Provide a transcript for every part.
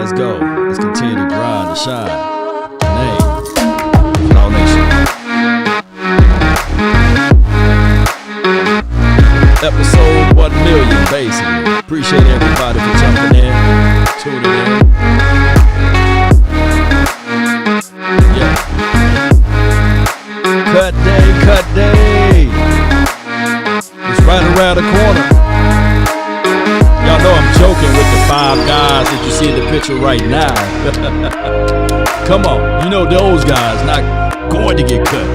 Let's go. Let's continue to grind and shine. Name. All Nation. Episode 1 million, basically. Appreciate everybody for jumping in, tuning in. Yeah. Cut day. It's right around the corner. Y'all know I'm joking with the 5 guys that you see in the picture right now. Come on, you know those guys not going to get cut.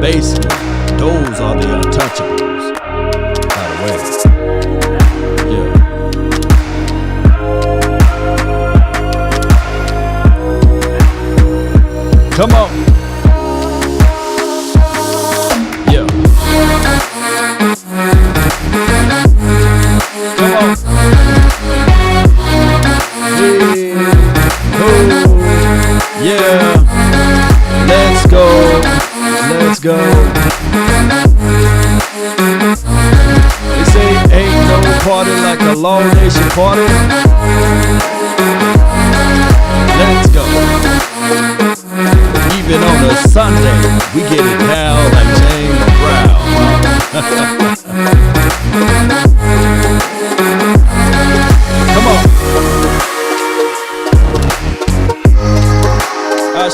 Basically, those are the untouchables. By the way. Yeah. Come on. Yeah. Come on. Yeah. Let's go. Let's go. They say ain't no party like a Law Nation party. Let's go. Even on a Sunday, we get it down like James Brown. Come on.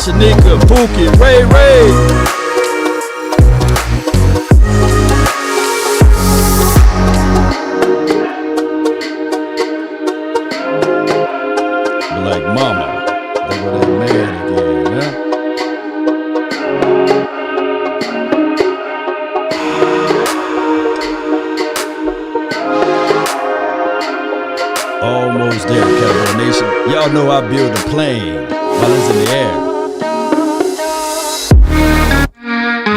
Shanika, Pookie, Ray. Like mama, they were that man again, huh? Almost there, Cowboy Nation. Y'all know I build a plane while it's in the air.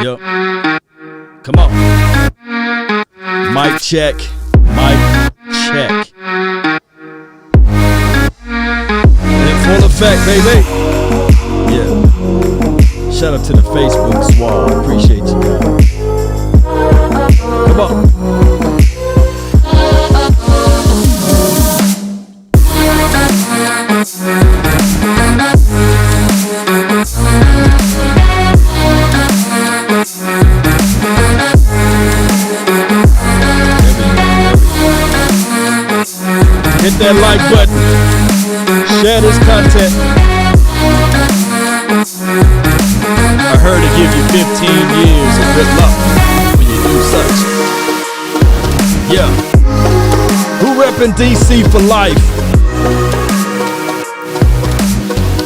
Yep. Come on. Mic check. In full effect, baby. Yeah. Shout out to the Facebook squad. Appreciate you guys. Come on. Hit that like button. Share this content. I heard it give you 15 years of good luck when you do such. Yeah. Who reppin' DC for life?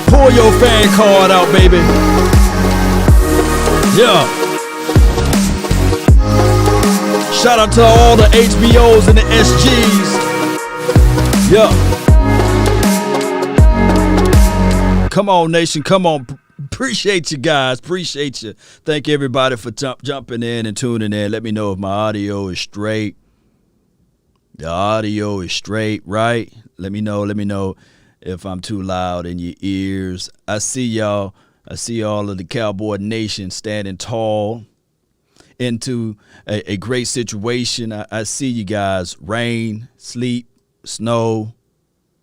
Pull your fan card out, baby. Yeah. Shout out to all the HBOs and the SGs. Yeah. Come on, Nation. Come on. Appreciate you guys. Appreciate you. Thank everybody for jumping in and tuning in. Let me know if my audio is straight. The audio is straight, right? Let me know if I'm too loud in your ears. I see y'all. I see all of the Cowboy Nation standing tall into a great situation. I see you guys. Rain, sleep, snow,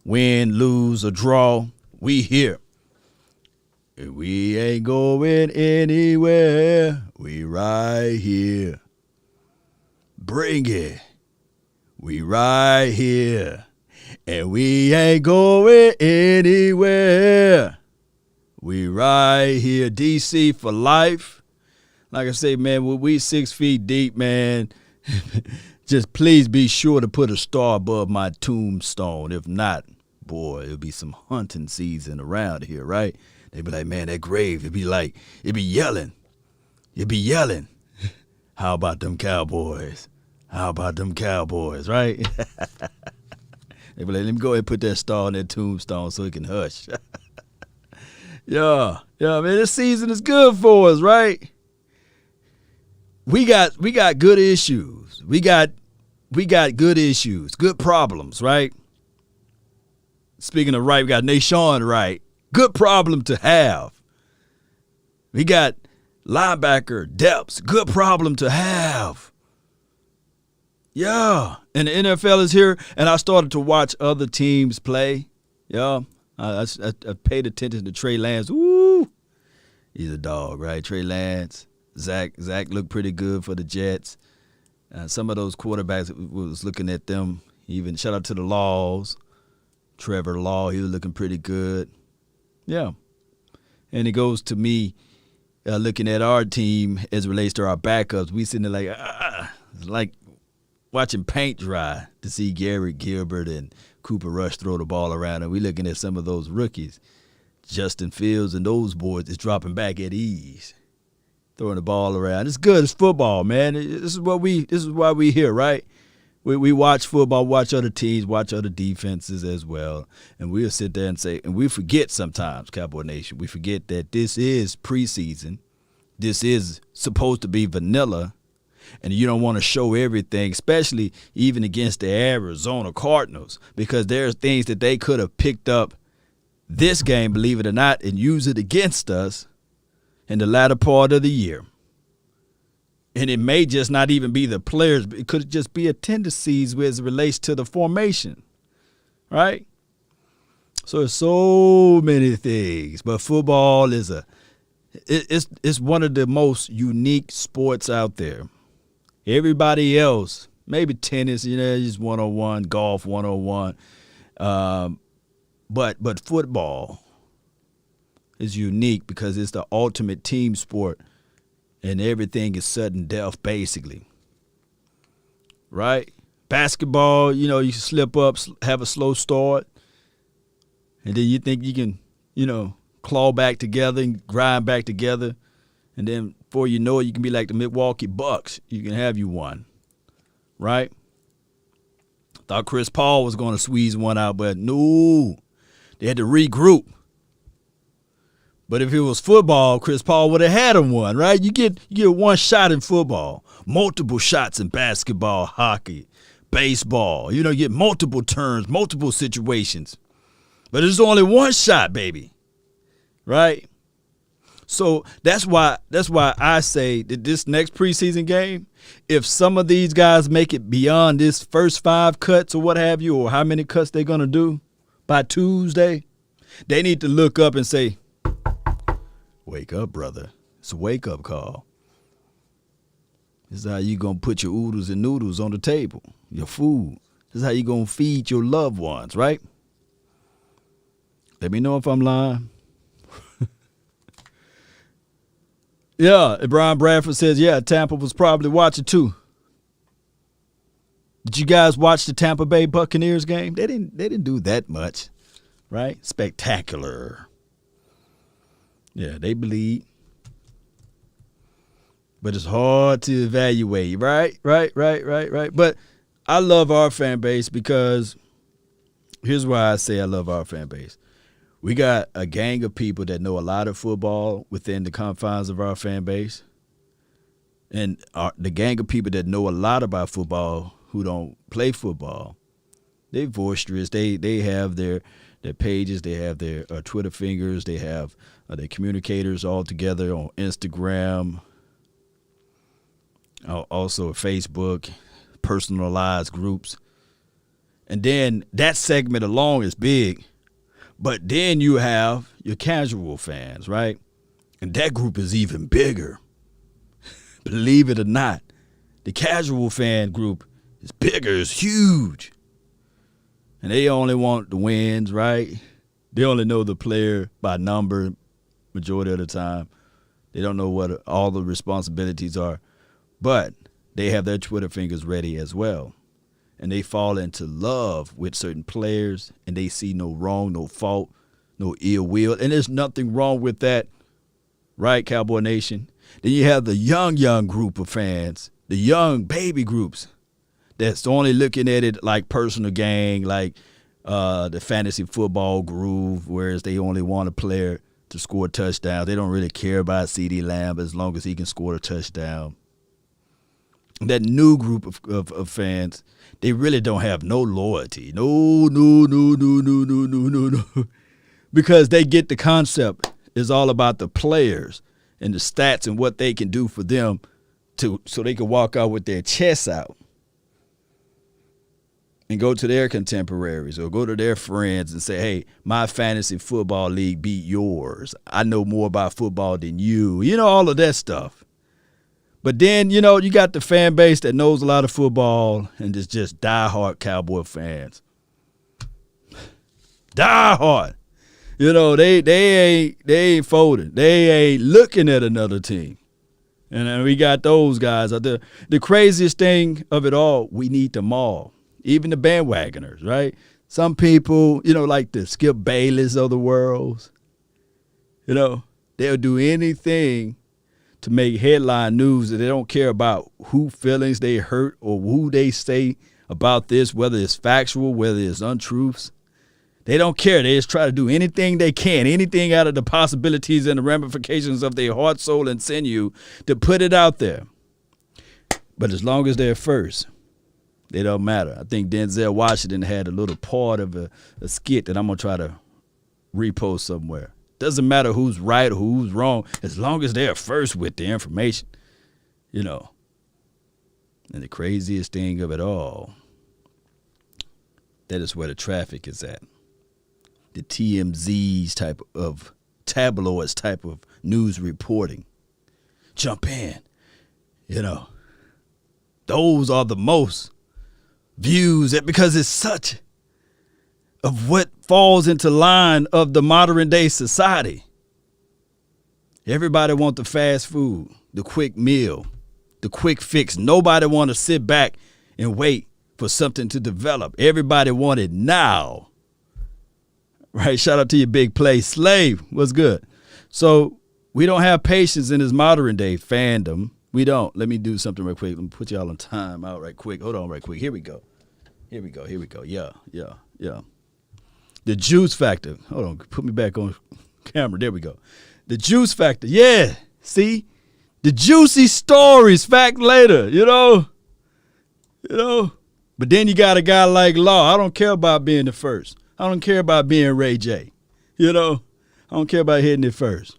win, lose, or draw. We here. We ain't going anywhere. We right here. Bring it. We right here. And we ain't going anywhere. We right here. DC for life. Like I say, man, when we 6 feet deep, man, just please be sure to put a star above my tombstone. If not, boy, it'll be some hunting season around here, right? They be like, man, that grave, it'd be yelling. It'd be yelling. How about them Cowboys? How about them Cowboys, right? They be like, let me go ahead and put that star on that tombstone so it can hush. Yeah, man, this season is good for us, right? We got good issues. We got good issues, good problems, right? Speaking of right, we got Nation right. Good problem to have. We got linebacker depths. Good problem to have. Yeah. And the NFL is here, and I started to watch other teams play. Yeah. I paid attention to Trey Lance. Woo! He's a dog, right? Trey Lance. Zach looked pretty good for the Jets. Some of those quarterbacks, was looking at them. Even shout out to the Laws. Trevor Law, he was looking pretty good. Yeah. And it goes to me looking at our team as it relates to our backups. We sitting there like watching paint dry to see Garrett Gilbert and Cooper Rush throw the ball around. And we looking at some of those rookies. Justin Fields and those boys is dropping back at ease, throwing the ball around. It's good. It's football, man. This is why we here, right? We watch football, watch other teams, watch other defenses as well. And we'll sit there and say, and we forget sometimes, Cowboy Nation, we forget that this is preseason. This is supposed to be vanilla. And you don't want to show everything, especially even against the Arizona Cardinals, because there's things that they could have picked up this game, believe it or not, and use it against us in the latter part of the year. And it may just not even be the players. It could just be a tendencies as it relates to the formation, right? So there's so many things. But football is it's one of the most unique sports out there. Everybody else, maybe tennis, just 101, golf 101. But football is unique because it's the ultimate team sport. And everything is sudden death, basically. Right? Basketball, you slip up, have a slow start, and then you think you can, claw back together and grind back together. And then before you know it, you can be like the Milwaukee Bucks. You can have you one. Right? Thought Chris Paul was going to squeeze one out, but no. They had to regroup. But if it was football, Chris Paul would have had him one, right? You get one shot in football, multiple shots in basketball, hockey, baseball. You get multiple turns, multiple situations. But there's only one shot, baby, right? So that's why I say that this next preseason game, if some of these guys make it beyond this first 5 cuts or what have you, or how many cuts they're going to do by Tuesday, they need to look up and say, wake up, brother. It's a wake-up call. This is how you going to put your oodles and noodles on the table, your food. This is how you going to feed your loved ones, right? Let me know if I'm lying. Yeah, Brian Bradford says, yeah, Tampa was probably watching too. Did you guys watch the Tampa Bay Buccaneers game? They didn't do that much, right? Spectacular. Yeah, they bleed. But it's hard to evaluate, right? Right. But I love our fan base because here's why I say I love our fan base. We got a gang of people that know a lot of football within the confines of our fan base. And the gang of people that know a lot about football who don't play football. They boisterous. They have their pages. They have their Twitter fingers. They have their communicators all together on Instagram, also Facebook, personalized groups. And then that segment alone is big. But then you have your casual fans, right? And that group is even bigger. Believe it or not, the casual fan group is bigger, it's huge. And they only want the wins, right? They only know the player by number majority of the time. They don't know what all the responsibilities are. But they have their Twitter fingers ready as well. And they fall into love with certain players, and they see no wrong, no fault, no ill will. And there's nothing wrong with that, right, Cowboy Nation? Then you have the young group of fans, the young baby groups that's only looking at it like personal gain, like the fantasy football groove, whereas they only want a player to score touchdowns. They don't really care about CeeDee Lamb as long as he can score a touchdown. That new group of fans, they really don't have no loyalty. No. Because they get the concept. It's all about the players and the stats and what they can do for them so they can walk out with their chests out and go to their contemporaries or go to their friends and say, hey, my fantasy football league beat yours. I know more about football than you. You know, all of that stuff. But then, you know, you got the fan base that knows a lot of football and is just diehard Cowboy fans. Diehard. You know, they ain't folding. They ain't looking at another team. And then we got those guys out there. The craziest thing of it all, we need them all. Even the bandwagoners, right? Some people, you know, like the Skip Bayless of the world, you know, they'll do anything to make headline news that they don't care about who feelings they hurt or who they say about this, whether it's factual, whether it's untruths. They don't care. They just try to do anything they can, anything out of the possibilities and the ramifications of their heart, soul, and sinew to put it out there. But as long as they're first, they don't matter. I think Denzel Washington had a little part of a skit that I'm going to try to repost somewhere. Doesn't matter who's right or who's wrong, as long as they're first with the information, you know. And the craziest thing of it all, that is where the traffic is at. The TMZ's type of tabloids type of news reporting. Jump in. You know, those are the most views because it's such of what falls into line of the modern day society. Everybody want the fast food, the quick meal, the quick fix. Nobody want to sit back and wait for something to develop. Everybody want it now. Right? Shout out to your big play. Slave, what's good? So we don't have patience in this modern day fandom. We don't. Let me do something real quick. Let me put y'all on time out right quick. Hold on right quick. Here we go. Yeah. The juice factor. Hold on. Put me back on camera. There we go. The juice factor. Yeah. See? The juicy stories. Fact later. You know? But then you got a guy like Law. I don't care about being the first. I don't care about being Ray J. You know? I don't care about hitting it first.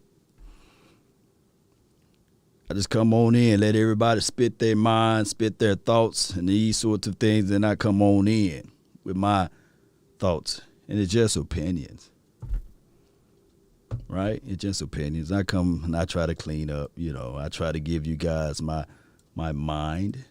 I just come on in, let everybody spit their minds, spit their thoughts, and these sorts of things, and I come on in with my thoughts. And it's just opinions. Right? It's just opinions. I come and I try to clean up, you know. I try to give you guys my mind.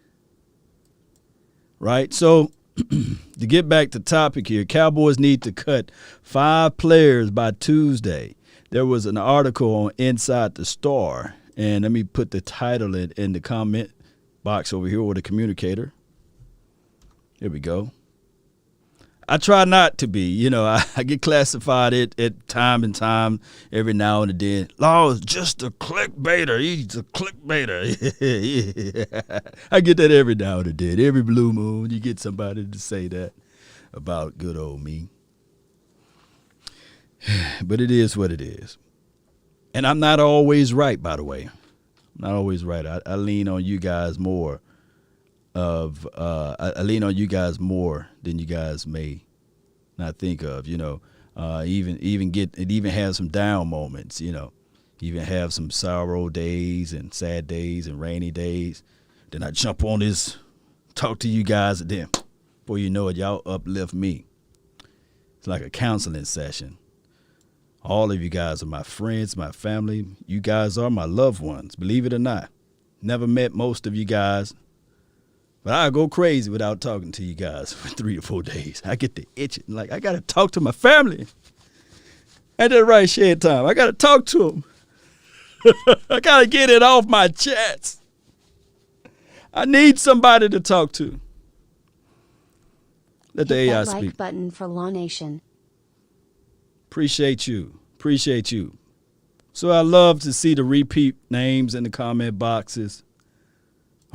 Right? So to get back to topic here, Cowboys need to cut 5 players by Tuesday. There was an article on Inside the Star, and let me put the title in the comment box over here or the communicator. Here we go. I try not to be, you know, I get classified at time and time, every now and then. Law is just a clickbaiter. He's a clickbaiter. I get that every now and then. Every blue moon, you get somebody to say that about good old me. But it is what it is. And I'm not always right, by the way. I'm not always right. I lean on you guys more. I lean on you guys more than you guys may not think of, you know. Even have some down moments, you know. Even have some sorrow days and sad days and rainy days. Then I jump on this, talk to you guys, and then before you know it, y'all uplift me. It's like a counseling session. All of you guys are my friends, my family. You guys are my loved ones, believe it or not. Never met most of you guys. But I go crazy without talking to you guys for 3 or 4 days. I get the itching. Like, I got to talk to my family. At that right shed time, I got to talk to them. I got to get it off my chest. I need somebody to talk to. Let the AI speak. Like button for Law Nation. Appreciate you. So I love to see the repeat names in the comment boxes.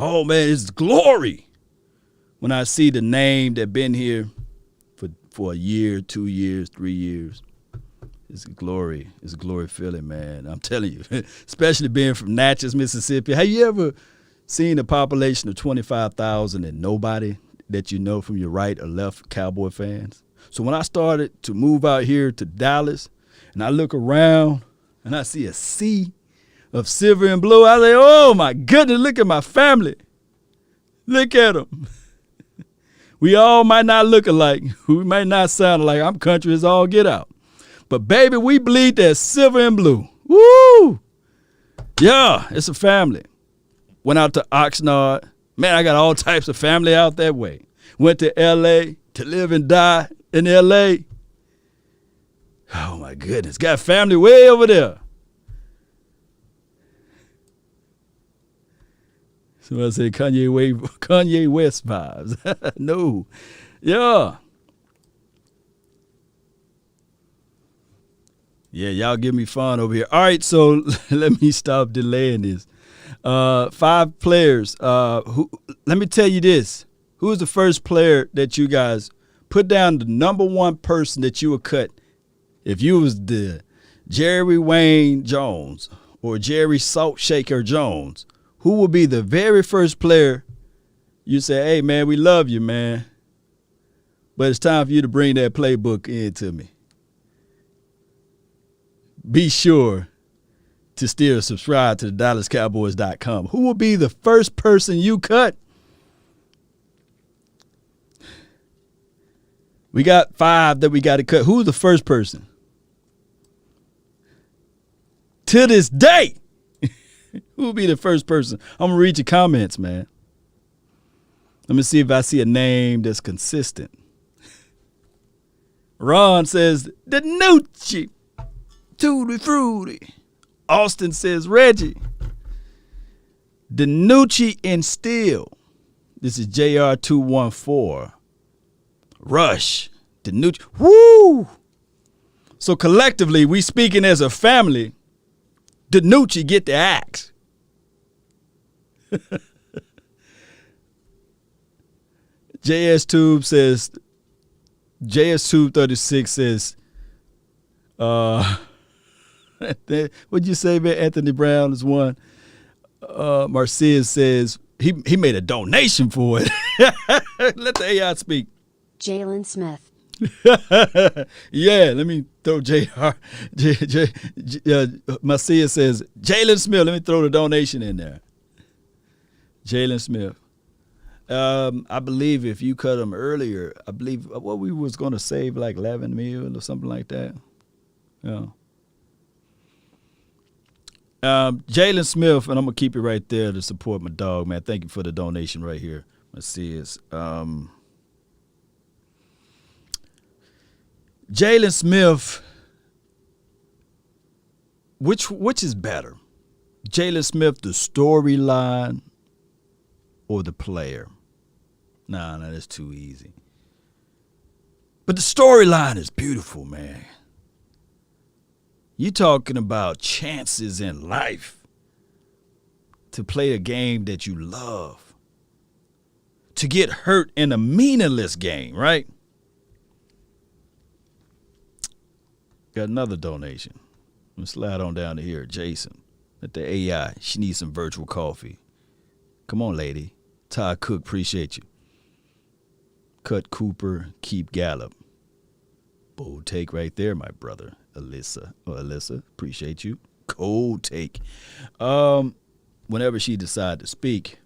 Oh, man, it's glory when I see the name that been here for a year, 2 years, 3 years. It's glory. It's a glory feeling, man. I'm telling you, especially being from Natchez, Mississippi. Have you ever seen a population of 25,000 and nobody that you know from your right or left Cowboy fans? So when I started to move out here to Dallas and I look around and I see a sea of silver and blue, I say, oh, my goodness, look at my family. Look at them. We all might not look alike. We might not sound alike. I'm country as all get out. But, baby, we bleed that silver and blue. Woo! Yeah, it's a family. Went out to Oxnard. Man, I got all types of family out that way. Went to L.A. to live and die in L.A. Oh, my goodness. Got family way over there. Somebody said Kanye West vibes. No. Yeah. Yeah, y'all give me fun over here. All right, so let me stop delaying this. 5 players. Let me tell you this. Who is the first player that you guys put down, the number one person that you would cut if you was the Jerry Wayne Jones or Jerry Salt Shaker Jones? Who will be the very first player you say, hey, man, we love you, man, but it's time for you to bring that playbook in to me? Be sure to still subscribe to the DallasCowboys.com. Who will be the first person you cut? We got 5 that we got to cut. Who's the first person? To this day, who will be the first person? I'm going to read your comments, man. Let me see if I see a name that's consistent. Ron says, Danucci. Tutti Frutti. Austin says Reggie. Danucci and Steele. This is JR214. Rush. Danucci. Woo! So collectively, we speaking as a family. Danucci get the axe. JS Tube 36 says, what'd you say, man? Anthony Brown is one. Marcia says he made a donation for it. Let the AI speak. Jalen Smith. Yeah, let me throw Marcia says Jalen Smith. Let me throw the donation in there. Jalen Smith. I believe if you cut him earlier, I believe what we was going to save like 11 million or something like that. Yeah. Jalen Smith, and I'm going to keep it right there to support my dog, man. Thank you for the donation right here. Let's see. It's Jalen Smith, which is better? Jalen Smith, the storyline or the player? Nah, that's too easy. But the storyline is beautiful, man. You talking about chances in life to play a game that you love, to get hurt in a meaningless game, right? Got another donation. I'm going to slide on down to here. Jason, at the AI, she needs some virtual coffee. Come on, lady. Ty Cook, appreciate you. Cut Cooper, keep Gallup. Bold take right there, my brother. Alyssa, appreciate you. Cold take. Whenever she decide to speak.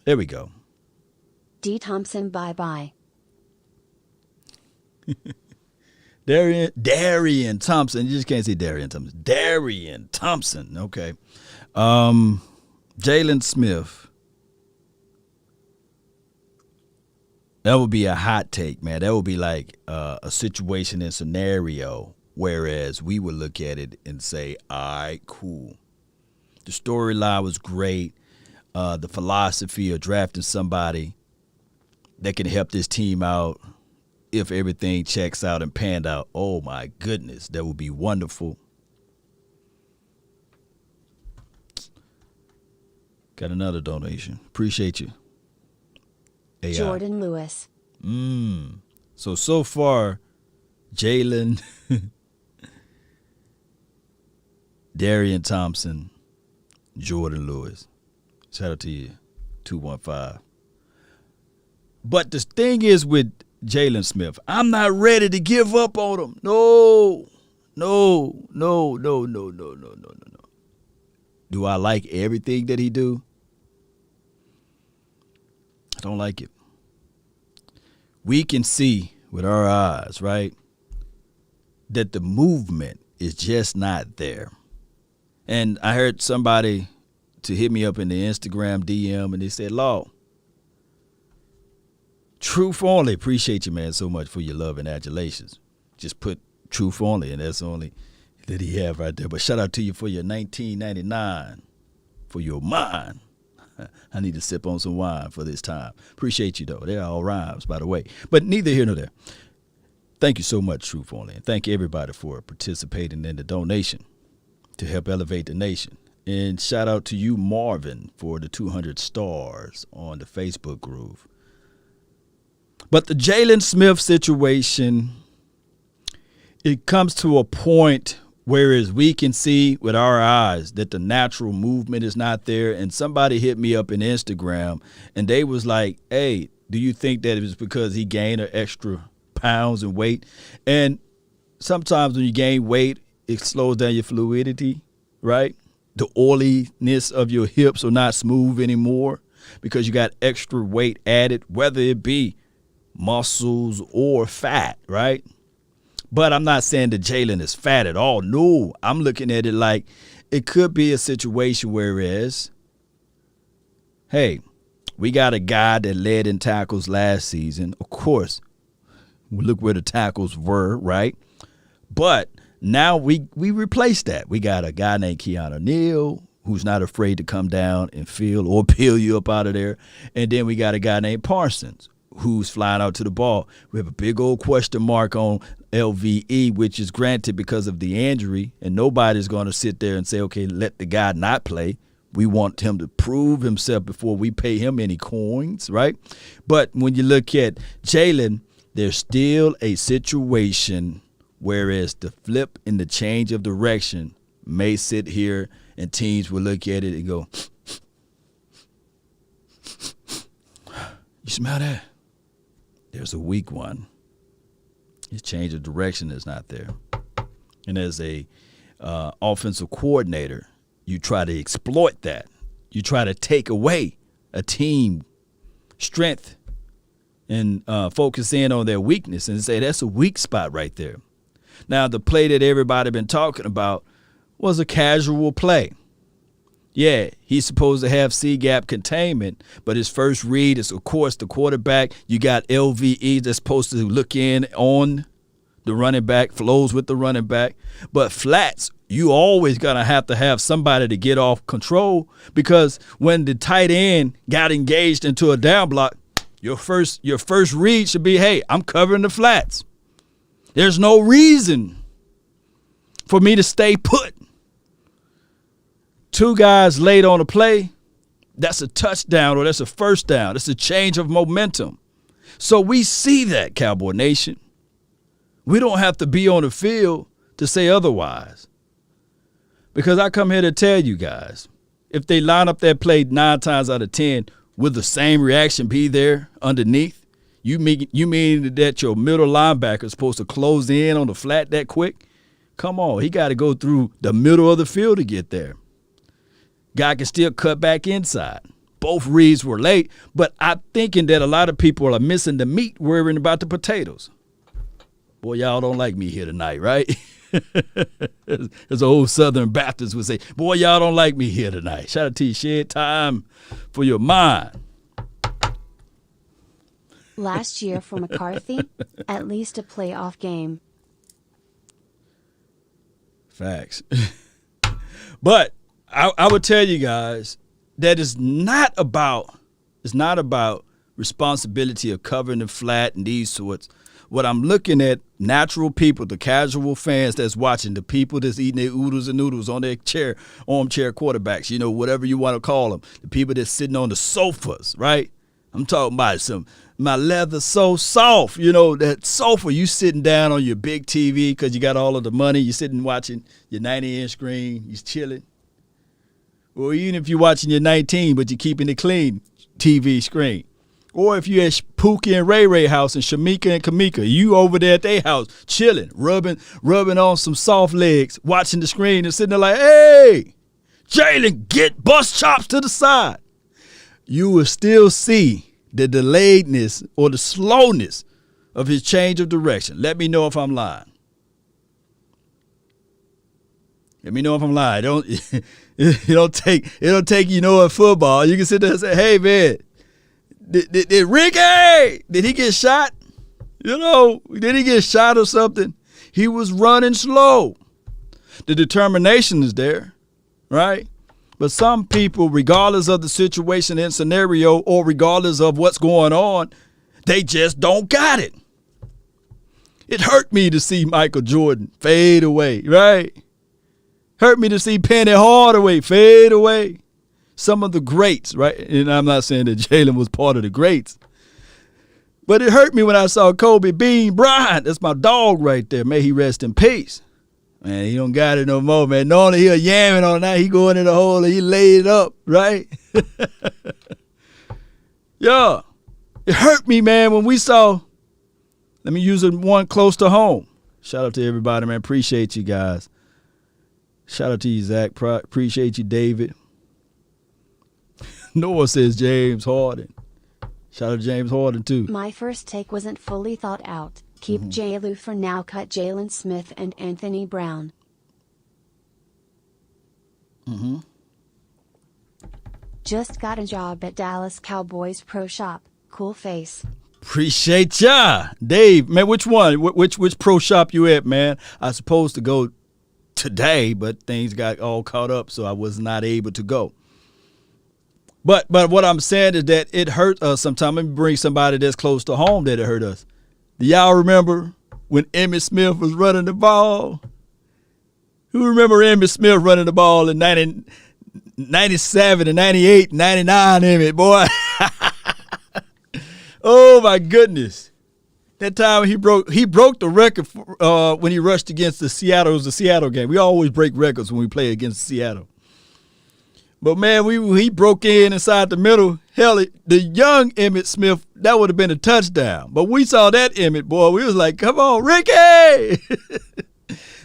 There we go. D. Thompson, bye-bye. Darian Thompson. You just can't say Darian Thompson. Darian Thompson. Okay. Jalen Smith. That would be a hot take, man. That would be like a situation and scenario, whereas we would look at it and say, all right, cool. The storyline was great. The philosophy of drafting somebody that can help this team out if everything checks out and panned out. Oh, my goodness. That would be wonderful. Got another donation. Appreciate you. AI. Jordan Lewis. So far, Jalen, Darian Thompson, Jordan Lewis. Shout out to you, 215. But the thing is with Jalen Smith, I'm not ready to give up on him. No. Do I like everything that he do? don't like it. We can see with our eyes, right, that the movement is just not there. And I heard somebody to hit me up in the Instagram DM, and they said, Law, truth only. Appreciate you, man, so much for your love and adulations. Just put truth only, and that's only that he have right there. But shout out to you for your 1999, for your mind. I need to sip on some wine for this time. Appreciate you, though. They're all rhymes, by the way. But neither here nor there. Thank you so much, Truth Only. And thank everybody for participating in the donation to help elevate the nation. And shout out to you, Marvin, for the 200 stars on the Facebook groove. But the Jalen Smith situation, it comes to a point whereas we can see with our eyes that the natural movement is not there. And somebody hit me up in Instagram, and they was like, hey, do you think that it was because he gained an extra pounds in weight? And sometimes when you gain weight, it slows down your fluidity, right? The oiliness of your hips are not smooth anymore because you got extra weight added, whether it be muscles or fat, right? But I'm not saying that Jalen is fat at all. No, I'm looking at it like it could be a situation whereas, hey, we got a guy that led in tackles last season. Of course, look where the tackles were, right? But now we replaced that. We got a guy named Keanu Neal who's not afraid to come down and feel or peel you up out of there. And then we got a guy named Parsons who's flying out to the ball. We have a big old question mark on LVE, which is granted because of the injury, and nobody's going to sit there and say, okay, let the guy not play. We want him to prove himself before we pay him any coins, right? But when you look at Jalen, there's still a situation whereas the flip and the change of direction may sit here and teams will look at it and go, you smell that? There's a weak one. His change of direction is not there. And as a offensive coordinator, you try to exploit that. You try to take away a team strength and focus in on their weakness and say that's a weak spot right there. Now, the play that everybody been talking about was a casual play. Yeah, he's supposed to have C-gap containment, but his first read is, of course, the quarterback. You got LVE that's supposed to look in on the running back, flows with the running back. But flats, you always going to have somebody to get off control because when the tight end got engaged into a down block, your first read should be, hey, I'm covering the flats. There's no reason for me to stay put. Two guys late on a play, that's a touchdown or that's a first down. That's a change of momentum. So we see that, Cowboy Nation. We don't have to be on the field to say otherwise. Because I come here to tell you guys, if they line up that play 9 times out of 10, will the same reaction be there underneath? You mean that your middle linebacker is supposed to close in on the flat that quick? Come on, he got to go through the middle of the field to get there. Guy can still cut back inside. Both reads were late, but I'm thinking that a lot of people are missing the meat, worrying about the potatoes. Boy, y'all don't like me here tonight, right? As an old Southern Baptist would say, boy, y'all don't like me here tonight. Shout out to you, Shed Time for your mind. Last year for McCarthy, at least a playoff game. Facts. But I would tell you guys that it's not about responsibility of covering the flat and these sorts. What I'm looking at, natural people, the casual fans that's watching, the people that's eating their oodles and noodles on their armchair quarterbacks, you know, whatever you want to call them, the people that's sitting on the sofas, right? I'm talking about my leather so soft, you know, that sofa, you sitting down on your big TV because you got all of the money, you're sitting watching your 90-inch screen, you're chilling. Or even if you're watching your 19, but you're keeping it clean TV screen. Or if you're at Pookie and Ray Ray house and Shamika and Kamika, you over there at their house chilling, rubbing on some soft legs, watching the screen and sitting there like, hey, Jalen, get bus chops to the side. You will still see the delayedness or the slowness of his change of direction. Let me know if I'm lying. Let me know if I'm lying. It don't take football. You can sit there and say, hey, man, did Ricky, did he get shot? Did he get shot or something? He was running slow. The determination is there, right? But some people, regardless of the situation and scenario or regardless of what's going on, they just don't got it. It hurt me to see Michael Jordan fade away, right? Hurt me to see Penny Hardaway fade away. Some of the greats, right? And I'm not saying that Jalen was part of the greats. But it hurt me when I saw Kobe Bean Bryant. That's my dog right there. May he rest in peace. Man, he don't got it no more, man. Normally he'll yamming on that. He go into the hole and he laid it up, right? Yeah. It hurt me, man, when we saw, let me use one close to home. Shout out to everybody, man. Appreciate you guys. Shout out to you, Zach. Appreciate you, David. Noah says James Harden. Shout out to James Harden, too. My first take wasn't fully thought out. Keep J-Lou for now. Cut Jaylon Smith and Anthony Brown. Just got a job at Dallas Cowboys Pro Shop. Cool face. Appreciate ya. Dave, man, which one? Which pro shop you at, man? I was supposed to go today, but things got all caught up, so I was not able to go. But what I'm saying is that it hurt us sometimes. Let me bring somebody that's close to home that it hurt us. Do y'all remember when Emmitt Smith was running the ball? Who remember Emmitt Smith running the ball in 97 and 98 and 99, Emmitt, boy? Oh, my goodness. That time he broke the record for, when he rushed against the Seattle. It was the Seattle game. We always break records when we play against Seattle. But, man, he broke inside the middle. Hell, the young Emmitt Smith, that would have been a touchdown. But we saw that Emmitt, boy. We was like, come on, Ricky.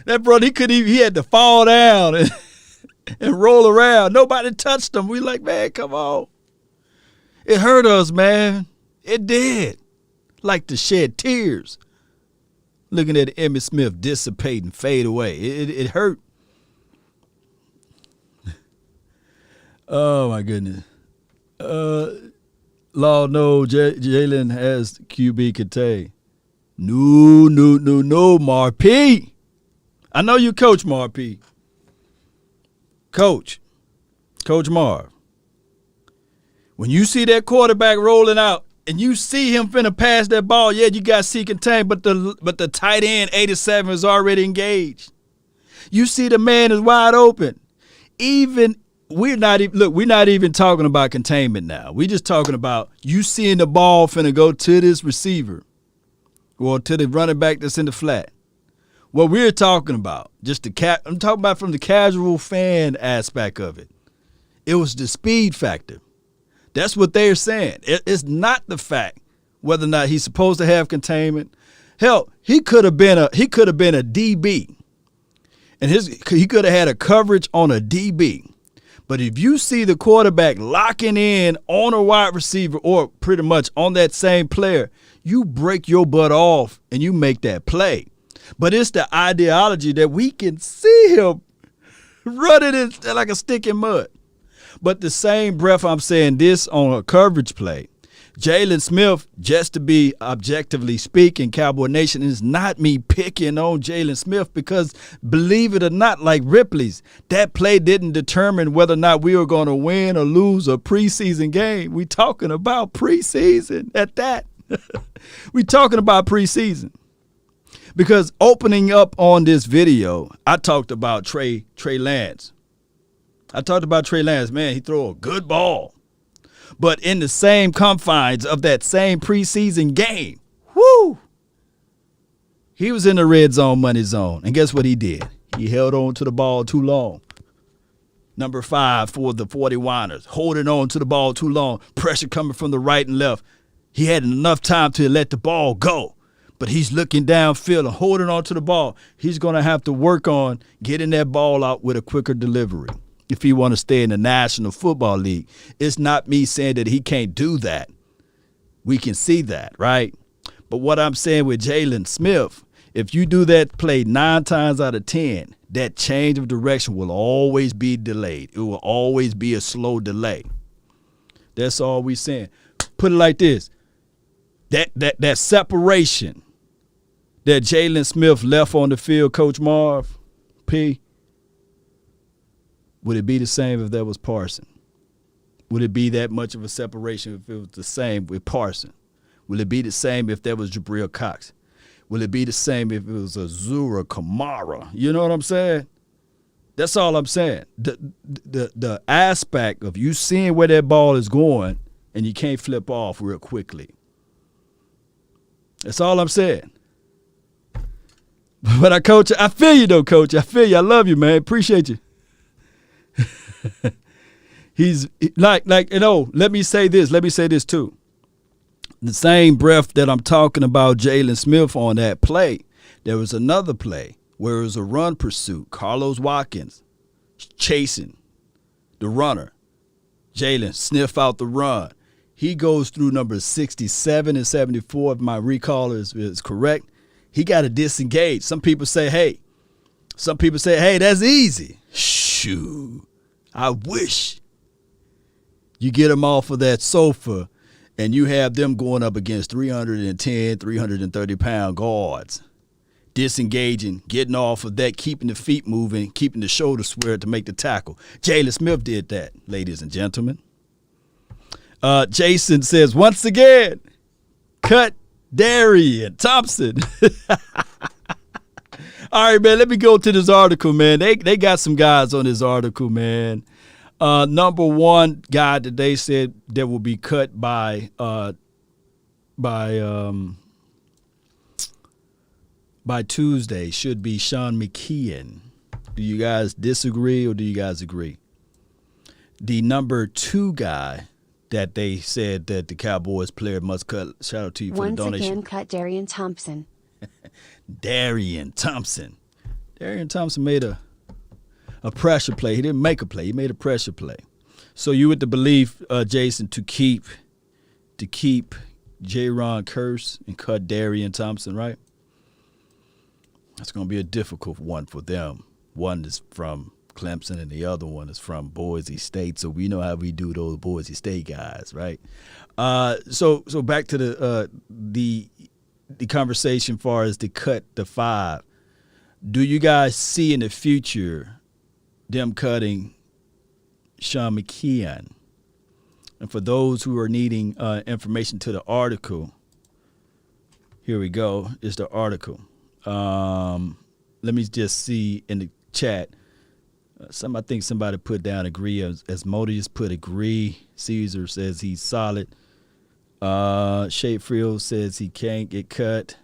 That brother, he had to fall down and roll around. Nobody touched him. We like, man, come on. It hurt us, man. It did. Like to shed tears. Looking at Emmitt Smith dissipate and fade away. It hurt. Oh, my goodness. Law, no, Jalen has QB contained. No, Marp. I know you coach, Marp. Coach Marv. When you see that quarterback rolling out and you see him finna pass that ball, yeah, you got C contained, but the tight end 87 is already engaged. You see the man is wide open. We're not even talking about containment now. We're just talking about you seeing the ball finna go to this receiver or to the running back that's in the flat. What we're talking about, I'm talking about from the casual fan aspect of it. It was the speed factor. That's what they're saying. It's not the fact whether or not he's supposed to have containment. Hell, he could have been a DB, and he could have had a coverage on a DB. But if you see the quarterback locking in on a wide receiver or pretty much on that same player, you break your butt off and you make that play. But it's the ideology that we can see him running it like a stick in mud. But the same breath I'm saying this on a coverage play, Jalen Smith, just to be objectively speaking, Cowboy Nation, is not me picking on Jalen Smith because, believe it or not, like Ripley's, that play didn't determine whether or not we were going to win or lose a preseason game. We talking about preseason at that. We talking about preseason. Because opening up on this video, I talked about Trey Lance. Man, he throw a good ball. But in the same confines of that same preseason game, he was in the red zone, money zone. And guess what he did? He held on to the ball too long. Number 5 for the 49ers, holding on to the ball too long. Pressure coming from the right and left. He had enough time to let the ball go. But he's looking downfield and holding on to the ball. He's going to have to work on getting that ball out with a quicker delivery if he want to stay in the National Football League. It's not me saying that he can't do that. We can see that, right? But what I'm saying with Jaylon Smith, if you do that play 9 times out of 10, that change of direction will always be delayed. It will always be a slow delay. That's all we saying. Put it like this. That separation that Jalen Smith left on the field, Coach Marv, P, would it be the same if that was Parson? Would it be that much of a separation if it was the same with Parson? Will it be the same if that was Jabril Cox? Will it be the same if it was Azura Kamara? You know what I'm saying? That's all I'm saying. The aspect of you seeing where that ball is going and you can't flip off real quickly. That's all I'm saying. But Coach, I feel you though, Coach. I feel you. I love you, man. Appreciate you. He's like, let me say this. Let me say this too. The same breath that I'm talking about Jalen Smith on that play, there was another play where it was a run pursuit. Carlos Watkins chasing the runner. Jalen sniff out the run. He goes through numbers 67 and 74, if my recall is correct. He got to disengage. Some people say, hey, that's easy. Shoot. I wish you get them off of that sofa and you have them going up against 310, 330-pound guards, disengaging, getting off of that, keeping the feet moving, keeping the shoulder squared to make the tackle. Jalen Smith did that, ladies and gentlemen. Jason says, once again, cut Darian Thompson. All right, man, let me go to this article, man. They got some guys on this article, man. Number one guy that they said that will be cut by Tuesday should be Sean McKeon. Do you guys disagree or do you guys agree? The number 2 guy that they said that the Cowboys player must cut, shout out to you for the donation. Once again, cut Darian Thompson. Darian Thompson. Darian Thompson made a pressure play. He didn't make a play. He made a pressure play. So you with the belief, Jason, to keep Jaron Kearse and cut Darian Thompson, right? That's going to be a difficult one for them. One is from Clemson and the other one is from Boise State. So we know how we do those Boise State guys, right? So back to the conversation far as to cut the 5. Do you guys see in the future them cutting Sean McKeon? And for those who are needing information to the article, here we go. Is the article. Let me just see in the chat. I think somebody put down agree. As Modius put agree. Caesar says he's solid. Shapefrill says he can't get cut.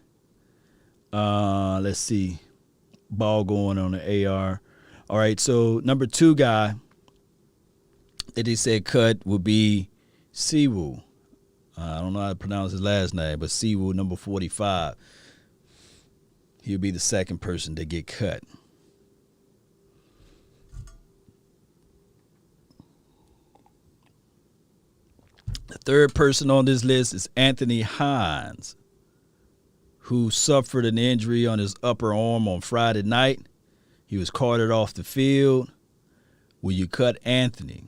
Let's see. Ball going on the AR. All right, so number 2 guy that they said cut would be Siwu. I don't know how to pronounce his last name, but Siwu, number 45. He'll be the second person to get cut. The third person on this list is Anthony Hines, who suffered an injury on his upper arm on Friday night. He was carted off the field. Will you cut Anthony?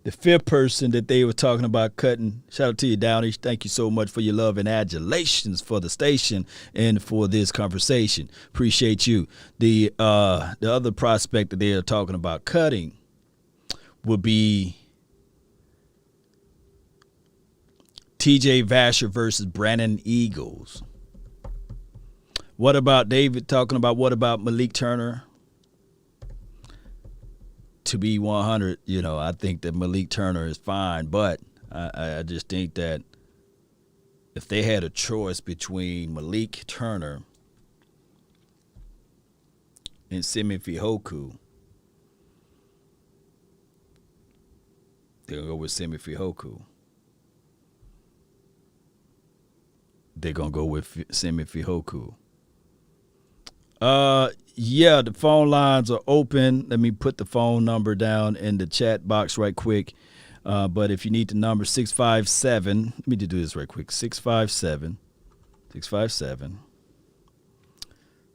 The 5th person that they were talking about cutting, shout out to you, Downey. Thank you so much for your love and adulations for the station and for this conversation. Appreciate you. The other prospect that they are talking about cutting would be TJ Vasher versus Brandon Eagles. What about David talking about what about Malik Turner? To be 100, I think that Malik Turner is fine, but I just think that if they had a choice between Malik Turner and Simi Fehoko, they'll go with Simi Fehoko. They're going to go with Simi Fehoko. Yeah, the phone lines are open. Let me put the phone number down in the chat box right quick. But if you need the number 657, let me do this right quick. 657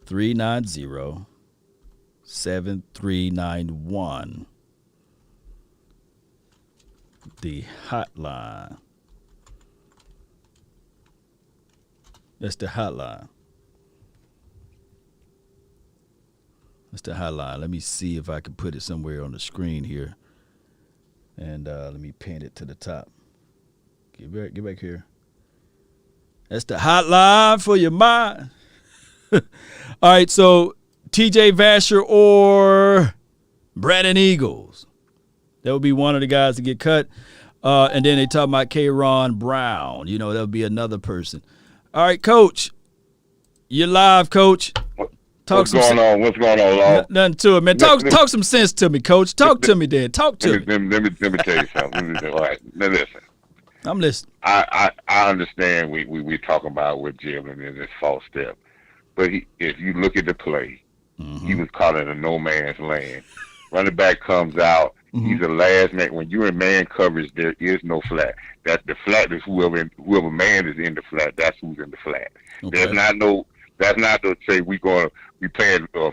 390 7391. The hotline. That's the hotline. Let me see if I can put it somewhere on the screen here. And let me pin it to the top. Get back here. That's the hotline for your mind. All right, so TJ Vasher or Brandon Eagles. That would be one of the guys to get cut. And then they talk about K-Ron Brown. That would be another person. All right, Coach. You're live, Coach. What's going on, Law? Nothing to it, man. Talk some sense to me, Coach. Talk to me, then. Talk to me. Let me tell you something. All right, now listen. I'm listening. I understand we talking about with Jalen and this false step, but if you look at the play, he was caught in a no man's land. Running back comes out. He's the last man. When you're in man coverage, there is no flat. That the flat is whoever man is in the flat. That's who's in the flat. Okay. That's not to say we playing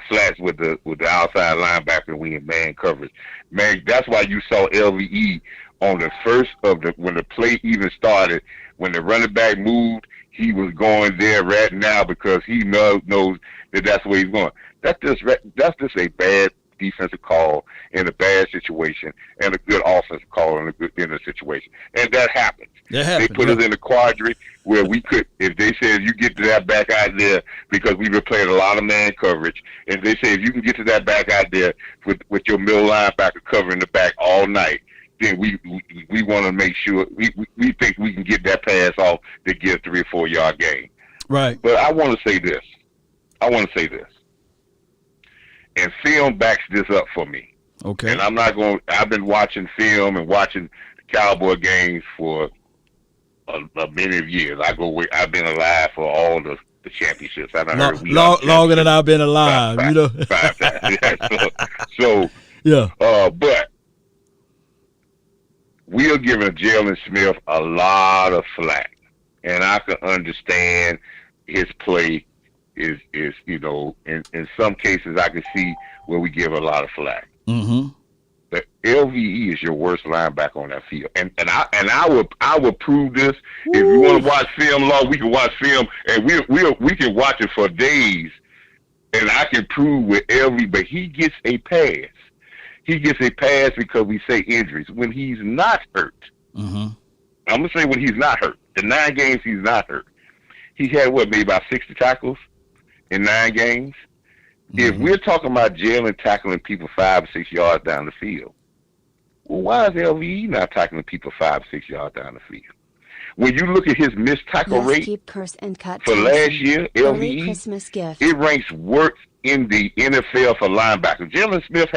flats with the outside linebacker. We in man coverage. Man, that's why you saw LVE on the first when the play even started. When the running back moved, he was going there right now because he knows that that's where he's going. That's just a bad defensive call in a bad situation and a good offensive call in a situation. And that happens. They put us in the quadrant where we could, if they said you get to that back out there, because we've been playing a lot of man coverage, and they say if you can get to that back out there with your middle linebacker covering the back all night, then we want to make sure we think we can get that pass off to get a 3 or 4 yard gain. Right. But I want to say this. And film backs this up for me. Okay. And I've been watching film and watching the Cowboy games for many years. I've been alive for all the championships. Longer than I've been alive, Five times. So yeah. But we are giving Jalen Smith a lot of flack, and I can understand his play is in some cases I can see where we give a lot of flack. Mm-hmm. The LVE is your worst linebacker on that field, and I will prove this. If you want to watch film, Law, we can watch film, and we can watch it for days, and I can prove with LV. But he gets a pass. He gets a pass because we say injuries when he's not hurt. Mm-hmm. I'm gonna say when he's not hurt. The 9 games he's not hurt. He had maybe about 60 tackles in 9 games. Mm-hmm. If we're talking about Jalen tackling people 5 or 6 yards down the field, well, why is LVE not tackling people 5 or 6 yards down the field? When you look at his missed tackle rate for last year, LVE, it ranks worst in the NFL for linebackers. Jaylon Smith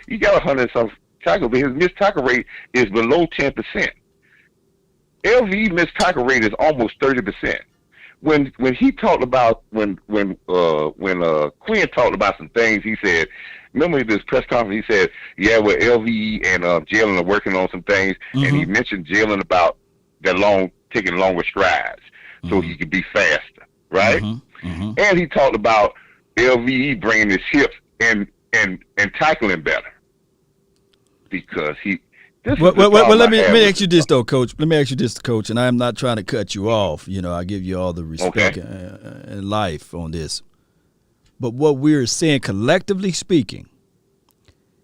he got 100-some tackles, but his missed tackle rate is below 10%. LVE missed tackle rate is almost 30%. When he talked about when Quinn talked about some things, he said, remember this press conference, he said, yeah, well, LVE and Jalen are working on some things, and he mentioned Jalen about taking longer strides so he could be faster, right? And he talked about LVE bringing his hips and tackling better because let me ask you this though, Coach. Let me ask you this, Coach, and I am not trying to cut you off. I give you all the respect in life on this. But what we're saying, collectively speaking,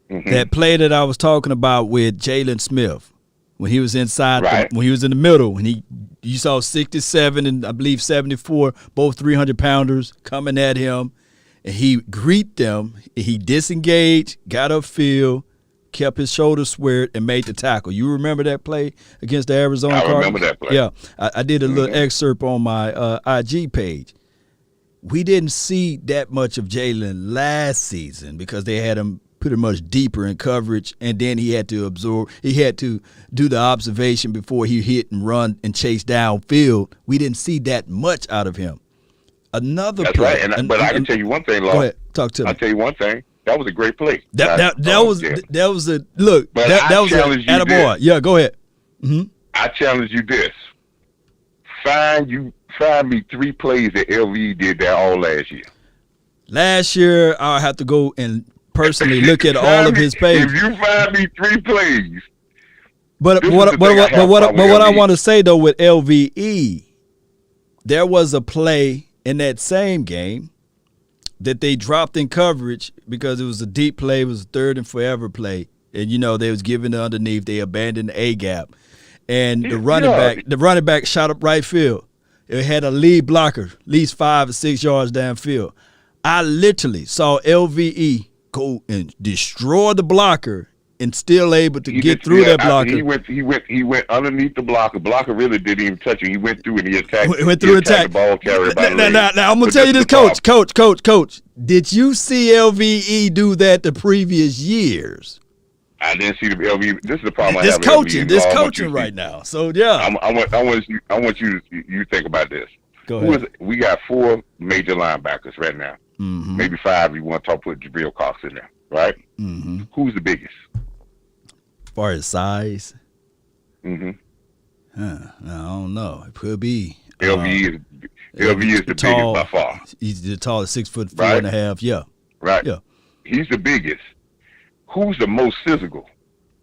that play that I was talking about with Jalen Smith, when he was inside, when he was in the middle, when you saw 67 and I believe 74, both 300-pounders coming at him, and he greet them, he disengaged, got upfield, kept his shoulders squared, and made the tackle. You remember that play against the Arizona Cardinals? I remember that play. Yeah, I did a little excerpt on my IG page. We didn't see that much of Jalen last season because they had him pretty much deeper in coverage, and then he had to absorb. He had to do the observation before he hit and run and chase downfield. We didn't see that much out of him. That's play. Right, but I can tell you one thing, Law. Go ahead, talk to me. I'll tell you one thing. That was a great play. That was a look. That was a attaboy. Yeah, go ahead. I challenge you this. Find me 3 plays that LVE did that all last year. Last year, I'll have to go and personally look at all of his pages. If you find me 3 plays. But what I want to say, though, with LVE, there was a play in that same game that they dropped in coverage because it was a deep play. It was a 3rd and forever play. And, they was giving it underneath. They abandoned the A-gap. And the running back shot up right field. It had a lead blocker, at least 5 or 6 yards downfield. I literally saw LVE go and destroy the blocker and still able to get through that blocker. He went underneath the blocker. Blocker really didn't even touch him. He went through and he attacked. The ball carrier by the leg. Now I'm gonna tell you this, Coach. Did you see LVE do that the previous years? I didn't see the LVE. This is the problem I have. This coaching right now. So yeah, I want you to think about this. Go ahead. We got 4 major linebackers right now. Mm-hmm. Maybe 5 if you want to put Jabril Cox in there, right? Mm-hmm. Who's the biggest? As far as size? Mm-hmm. I don't know. It could be. LVE is the biggest by far. He's the tallest, 6'4.5". Yeah. Right. Yeah. He's the biggest. Who's the most physical?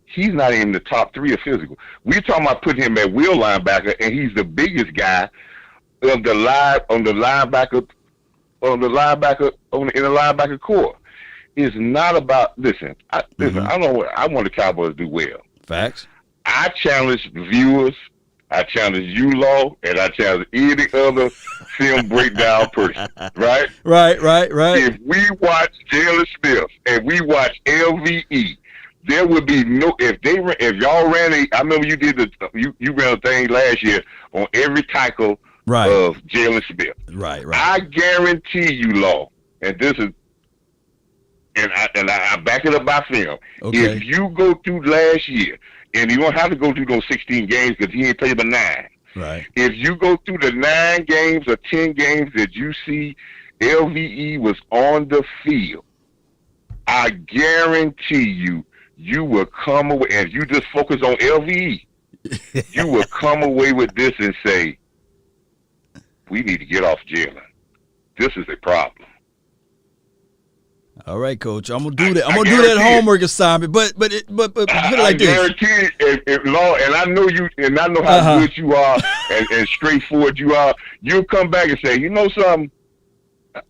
He's not even the top 3 of physical. We're talking about putting him at will linebacker, and he's the biggest guy in the linebacker core. It's not about I want the Cowboys to do well. Facts. I challenge viewers, I challenge you, Law, and I challenge any other film breakdown person. Right? Right. If we watch Jalen Smith and we watch LVE, there would be no if y'all ran I remember you did you ran a thing last year on every tackle of Jalen Smith. Right. I guarantee you, Law, and this is and I back it up by film. Okay. If you go through last year, and you don't have to go through those 16 games because he ain't played but 9. Right. If you go through the 9 games or 10 games that you see LVE was on the field, I guarantee you will come away, and you just focus on LVE, you will come away with this and say, we need to get off Jalen. This is a problem. All right, Coach. I'm gonna do that. I'm gonna do that homework assignment. But put it like this. I guarantee it, Law, and I know you, and I know how good you are, and straightforward you are. You'll come back and say, you know something?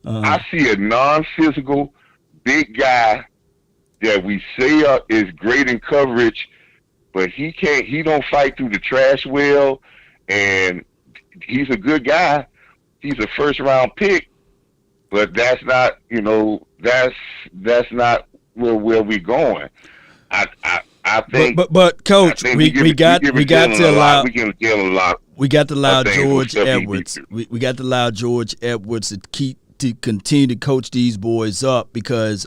I see a non-physical big guy that we say is great in coverage, but he can't. He don't fight through the trash well, and he's a good guy. He's a first-round pick. But that's not, that's not where we're going. I think. But Coach, we got to allow George Edwards. We got to allow George Edwards to continue to coach these boys up, because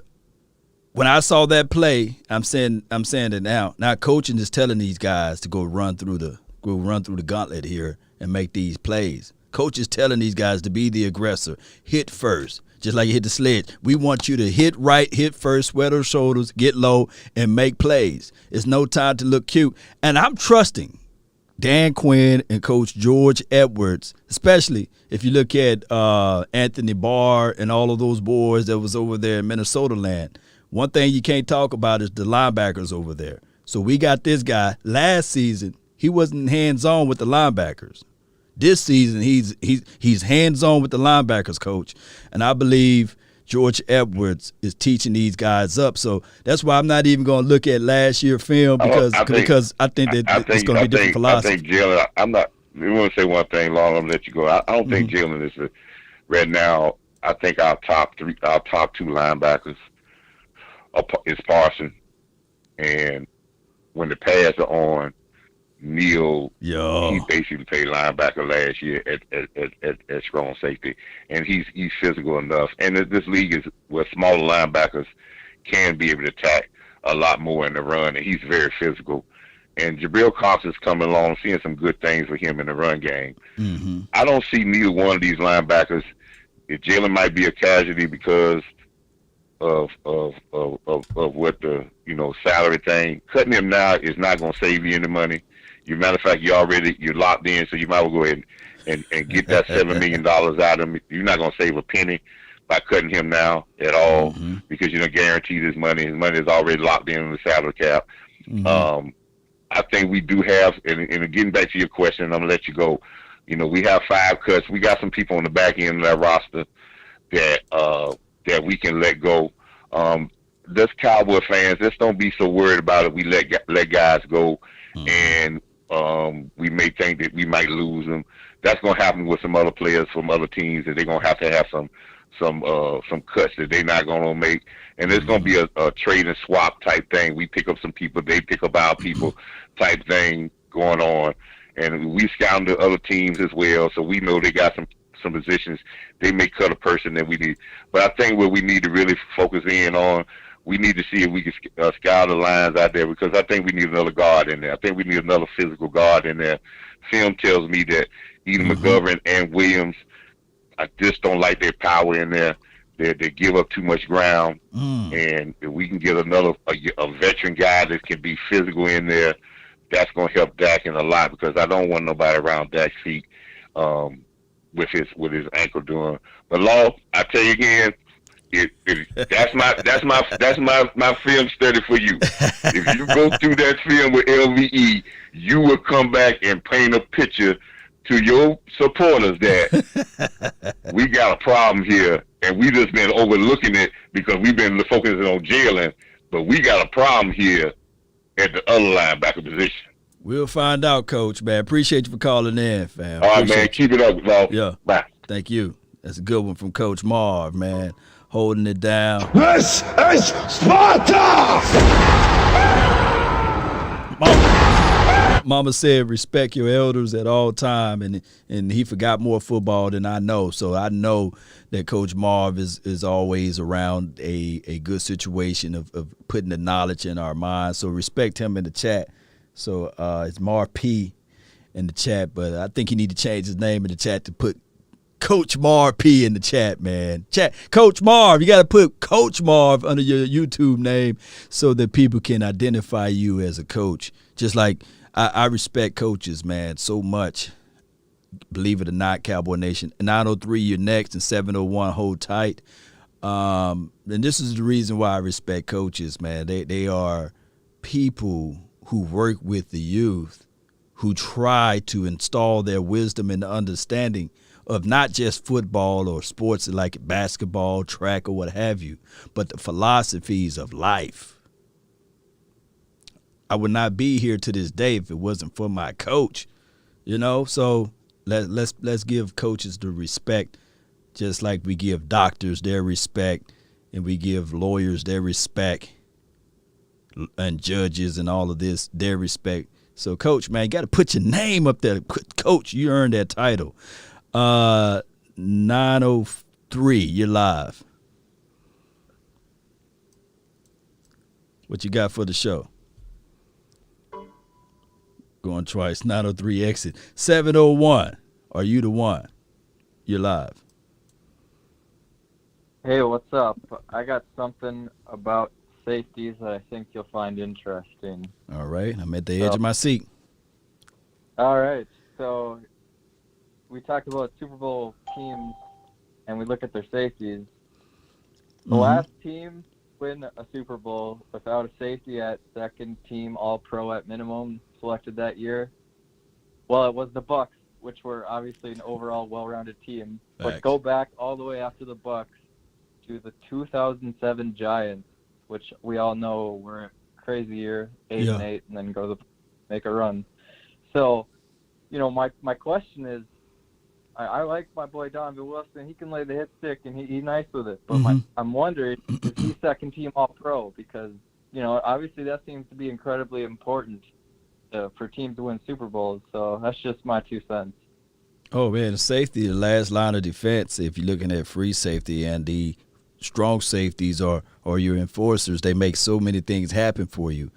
when I saw that play, I'm saying it now. Now coaching is telling these guys to go run through the gauntlet here and make these plays. Coach is telling these guys to be the aggressor, hit first, just like you hit the sledge. We want you to hit right, hit first, sweat those shoulders, get low, and make plays. It's no time to look cute. And I'm trusting Dan Quinn and Coach George Edwards, especially if you look at Anthony Barr and all of those boys that was over there in Minnesota land. One thing you can't talk about is the linebackers over there. So we got this guy. Last season, he wasn't hands-on with the linebackers. This season, he's hands-on with the linebackers, Coach. And I believe George Edwards is teaching these guys up. So that's why I'm not even going to look at last year's film because I think it's going to be different philosophy. I think Jalen, I'm not – I want to say one thing, Long, I'm going to let you go. I don't think Jalen is right now. I think our top 2 linebackers is Parson, and when the pads are on, Neal, he basically played linebacker last year at strong safety, and he's physical enough. And this league is where smaller linebackers can be able to attack a lot more in the run, and he's very physical. And Jabril Cox is coming along, seeing some good things with him in the run game. Mm-hmm. I don't see neither one of these linebackers. If Jalen might be a casualty because of what the salary thing, cutting him now is not going to save you any money. matter of fact, you're locked in, so you might as well go ahead and get that $7 million out of him. You're not going to save a penny by cutting him now at all because you don't guarantee his money. His money is already locked in the salary cap. I think we do have, and getting back to your question, I'm going to let you go. We have 5 cuts. We got some people on the back end of that roster that we can let go. This Cowboy fans, just don't be so worried about it. We let guys go, and we may think that we might lose them. That's going to happen with some other players from other teams, and they're going to have some cuts that they're not going to make. And it's going to be a trade and swap type thing. We pick up some people, they pick up our people type thing going on. And we scout the other teams as well, so we know they got some positions. They may cut a person that we need. But I think what we need to really focus in on, we need to see if we can scout the lines out there, because I think we need another guard in there. I think we need another physical guard in there. Film tells me that either McGovern and Williams, I just don't like their power in there. They give up too much ground. And if we can get a veteran guy that can be physical in there, that's going to help Dak in a lot, because I don't want nobody around Dak's feet with his ankle doing. But Law, I tell you again, that's my film study for you. If you go through that film with LVE, you will come back and paint a picture to your supporters that we got a problem here, and we just been overlooking it because we've been focusing on Jalen, but we got a problem here at the other linebacker position. We'll find out, Coach, man. Appreciate you for calling in, fam. All right, man. Keep it up, Law. Yeah. Bye. Thank you. That's a good one from Coach Marv, man. Holding it down. This is Sparta! Mama said respect your elders at all time, and he forgot more football than I know. So I know that Coach Marv is always around a good situation of putting the knowledge in our minds. So respect him in the chat. So it's Marv P in the chat, but I think he need to change his name in the chat to put Coach Marv P in the chat, man. Coach Marv, you got to put Coach Marv under your YouTube name so that people can identify you as a coach. Just like I respect coaches, man, so much. Believe it or not, Cowboy Nation. 903, you're next, and 701, hold tight. And this is the reason why I respect coaches, man. They are people who work with the youth, who try to install their wisdom and understanding of not just football or sports like basketball, track, or what have you, but the philosophies of life. I would not be here to this day if it wasn't for my coach, So let's give coaches the respect, just like we give doctors their respect, and we give lawyers their respect, and judges and all of this their respect. So, Coach, man, you got to put your name up there. Coach, you earned that title. 903, you're live. What you got for the show? Going twice. 903 exit. 701, are you the one? You're live. Hey, what's up? I got something about safeties that I think you'll find interesting. All right, I'm at the edge of my seat. All right, so we talk about Super Bowl teams, and we look at their safeties. The last team win a Super Bowl without a safety at second team All-Pro at minimum selected that year, well, it was the Bucs, which were obviously an overall well-rounded team. Thanks. But go back all the way after the Bucs to the 2007 Giants, which we all know were a crazy year, 8-8, and then make a run. So, my question is, I like my boy Donovan Wilson. He can lay the hit stick, and he's nice with it. But I'm wondering, is he second team All-Pro? Because, obviously that seems to be incredibly important for teams to win Super Bowls. So that's just my 2 cents. Oh, man, the safety, the last line of defense, if you're looking at free safety, and the strong safeties or your enforcers, they make so many things happen for you.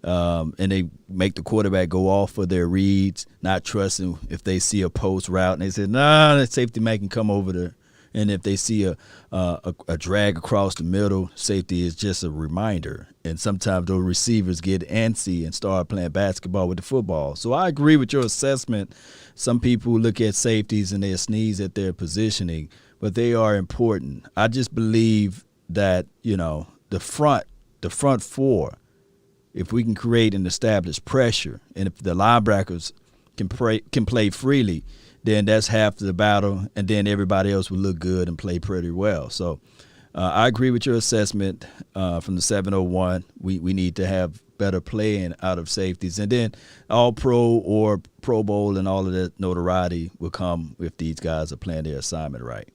And they make the quarterback go off for their reads, not trusting if they see a post route. And they say, that safety man can come over there And if they see a drag across the middle, safety is just a reminder. And sometimes those receivers get antsy and start playing basketball with the football. So I agree with your assessment. Some people look at safeties and they sneeze at their positioning, but they are important. I just believe that, the front four, if we can create and establish pressure, and if the linebackers can play freely, then that's half the battle, and then everybody else will look good and play pretty well. So I agree with your assessment from the 701. We need to have better playing out of safeties, and then All-Pro or Pro Bowl and all of that notoriety will come if these guys are playing their assignment right.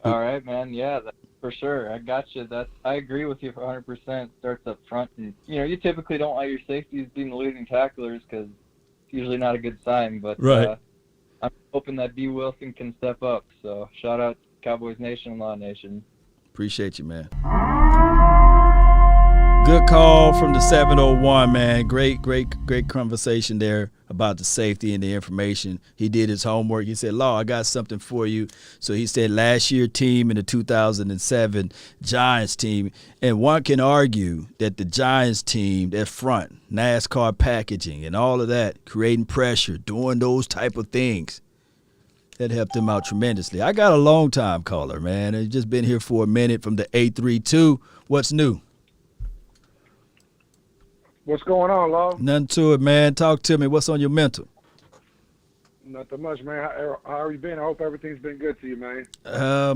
All right, man. Yeah, for sure. I got you. I agree with you 100%. Starts up front, and you typically don't want your safeties being the leading tacklers because it's usually not a good sign. But right. I'm hoping that B. Wilson can step up. So shout out to Cowboys Nation, Law Nation. Appreciate you, man. Good call from the 701, man. Great conversation there about the safety and the information. He did his homework. He said, Law, I got something for you. So he said last year team and the 2007 Giants team. And one can argue that the Giants team, that front, NASCAR packaging and all of that, creating pressure, doing those type of things, that helped him out tremendously. I got a long-time caller, man. He's just been here for a minute from the 832. What's new? What's going on, Law? Nothing to it, man. Talk to me. What's on your mental? Nothing much, man. How have you been? I hope everything's been good to you, man.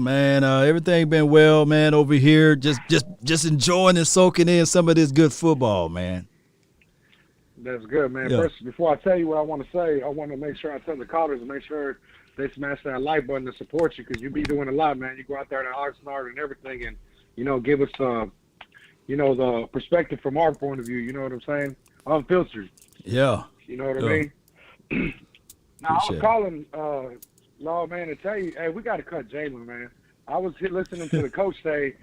Man, everything been well, man, over here. Just enjoying and soaking in some of this good football, man. That's good, man. Yeah. First, before I tell you what I want to say, I want to make sure I tell the callers to make sure they smash that like button to support you because you be doing a lot, man. You go out there to Oxnard and everything and, give us the perspective from our point of view, you know what I'm saying? Unfiltered. Yeah. You know what I mean? Now, I was calling, Law, man, to tell you, hey, we got to cut Jalen, man. I was listening to the coach say,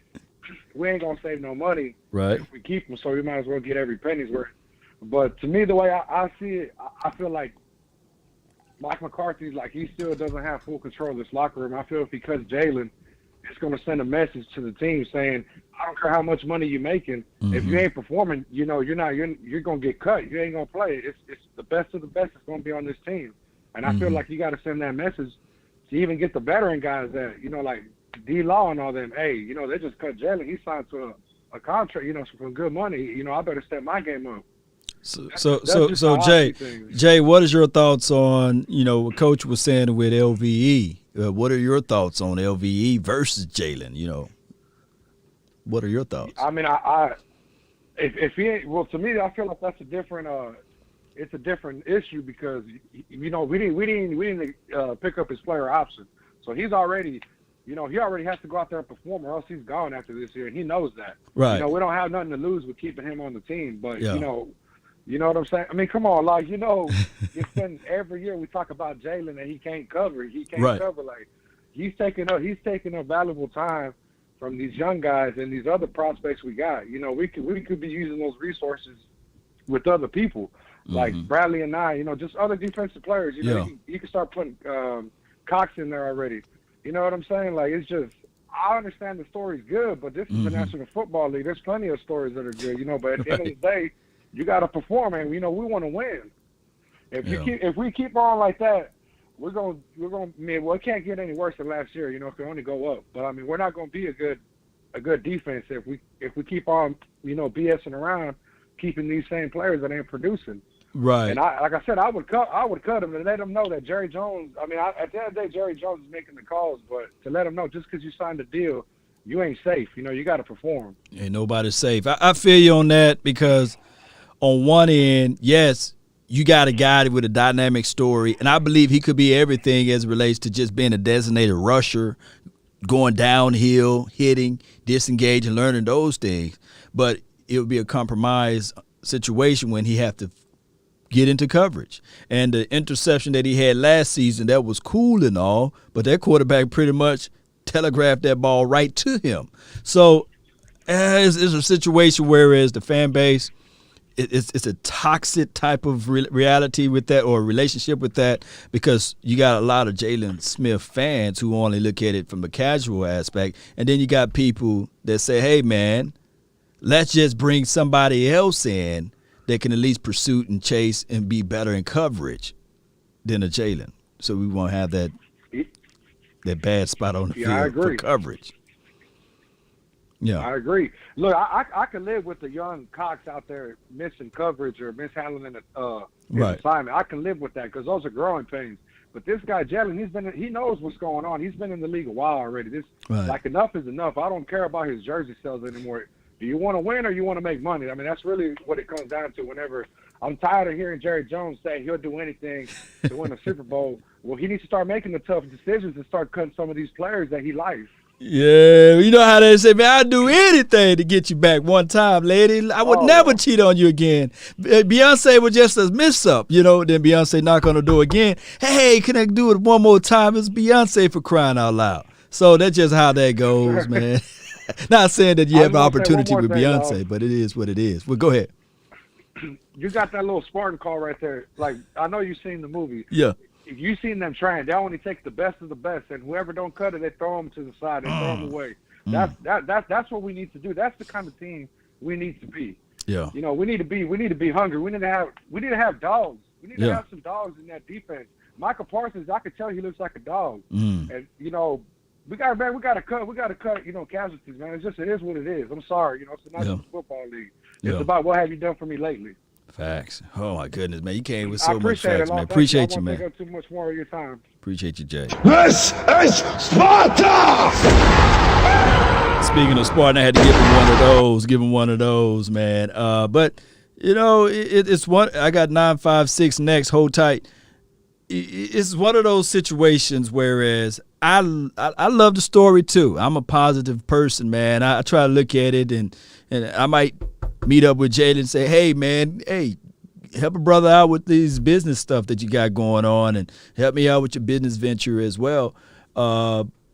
we ain't going to save no money right. if we keep him, so we might as well get every penny's worth. But to me, the way I see it, I feel like Mike McCarthy's like he still doesn't have full control of this locker room. I feel if he cuts Jalen, it's going to send a message to the team saying, I don't care how much money you're making. Mm-hmm. If you ain't performing, you're going to get cut. You ain't going to play. It's the best of the best that's going to be on this team. And I feel like you got to send that message to even get the veteran guys that, like D-Law and all them. Hey, they just cut Jalen. He signed to a contract, for good money. I better step my game up. So Jay, what is your thoughts on, what Coach was saying with LVE? What are your thoughts on LVE versus Jalen? What are your thoughts? I mean, if he ain't, well, to me, I feel like that's a different, it's a different issue because, we didn't pick up his player option. So he's already, he already has to go out there and perform or else he's gone after this year. And he knows that. Right. We don't have nothing to lose with keeping him on the team. But, you know what I'm saying? I mean, come on, like, it's been every year we talk about Jalen and he can't cover. He can't cover. Like, he's taking up valuable time from these young guys and these other prospects we got. We could be using those resources with other people, like Bradley and I. Just other defensive players. You can start putting Cox in there already. You know what I'm saying? Like, it's just. I understand the story's good, but this is the National Football League. There's plenty of stories that are good, but at the end of the day, you got to perform, and we want to win. If we keep on like that, we're going. Well, it can't get any worse than last year. It can only go up. But I mean, we're not going to be a good defense if we keep on, BSing around, keeping these same players that ain't producing. Right. And like I said, I would cut him and let him know that Jerry Jones. I mean, at the end of the day, Jerry Jones is making the calls, but to let him know just because you signed a deal, you ain't safe. You got to perform. Ain't nobody safe. I feel you on that because. On one end, yes, you got a guy with a dynamic story, and I believe he could be everything as it relates to just being a designated rusher, going downhill, hitting, disengaging, learning those things. But it would be a compromise situation when he have to get into coverage. And the interception that he had last season, that was cool and all, but that quarterback pretty much telegraphed that ball right to him. So it's a situation whereas the fan base – it's a toxic type of reality with that, or relationship with that, because you got a lot of Jalen Smith fans who only look at it from a casual aspect, and then you got people that say, hey, man, let's just bring somebody else in that can at least pursue and chase and be better in coverage than a Jalen. So we won't have that bad spot on the field for coverage. Yeah, I agree. Look, I can live with the young Cox out there missing coverage or mishandling his assignment. I can live with that because those are growing pains. But this guy Jalen, he knows what's going on. He's been in the league a while already. Like, enough is enough. I don't care about his jersey sales anymore. Do you want to win or you want to make money? I mean, that's really what it comes down to. Whenever I'm tired of hearing Jerry Jones say he'll do anything to win a Super Bowl, well, he needs to start making the tough decisions and start cutting some of these players that he likes. Yeah, you know how they say, man, I'd do anything to get you back one time, lady. I would never cheat on you again. Beyonce was just a miss-up, then Beyonce knock on the door again. Hey, can I do it one more time? It's Beyonce, for crying out loud. So that's just how that goes, man. Not saying that you have an opportunity with Beyonce, but it is what it is. Well, go ahead. You got that little Spartan call right there. Like, I know you've seen the movie. Yeah. If you've seen them train, they only take the best of the best, and whoever don't cut it, they throw them to the side. They throw them away. That's what we need to do. That's the kind of team we need to be. Yeah. We need to be hungry. We need to have dogs. We need to have some dogs in that defense. Michael Parsons, I could tell he looks like a dog. And we gotta cut casualties, man. It is what it is. I'm sorry, it's a National Football League. It's about what have you done for me lately. Facts. Oh my goodness, man! You came with so much facts, man. Appreciate you, man. I won't take up too much more of your time. Appreciate you, Jay. This is Sparta! Speaking of Spartan, I had to give him one of those, man. But it's one. I got 956 next. Hold tight. It's one of those situations. Whereas I love the story too. I'm a positive person, man. I try to look at it, and I might meet up with Jalen and say, hey, man, help a brother out with these business stuff that you got going on, and help me out with your business venture as well.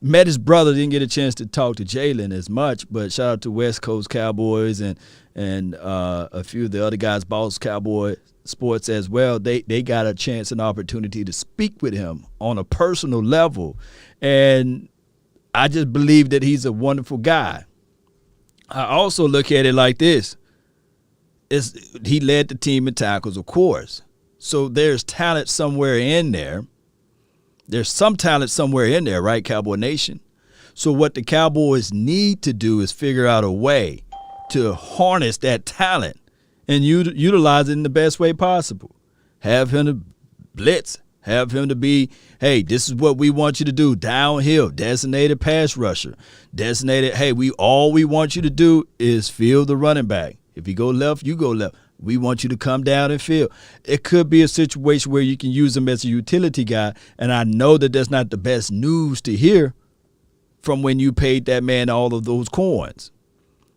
Met his brother, didn't get a chance to talk to Jalen as much, but shout out to West Coast Cowboys and a few of the other guys, Boss Cowboy Sports as well. They got a chance and opportunity to speak with him on a personal level, and I just believe that he's a wonderful guy. I also look at it like this. He led the team in tackles, of course. So there's talent somewhere in there. There's some talent somewhere in there, right, Cowboy Nation? So what the Cowboys need to do is figure out a way to harness that talent and utilize it in the best way possible. Have him to blitz. Have him to be, hey, this is what we want you to do. Downhill, designated pass rusher. Designated, hey, all we want you to do is field the running back. If you go left, you go left. We want you to come down and field. It could be a situation where you can use him as a utility guy, and I know that that's not the best news to hear from when you paid that man all of those coins.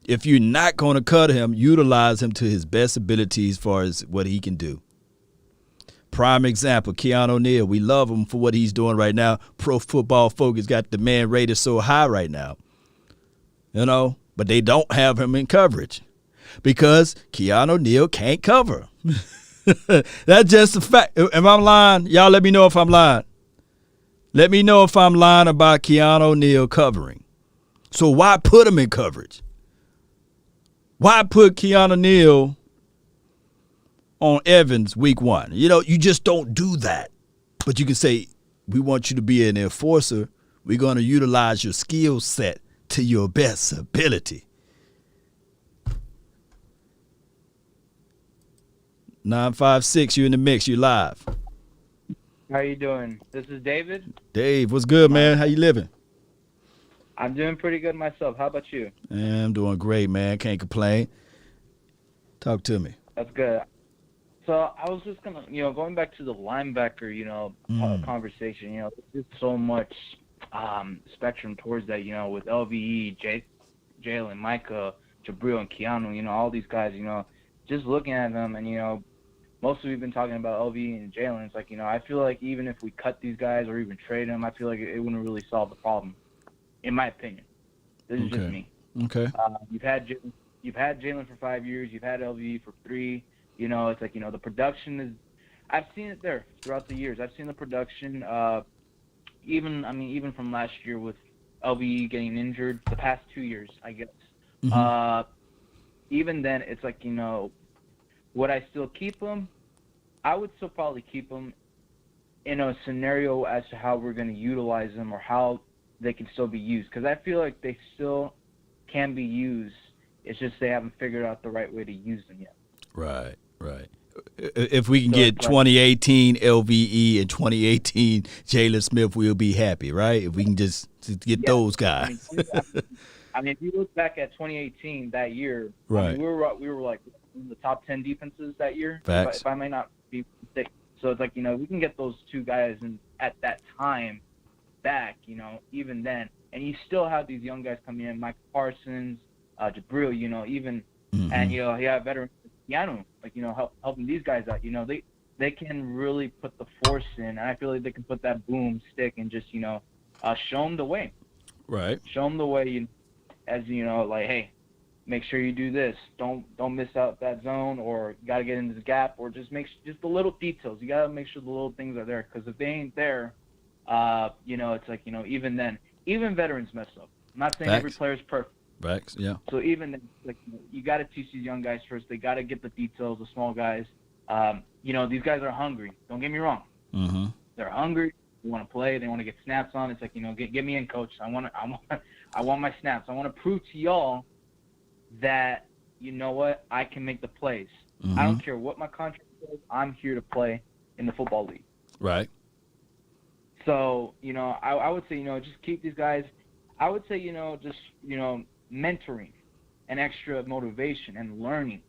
If you're not going to cut him, utilize him to his best ability as far as what he can do. Prime example, Keanu Neal. We love him for what he's doing right now. Pro Football Focus got the man rated so high right now. But they don't have him in coverage because Keanu Neal can't cover. That's just a fact. Am I lying? Y'all let me know if I'm lying. Let me know if I'm lying about Keanu Neal covering. So why put him in coverage? Why put Keanu Neal on Evans week 1? You just don't do that. But you can say, we want you to be an enforcer. We're going to utilize your skill set to your best ability. 956, you in the mix. You live. How you doing? This is David. Dave, what's good, man? How you living? I'm doing pretty good myself. How about you? I'm doing great, man. Can't complain. Talk to me. That's good. So I was just gonna, going back to the linebacker, conversation. There's so much spectrum towards that. With LVE, Jalen, Micah, Jabril, and Keanu. All these guys. Just looking at them, and mostly we've been talking about LVE and Jalen. It's like I feel like even if we cut these guys or even trade them, I feel like it wouldn't really solve the problem, in my opinion. This is just me. Okay. You've had you've had Jalen for 5 years, you've had LVE for 3. You know, it's like, you know, the production is. I've seen it there throughout the years. I've seen the production. Even from last year with LVE getting injured, the past 2 years, I guess. Mm-hmm. Even then, it's like, you know, would I still keep him? I would still probably keep him in a scenario as to how we're going to utilize them or how they can still be used. Because I feel like they still can be used. It's just they haven't figured out the right way to use them yet. Right. If we can get 2018 LVE and 2018 Jalen Smith, we'll be happy, right? If we can just get those guys. If you look back at 2018, that year, right? We were like in the top 10 defenses that year. Facts. If I may not be mistaken. So it's like, you know, we can get those 2 guys at that time back, you know, even then, and you still have these young guys coming in, Mike Parsons, Jabril, you know, even, and you know, veteran Keanu, like, you know, helping these guys out. You know, they can really put the force in, and I feel like they can put that boom stick and just, you know, show them the way. Right. Show them the way, as you know, like, hey, make sure you do this. Don't miss out that zone, or you got to get into the gap, or just the little details. You got to make sure the little things are there, because if they ain't there, you know, it's like, you know, even then, even veterans mess up. I'm not saying every player is perfect. Facts, yeah. So even then, like, you got to teach these young guys first. They got to get the details, the small guys. You know, these guys are hungry. Don't get me wrong. Mm-hmm. They're hungry. They want to play. They want to get snaps on. It's like, you know, get me in, coach. I want my snaps. I want to prove to y'all that, you know what, I can make the plays. Mm-hmm. I don't care what my contract says. I'm here to play in the football league. Right. So, you know, I would say, you know, just keep these guys. I would say, you know, just, you know, mentoring and extra motivation and learning,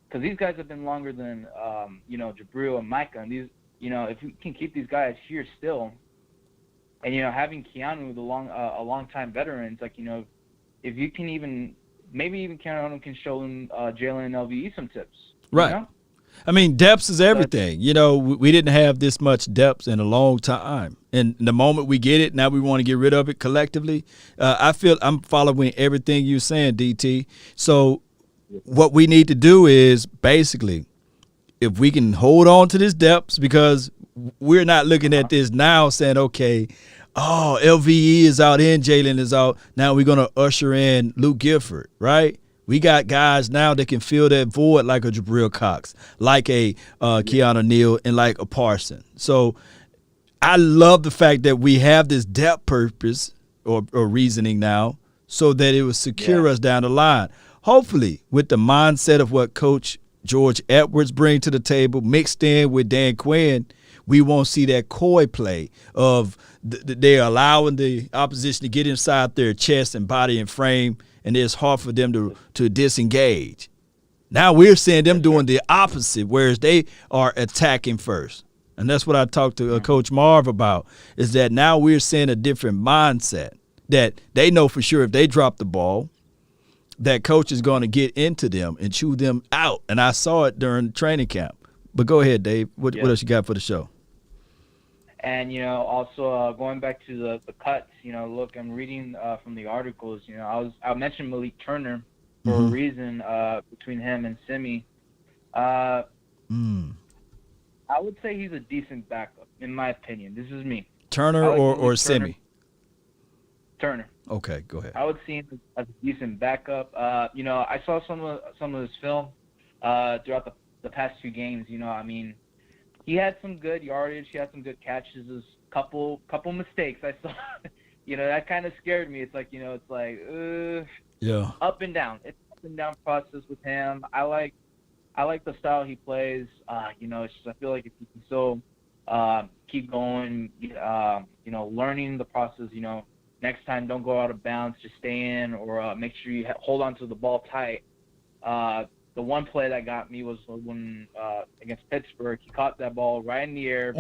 because these guys have been longer than you know, Jabril and Micah, and these, you know, if we can keep these guys here still, and, you know, having Keanu, a long-time veteran, it's like, you know, if you can even Keanu can show them Jalen and LVE some tips, right? You know? I mean, depth is everything. You know, we didn't have this much depth in a long time. And the moment we get it, now we want to get rid of it collectively. I feel I'm following everything you're saying, DT. So what we need to do is basically, if we can hold on to this depth, because we're not looking at this now saying, okay, oh, LVE is out and Jalen is out. Now we're going to usher in Luke Gifford, right? We got guys now that can fill that void like a Jabril Cox, like a Keanu Neal, and like a Parson. So I love the fact that we have this depth purpose or reasoning now so that it will secure us down the line. Hopefully, with the mindset of what Coach George Edwards brings to the table, mixed in with Dan Quinn, we won't see that coy play of they're allowing the opposition to get inside their chest and body and frame, and it's hard for them to disengage. Now we're seeing them doing the opposite, whereas they are attacking first. And that's what I talked to Coach Marv about, is that now we're seeing a different mindset, that they know for sure if they drop the ball, that coach is going to get into them and chew them out. And I saw it during training camp. But go ahead, Dave. What else you got for the show? And, you know, also going back to the cuts, you know, look, I'm reading from the articles, you know, I mentioned Malik Turner for a reason between him and Simi. I would say he's a decent backup, in my opinion. This is me. Turner or Simi? Turner. Okay, go ahead. I would see him as a decent backup. You know, I saw some of his film throughout the past 2 games. You know, I mean, he had some good yardage. He had some good catches. There's a couple mistakes I saw. You know, that kind of scared me. It's like, you know, it's like, up and down. It's up and down process with him. I like the style he plays. You know, it's just, I feel like if you can still keep going, you know, learning the process, you know, next time don't go out of bounds, just stay in, or make sure you hold on to the ball tight. The one play that got me was when against Pittsburgh, he caught that ball right in the air,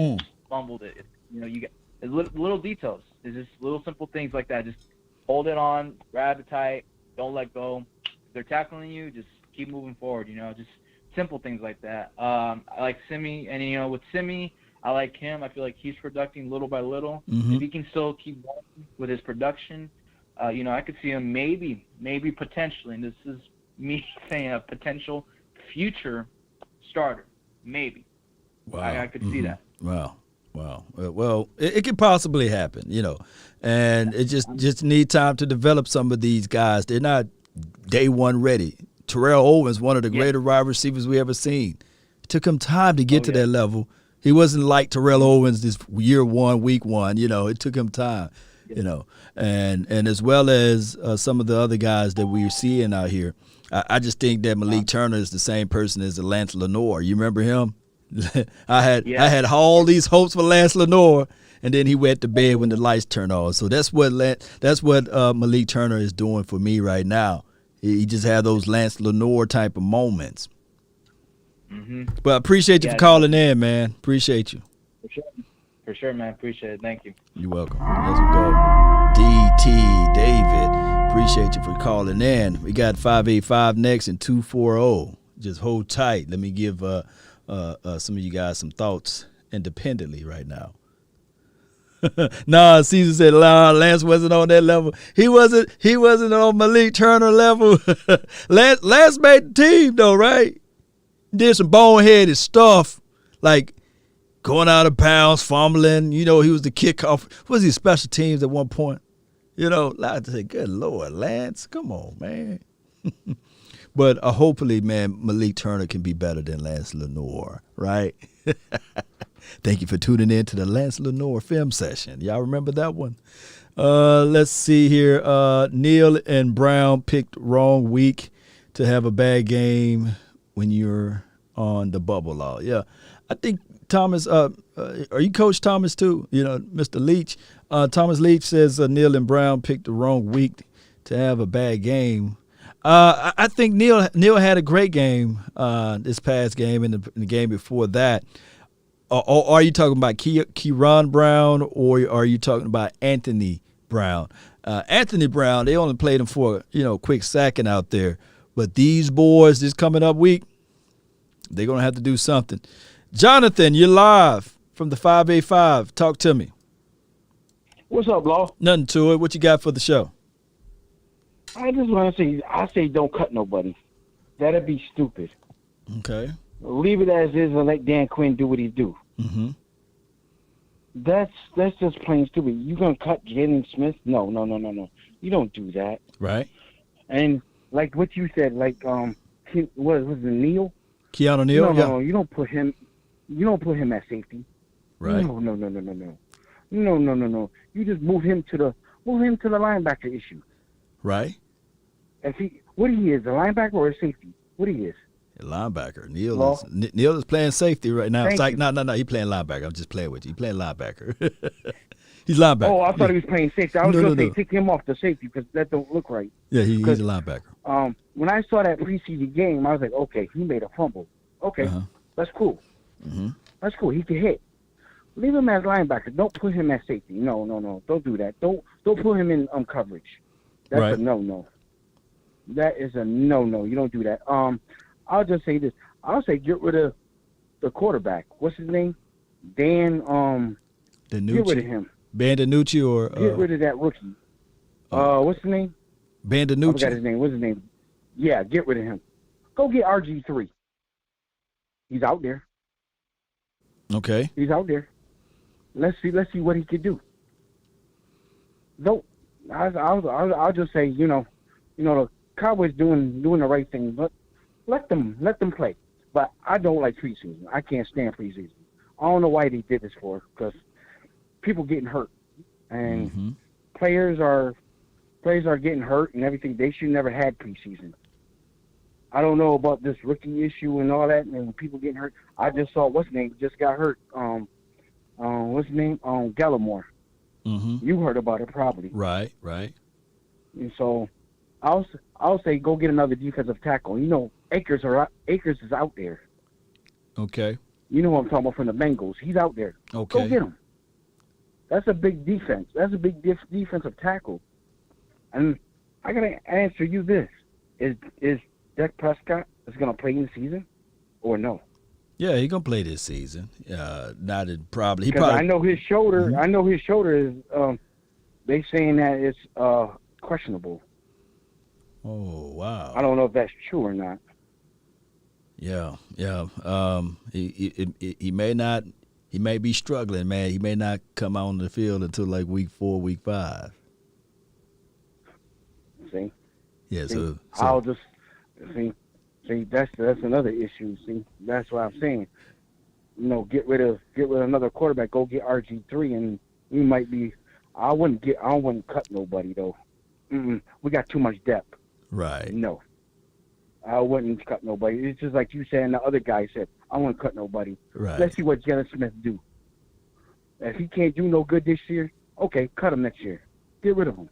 fumbled it. You know, you get little details. It's just little simple things like that. Just hold it on, grab it tight, don't let go. If they're tackling you, just keep moving forward. You know, just simple things like that. I like Simi, and, you know, with Simi, I like him. I feel like he's producing little by little. If he can still keep going with his production, you know, I could see him maybe potentially, and this is me saying a potential future starter, maybe. Wow. I could see that. Wow. Well, it could possibly happen, and it just need time to develop some of these guys. They're not day one ready. Terrell Owens, one of the greatest wide receivers we ever seen. It took him time to get to that level. He wasn't like Terrell Owens this year one, week one. It took him time. And as well as some of the other guys that we're seeing out here. I just think that Malik Turner is the same person as Lance Lenoir. You remember him? I had all these hopes for Lance Lenoir, and then he went to bed when the lights turned on. So that's what Malik Turner is doing for me right now. He just had those Lance Lenoir type of moments. Mm-hmm. But I appreciate you for calling in, man. Appreciate you. For sure, man. Appreciate it. Thank you. You're welcome. Let's go. DT David, appreciate you for calling in. We got 585 next and 240. Just hold tight. Let me give some of you guys some thoughts independently right now. Nah, Caesar said Lance wasn't on that level. He wasn't on Malik Turner level. Lance made the team though, right? Did some boneheaded stuff like going out of bounds, fumbling. He was the kickoff. Was he special teams at one point? I say, good Lord, Lance, come on, man. But hopefully, man, Malik Turner can be better than Lance Lenoir, right? Thank you for tuning in to the Lance Lenoir film session. Y'all remember that one? Let's see here. Neil and Brown picked wrong week to have a bad game when you're on the bubble law. Yeah, I think Thomas, are you Coach Thomas too? Mr. Leach. Thomas Leach says Neil and Brown picked the wrong week to have a bad game. I think Neil had a great game this past game and the game before that. Are you talking about Kieron Brown or are you talking about Anthony Brown? Anthony Brown, they only played him for a quick second out there. But these boys this coming up week, they're going to have to do something. Jonathan, you're live from the 585. Talk to me. What's up, Law? Nothing to it. What you got for the show? I just want to say, I say don't cut nobody. That'd be stupid. Okay. Leave it as is and let Dan Quinn do what he do. Mm-hmm. That's just plain stupid. You gonna cut Jalen Smith? No. You don't do that. Right. And like what you said, like what was it, Neil? Keanu Neal? No, you don't put him at safety. Right. No. You just move him to the linebacker issue. Right. What he is, a linebacker or a safety? What he is? A linebacker. Neil is playing safety right now. It's like, no, he playing linebacker. I'm just playing with you. He playing linebacker. He's linebacker. Oh, I thought he was playing safety. I was going to say take him off the safety because that don't look right. Yeah, he's a linebacker. When I saw that preseason game, I was like, okay, he made a fumble. Okay, That's cool. Mm-hmm. That's cool. He can hit. Leave him as linebacker. Don't put him as safety. No. Don't do that. Don't put him in coverage. That's a no. That is a no. You don't do that. I'll just say this. I'll say get rid of the quarterback. What's his name? Dan. DiNucci. Get rid of him. Ben DiNucci or get rid of that rookie. What's his name? Ben DiNucci. I forgot his name. What's his name? Yeah, get rid of him. Go get RG3. He's out there. Okay. He's out there. Let's see what he could do. No, I'll just say, the Cowboys doing the right thing, but let them play. But I don't like preseason. I can't stand preseason. I don't know why they did this for, because people getting hurt, and players are getting hurt and everything. They should never had preseason. I don't know about this rookie issue and all that, and people getting hurt. I just saw what's his name just got hurt. What's his name? Gallimore. Mm-hmm. You heard about it probably. Right. And so, I'll say go get another defensive tackle. Akers is out there. Okay. You know what I'm talking about from the Bengals. He's out there. Okay. Go get him. That's a big defense. That's a big defensive tackle. And I gotta answer you this: Is Dak Prescott going to play in the season, or no? Yeah, he's going to play this season. Not in probably. I know his shoulder. I know his shoulder is. They saying that it's questionable. Oh, wow. I don't know if that's true or not. Yeah. He may not. He may be struggling, man. He may not come out on the field until like week 4, week 5. See? Yeah. See, So I'll just see. That's another issue. See, that's what I'm saying. Get rid of another quarterback. Go get RG3, and we might be. I wouldn't cut nobody though. We got too much depth. right. No, I wouldn't cut nobody. It's just like you said, and the other guy said, I wouldn't cut nobody. Right. Let's see what Jalen Smith do. If he can't do no good this year, okay, cut him next year. Get rid of him.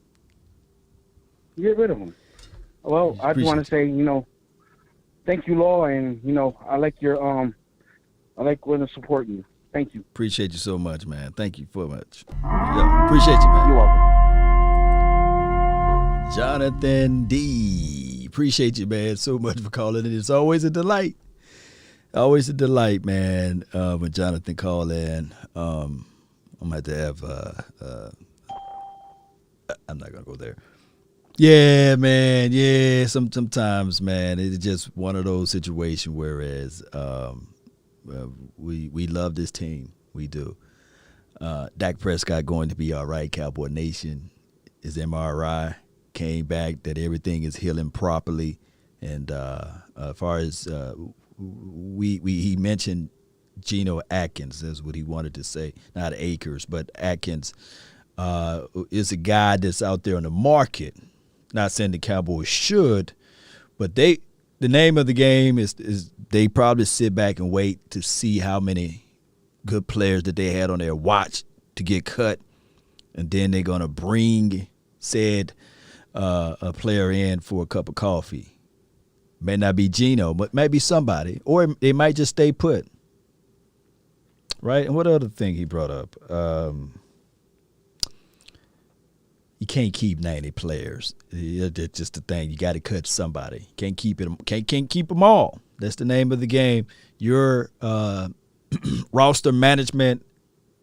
Well, I just want to say, thank you, Law, and I like your I like when to support you. Thank you. Appreciate you so much, man. Thank you so much. Yeah, appreciate you, man. You're welcome. Jonathan D. Appreciate you, man, so much for calling in. It's always a delight. Always a delight, man, when Jonathan call in. I'm going to have I'm not going to go there. Yeah, man. Yeah, sometimes, man, it's just one of those situations whereas we love this team. We do. Dak Prescott going to be all right. Cowboy Nation is MRI. Came back that everything is healing properly. And as far as he mentioned Geno Atkins, that's what he wanted to say. Not Akers, but Atkins is a guy that's out there on the market. Not saying the Cowboys should, but the name of the game is they probably sit back and wait to see how many good players that they had on their watch to get cut, and then they're going to bring said a player in for a cup of coffee. May not be Geno, but might be somebody, or they might just stay put. Right? And what other thing he brought up? You can't keep 90 players. That's just the thing. You got to cut somebody. Can't keep it. Can't keep them all. That's the name of the game. Your roster management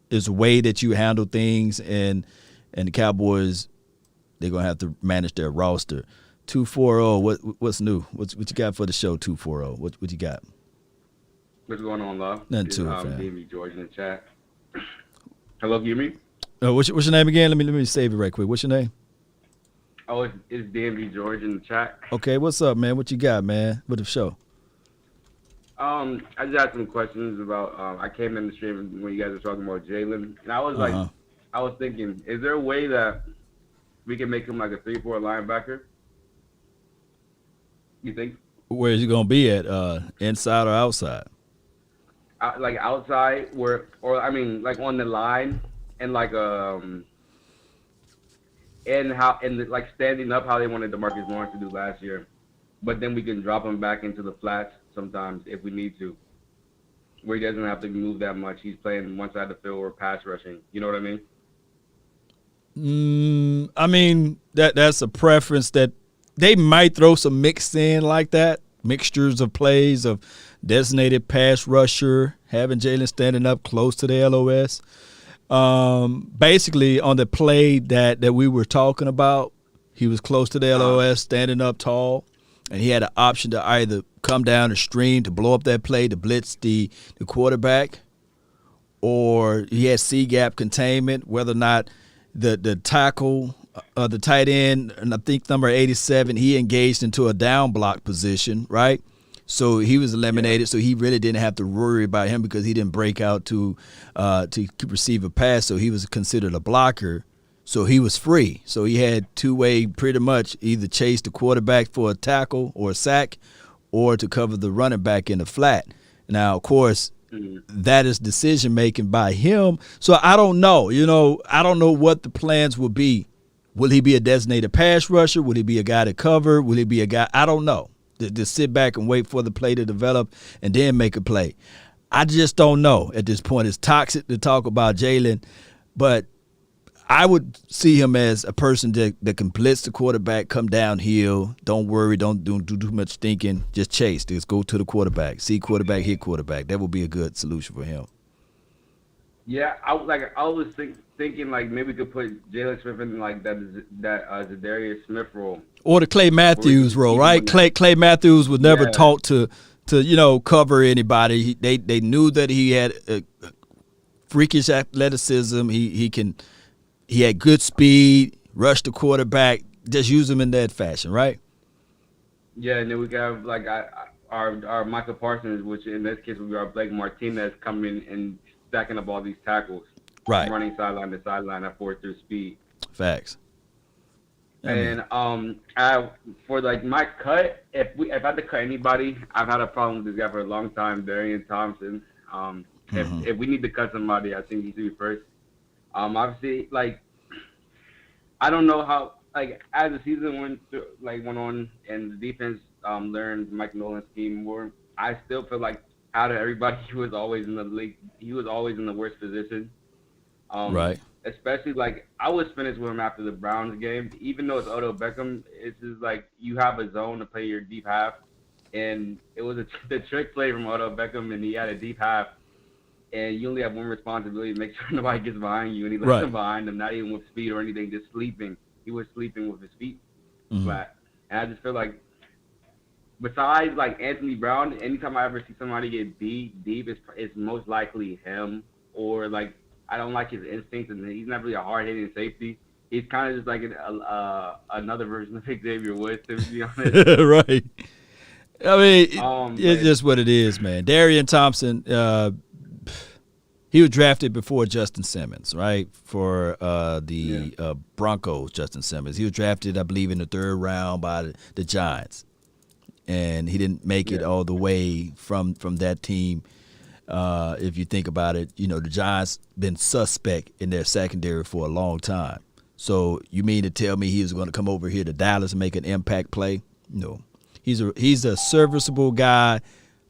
is a way that you handle things, and the Cowboys, they're gonna have to manage their roster. 240. What's new? What you got for the show? 240. What you got? What's going on, love? Nothing to it, fam. Davey George in the chat. Hello, can you hear me? What's your name again? Let me save it right quick. What's your name? Oh, it's Davey George in the chat. Okay, what's up, man? What you got, man? With the show? I just had some questions about. I came in the stream when you guys were talking about Jalen, and I was like, I was thinking, is there a way that we can make him like a 3-4 linebacker? You think? Where is he gonna be at? Inside or outside? Like outside, or like on the line, and like like standing up how they wanted DeMarcus Lawrence to do last year, but then we can drop him back into the flats sometimes if we need to, where he doesn't have to move that much. He's playing one side of the field or pass rushing. You know what I mean? I mean that's a preference that they might throw some mix in like that, mixtures of plays of designated pass rusher, having Jalen standing up close to the LOS. Basically on the play that we were talking about, he was close to the LOS, standing up tall, and he had an option to either come down the stream to blow up that play to blitz the quarterback, or he had C-gap containment, whether or not the tackle, the tight end, and I think number 87, he engaged into a down block position, right? So he was eliminated, so he really didn't have to worry about him because he didn't break out to receive a pass, so he was considered a blocker. So he was free. So he had two-way pretty much either chase the quarterback for a tackle or a sack or to cover the running back in the flat. Now, of course, that is decision-making by him. So I don't know. I don't know what the plans will be. Will he be a designated pass rusher? Will he be a guy to cover? Will he be a guy? I don't know. To sit back and wait for the play to develop and then make a play. I just don't know at this point. It's toxic to talk about Jalen, but I would see him as a person that can blitz the quarterback, come downhill, don't worry, don't do too much thinking, just chase. Just go to the quarterback. See quarterback, hit quarterback. That would be a good solution for him. Yeah, I was thinking like maybe we could put Jaylon Smith in like that Zadarius Smith role. Or the Clay Matthews role, right? Clay Matthews was never taught to cover anybody. They knew that he had freakish athleticism. He had good speed, rush the quarterback. Just use him in that fashion, right? Yeah, and then we got like our Michael Parsons, which in this case would be our Blake Martinez, coming and stacking up all these tackles, right? Running sideline to sideline at 4.3 speed. Facts. And for like my cut, if I had to cut anybody, I've had a problem with this guy for a long time, Darian Thompson. If we need to cut somebody, I think he should be first. Obviously, like I don't know how like as the season went on and the defense learned Mike Nolan's scheme more, I still feel like out of everybody, he was always in the league. He was always in the worst position. Right. Especially like I was finished with him after the Browns game. Even though it's Odell Beckham, it's just like you have a zone to play your deep half, and it was the trick play from Odell Beckham, and he had a deep half, and you only have one responsibility: make sure nobody gets behind you, and he left him behind him, not even with speed or anything, just sleeping. He was sleeping with his feet flat, and I just feel like besides like Anthony Brown, anytime I ever see somebody get beat deep, it's most likely him or like. I don't like his instincts, and he's not really a hard-hitting safety. He's kind of just like another version of Xavier Woods, to be honest. Right. I mean, it's just what it is, man. Darian Thompson, he was drafted before Justin Simmons, right, for the Broncos, Justin Simmons. He was drafted, I believe, in the 3rd round by the Giants, and he didn't make it all the way from that team. If you think about it, the Giants been suspect in their secondary for a long time. So you mean to tell me he was going to come over here to Dallas and make an impact play? No. He's a serviceable guy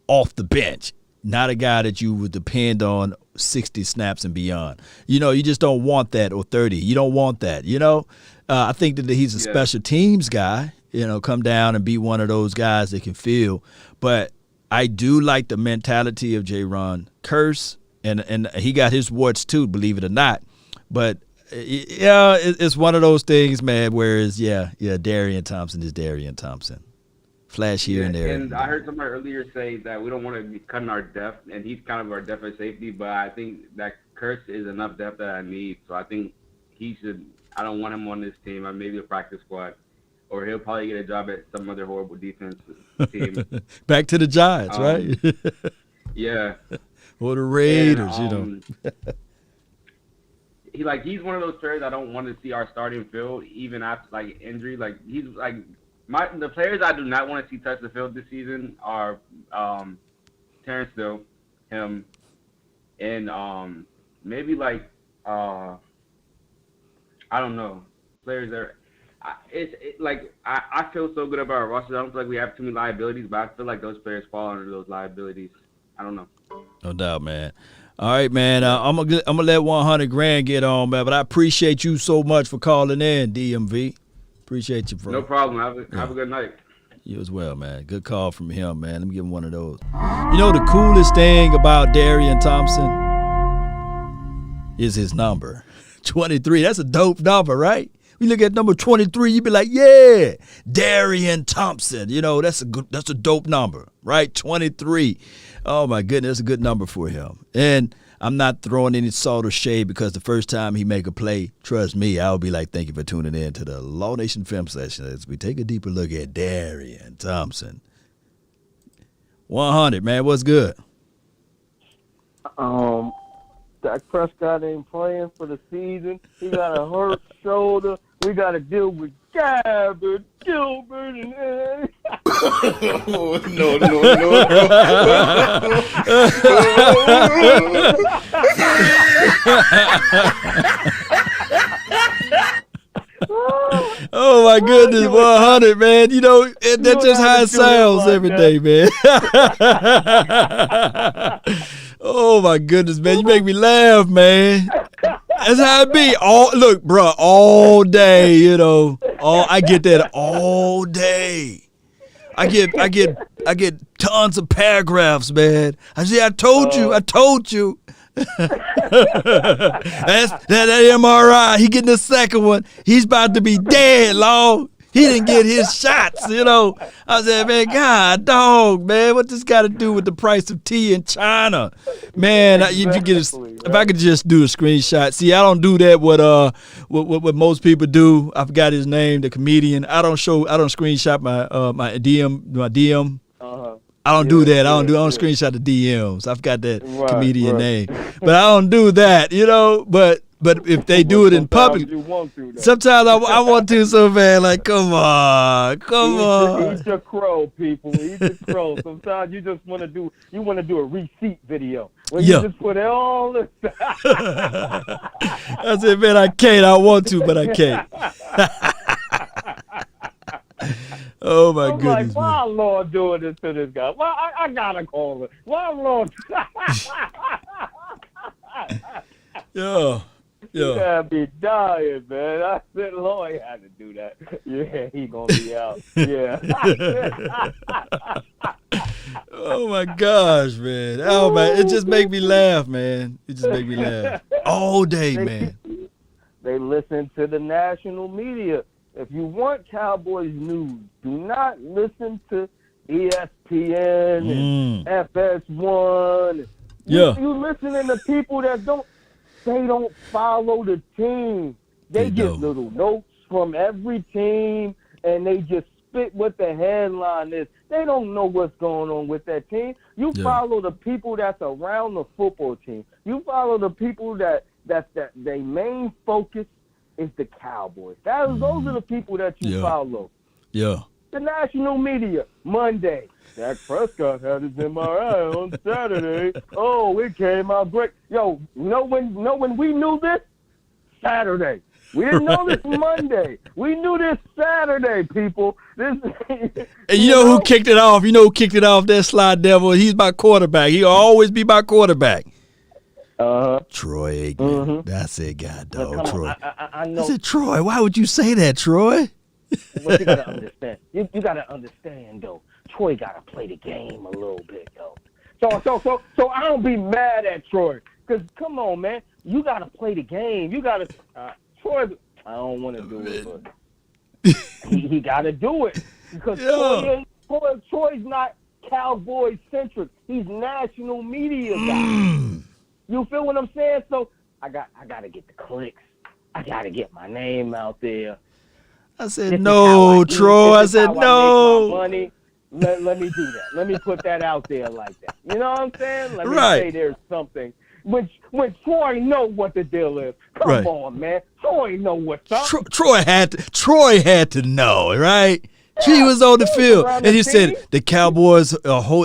off the bench, not a guy that you would depend on 60 snaps and beyond. You just don't want that, or 30. You don't want that, I think that he's a special teams guy, come down and be one of those guys that can feel. But I do like the mentality of Jaron Kearse, and he got his warts too, believe it or not. But it's one of those things, man. Whereas, Darian Thompson is Darian Thompson, flash here and there. And I heard somebody earlier say that we don't want to be cutting our depth, and he's kind of our depth at safety. But I think that Kearse is enough depth that I need. So I think he should. I don't want him on this team. Maybe a practice squad. Or he'll probably get a job at some other horrible defense team. Back to the Giants, right? Yeah. Or the Raiders, He's one of those players I don't want to see our starting field, even after like injury. Like he's like the players I do not want to see touch the field this season are Terrence Hill, him, and maybe like I don't know, players that are. I feel so good about our roster. I don't feel like we have too many liabilities, but I feel like those players fall under those liabilities. I don't know. No doubt, man. All right, man. I'm gonna let $100,000 get on, man. But I appreciate you so much for calling in, DMV. Appreciate you, bro. No problem. Have a good night. You as well, man. Good call from him, man. Let me give him one of those. The coolest thing about Darian Thompson is his number, 23. That's a dope number, right? You look at number 23, you be like, yeah, Darian Thompson. That's a dope number, right? 23. Oh my goodness, that's a good number for him. And I'm not throwing any salt or shade, because the first time he make a play, trust me, I'll be like, thank you for tuning in to the Law Nation Film Session as we take a deeper look at Darian Thompson. 100, man, what's good? Dak Prescott ain't playing for the season. He got a hurt shoulder. We got to deal with Gabbard, Gilbert, and no. Oh my goodness, 100, man. That's just how it sounds every day, man. Oh my goodness, man. You make me laugh, man. That's how it be. Look, bro, all day, I get that all day. I get tons of paragraphs, man. I told you. that MRI. He getting the second one. He's about to be dead, Lord. He didn't get his shots, you know. I said, man, God, dog, man, what this got to do with the price of tea in China? Man, if I could just do a screenshot. See, I don't do that what most people do. I forgot his name, the comedian. I don't screenshot my DM. I don't do that. I don't screenshot the DMs. I forgot that comedian name. But I don't do that, you know. But if they do it in public, sometimes I want to so bad. Like, come on. Eat your crow, people. Eat your crow. Sometimes you just want to do a receipt video where you just put all this. I said, man, I can't. I want to, but I can't. Oh my goodness! Like, why Lord doing this to this guy? Why I gotta call it? Why Lord? Yeah. You gotta be dying, man. I said, Lord had to do that. Yeah, he gonna be out. Yeah. Oh my gosh, man! Oh man, it just make me laugh, man. It just make me laugh all day, man. They listen to the national media. If you want Cowboys news, do not listen to ESPN and FS1. You listening to people that don't follow the team. They get little notes from every team, and they just spit what the headline is. They don't know what's going on with that team. You follow the people that's around the football team. You follow the people that their main focus is the Cowboys. Those are the people that you follow. Yeah. The national media, Monday. Dak Prescott had his MRI on Saturday. Oh, it came out great. Yo, know when we knew this? Saturday. We didn't know this Monday. We knew this Saturday, people. And you know who kicked it off? You know who kicked it off? That Sly Devil. He's my quarterback. He'll always be my quarterback. Troy Aikman. Mm-hmm. That's it, God, dog. Troy. I know. I said, Troy, why would you say that, Troy? But you gotta understand. You gotta understand, though. Troy gotta play the game a little bit, though. So I don't be mad at Troy, because come on, man, you gotta play the game. You gotta. Troy, I don't want to do it, but he gotta do it because Troy's not Cowboy centric. He's national media guy. You feel what I'm saying? So I gotta get the clicks. I gotta get my name out there. I said, no, Troy. I said, no. Let me do that. Let me put that out there like that. You know what I'm saying? Let me say there's something. When Troy know what the deal is. Come on, man. Troy know what's up. Troy had to know, right? Yeah, he was on the field, and he said the Cowboys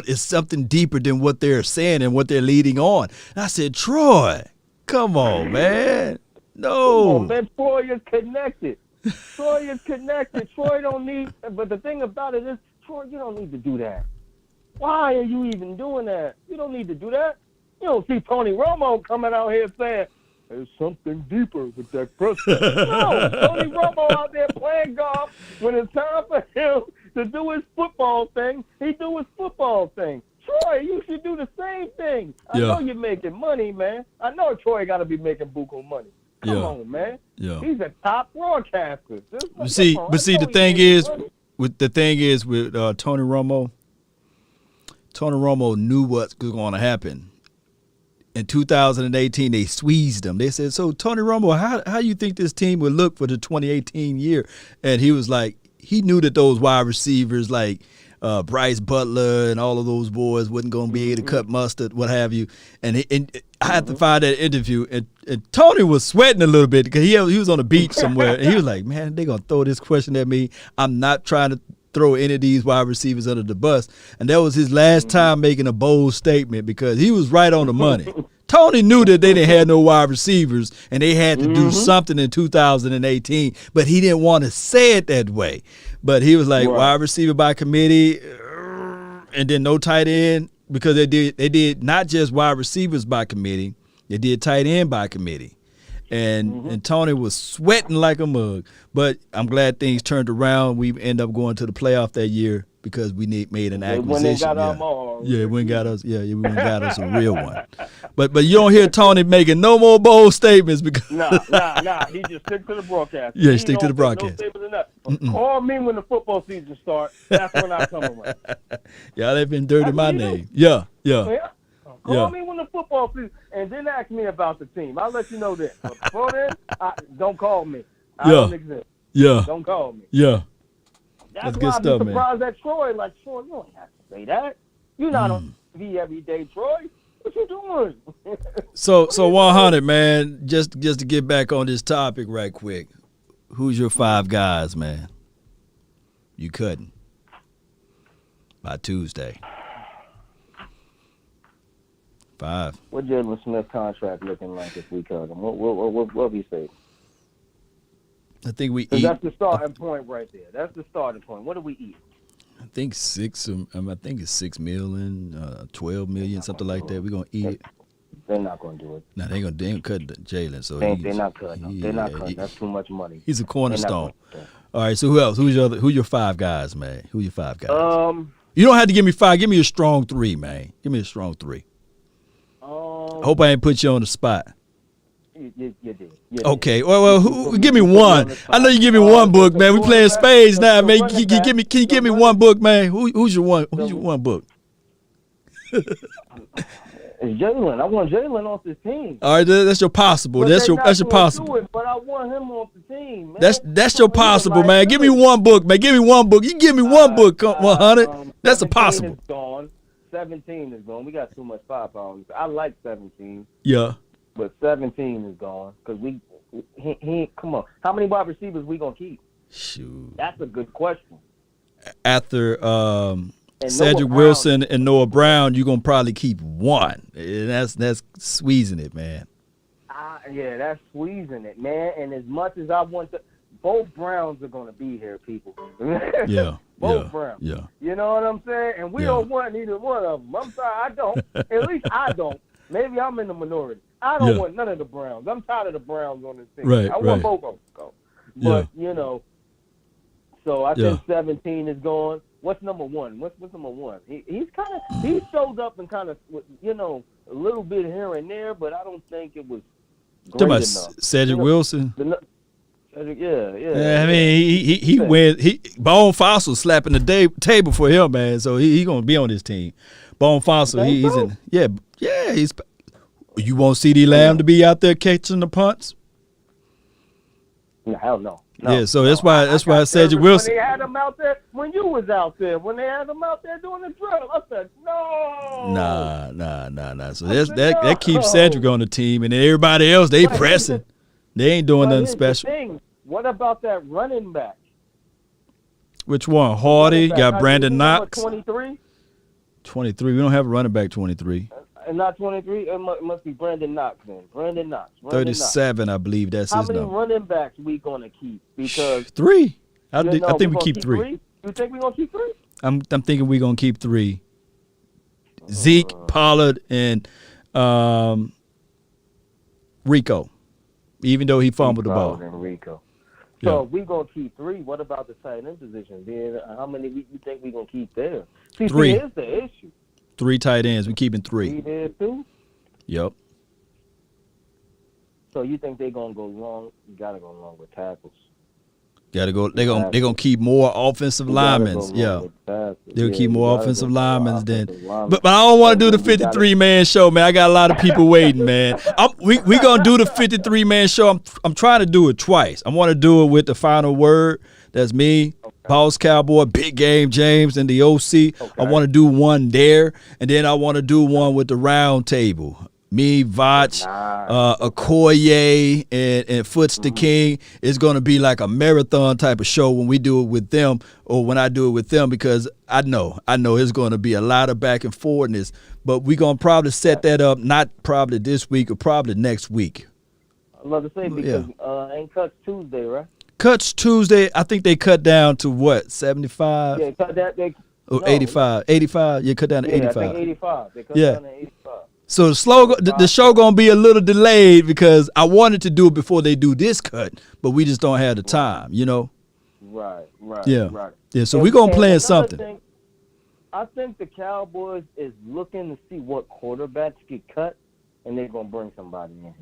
is something deeper than what they're saying and what they're leading on. And I said, Troy, come on, man. No. Come on, man. Troy is connected. Troy don't need, but the thing about it is, Troy, you don't need to do that. Why are you even doing that? You don't need to do that. You don't see Tony Romo coming out here saying, there's something deeper with that Prescott. No, Tony Romo out there playing golf. When it's time for him to do his football thing, he do his football thing. Troy, you should do the same thing. I know you're making money, man. I know Troy got to be making buku money. Come on, man. Yeah. He's a top broadcaster. But see, the thing is with Tony Romo. Tony Romo knew what's going to happen. In 2018, they squeezed him. They said, so, Tony Romo, how you think this team would look for the 2018 year? And he was like, he knew that those wide receivers like Bryce Butler and all of those boys wasn't going to be able to cut mustard, what have you. And I had to find that interview. And Tony was sweating a little bit because he was on the beach somewhere. And he was like, man, they're going to throw this question at me. I'm not trying to throw any of these wide receivers under the bus. And that was his last time making a bold statement because he was right on the money. Tony knew that they didn't have no wide receivers and they had to do something in 2018, but he didn't want to say it that way. But he was like, wide receiver by committee and then no tight end because they did not just wide receivers by committee, they did tight end by committee. And Tony was sweating like a mug. But I'm glad things turned around. We end up going to the playoff that year. because we made an When they acquisition. got our mall. Yeah, we got us. Yeah, we got us a real one. But you don't hear Tony making no more bold statements because Nah. He just stick to the broadcast. Yeah, He stick to don't the make broadcast. No statements or nothing. Call me when the football season starts. That's when I come around. y'all have been dirty That's my what you name. do. Yeah. Call me when the football season, and then ask me about the team. I'll let you know that. But before then, don't call me. I don't exist. Yeah. Don't call me. Yeah. That's good why stuff, I'm man. surprised at Troy. Like, Troy, you don't have to say that. You're not on TV every day, Troy. What you doing? So 100, man, just to get back on this topic right quick. Who's your 5 guys, man? You couldn't. By Tuesday. 5. What Jalen Smith contract looking like if we cut him? What we say? I think we 'Cause eat. that's the starting point right there. That's the starting point. What do we eat? I think 6. I think it's 6 million, 12 million, something like that. We're gonna eat it. They're not going to do it. Nah, they ain't cut Jalen. So They're not cutting him. They're not cutting. That's too much money. He's a cornerstone. They're not All right. So who else? Who your 5 guys, man? Who your 5 guys? gonna- You don't have to give me 5. Give me a strong 3, man. Give me a strong 3. Hope I ain't put you on the spot. You did. You did. Okay. Well, give me one. I know you give me one book, man. We playing spades now, man. Can you give me one book, man? Who's your one? Who's your one book? It's Jalen. I want Jalen off this team. All right, that's your possible. But That's they your not possible. gonna do it, but I want him off the team, man. That's your possible, man. Give me one book, man. Give me one book. You give me one book, 100. That's a 17 possible. Is gone. 17 is gone. We got too much firepower. I like 17, Yeah. but 17 is gone because he come on. How many wide receivers we gonna keep? Shoot. That's a good question. After And Cedric Noah Wilson and Noah Brown, you're gonna probably keep one. And that's squeezing it, man. Yeah, that's squeezing it, man. And as much as I want to, both Browns are gonna be here, people. Yeah. Both Browns. Yeah. You know what I'm saying? And we don't want either one of them. I'm sorry, I don't. At least I don't. Maybe I'm in the minority. I don't want none of the Browns. I'm tired of the Browns on this team. Right, I want both of them to go. But, you know, so I think 17 is gone. What's number 1? What's number 1? He shows up and kind of, you know, a little bit here and there, but I don't think it was great enough. Cedric Wilson. Yeah. I mean, he went. Bone Fossil slapping the table for him, man. So he gonna be on this team. Bone Fossil, he's in. Yeah. He's. You want CD Lamb to be out there catching the punts? No, hell no. Yeah, so that's why Cedric Wilson. When they had him out there, when you was out there, when they had him out there doing the drill, I said no. Nah. So that keeps Cedric on the team, and then everybody else they pressing. They ain't doing nothing special. What about that running back? Which one? Hardy got Brandon Knox. 23. 23. We don't have a running back 23. And not 23. It must be Brandon Knox then. Brandon Knox. 37, I believe that's his number. How many running backs we gonna keep? Because 3. I think we keep 3. You think we gonna keep 3? I'm thinking we're gonna keep 3. Zeke, Pollard, and Rico. Even though he fumbled the ball. And Rico. So we gonna keep 3. What about the tight end position? Then how many you think we gonna keep there? 3. Here's the issue. 3 tight ends. We keeping 3. 3 there too. Yep. So you think they gonna go long? You gotta go long with tackles. Gotta go. They gonna keep more offensive linemen. They'll keep more offensive linemen than. But I don't want to do the 53-man show, man. I got a lot of people waiting, man. We gonna do the 53-man show. I'm trying to do it twice. I want to do it with the final word. That's me, Boss Cowboy, Big Game James, and the OC. I want to do one there, and then I want to do one with the round table. Me, Vach, Okoye, and Foots the King. It's going to be like a marathon type of show when we do it with them, or when I do it with them, because I know it's going to be a lot of back and forthness. But we're going to probably set that up, not probably this week or probably next week. I love to say because ain't Cuts Tuesday, right? Cuts Tuesday, I think they cut down to what, 75? Yeah, cut that. 85. 85? Yeah, cut down to 85. I think 85. They cut down to 85. So the show going to be a little delayed because I wanted to do it before they do this cut, but we just don't have the time, you know? Right. Yeah. Yeah, so we're going to plan something. I think the Cowboys is looking to see what quarterbacks get cut, and they're going to bring somebody in.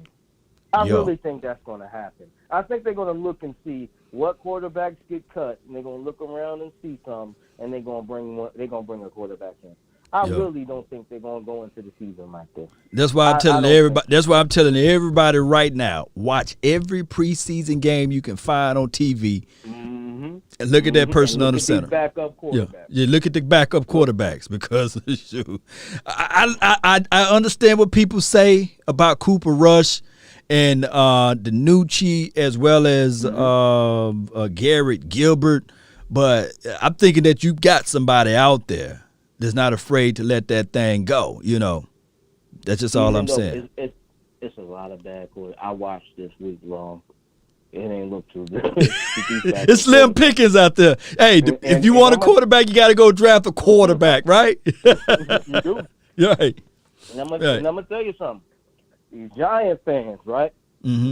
I really think that's going to happen. I think they're going to look and see what quarterbacks get cut, and they're going to look around and see some, and they're going to bring a quarterback in. I really don't think they're going to go into the season like this. That's why I'm telling everybody. That's why I'm telling everybody right now. Watch every preseason game you can find on TV, and look at that person on the center. Backup quarterbacks. Yeah, look at the backup quarterbacks because shoot, I understand what people say about Cooper Rush and DiNucci as well as Garrett Gilbert, but I'm thinking that you got somebody out there that's not afraid to let that thing go. You know, that's just all I'm saying. It's a lot of bad quarterbacks. I watched this week long. It ain't look too good. It's slim pickings out there. Hey, if you want a quarterback, you got to go draft a quarterback, right? You do. Right. And I'm gonna tell you something. These Giant fans, right?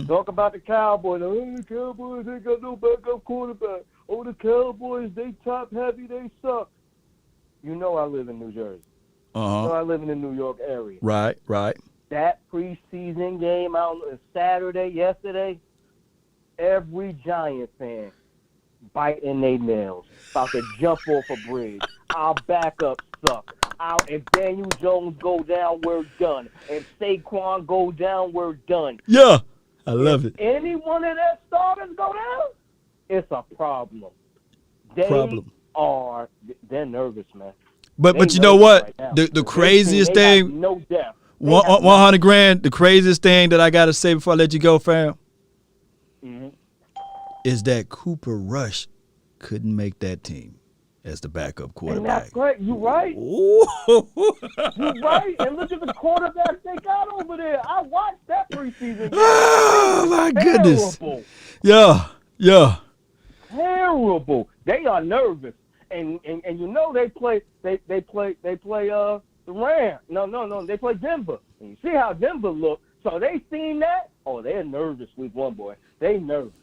Talk about the Cowboys. Oh, the Cowboys ain't got no backup quarterback. Oh, the Cowboys, they top heavy, they suck. You know I live in New Jersey. You know I live in the New York area. Right. That preseason game out on Saturday, yesterday, every Giant fan biting their nails, about to jump off a bridge. Our backup suck. If Daniel Jones go down, we're done. If Saquon go down, we're done. Yeah, I love it. Any one of their starters go down, it's a problem. They're nervous, man. But you know what? Right the craziest thing, no depth. 100 grand. The craziest thing that I gotta say before I let you go, fam, is that Cooper Rush couldn't make that team as the backup quarterback. And that's great. You're right. You're right. And look at the quarterbacks they got over there. I watched that preseason game. Oh my goodness. Yeah. Terrible. They are nervous. And you know they play the Rams. No, they play Denver. And you see how Denver look. So they seen that. Oh, they're nervous week one, boy. They nervous.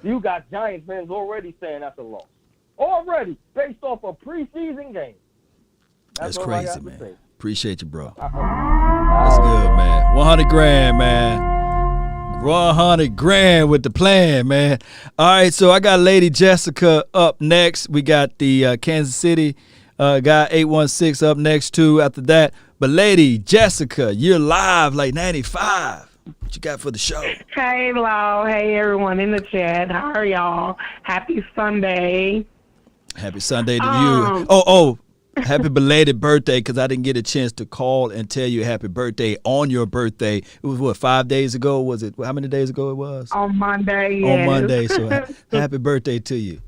You got Giants fans already saying that's a loss. Already, based off a preseason game. That's crazy, man. Appreciate you, bro. That's good, man. 100 grand, man. 100 grand with the plan, man. All right, so I got Lady Jessica up next. We got the Kansas City guy 816 up next too after that. But Lady Jessica, you're live like 95. What you got for the show? Hey, Lau. Hey, everyone in the chat. How are y'all? Happy Sunday. Happy Sunday to you. Oh, happy belated birthday, because I didn't get a chance to call and tell you happy birthday on your birthday. It was, 5 days ago? Was it? How many days ago it was? On Monday, yes. On Monday. So happy birthday to you.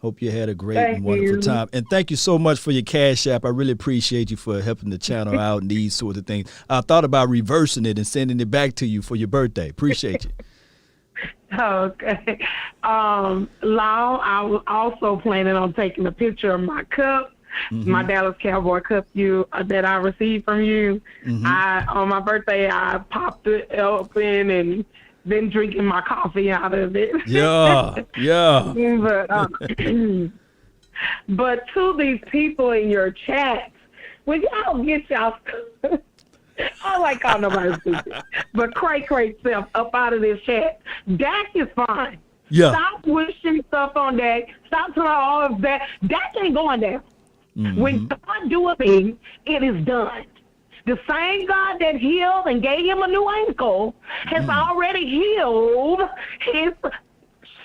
Hope you had a great and wonderful time. And thank you so much for your Cash App. I really appreciate you for helping the channel out and these sorts of things. I thought about reversing it and sending it back to you for your birthday. Appreciate you. Okay. Lau, I was also planning on taking a picture of my cup, my Dallas Cowboy cup that I received from you. On my birthday, I popped it open and been drinking my coffee out of it. Yeah. But to these people in your chat, will y'all get y'all I like calling nobody stupid. But cray self up out of this chat. Dak is fine. Yeah. Stop wishing stuff on Dak. Stop telling all of that. Dak ain't going there. When God do a thing, it is done. The same God that healed and gave him a new ankle has already healed his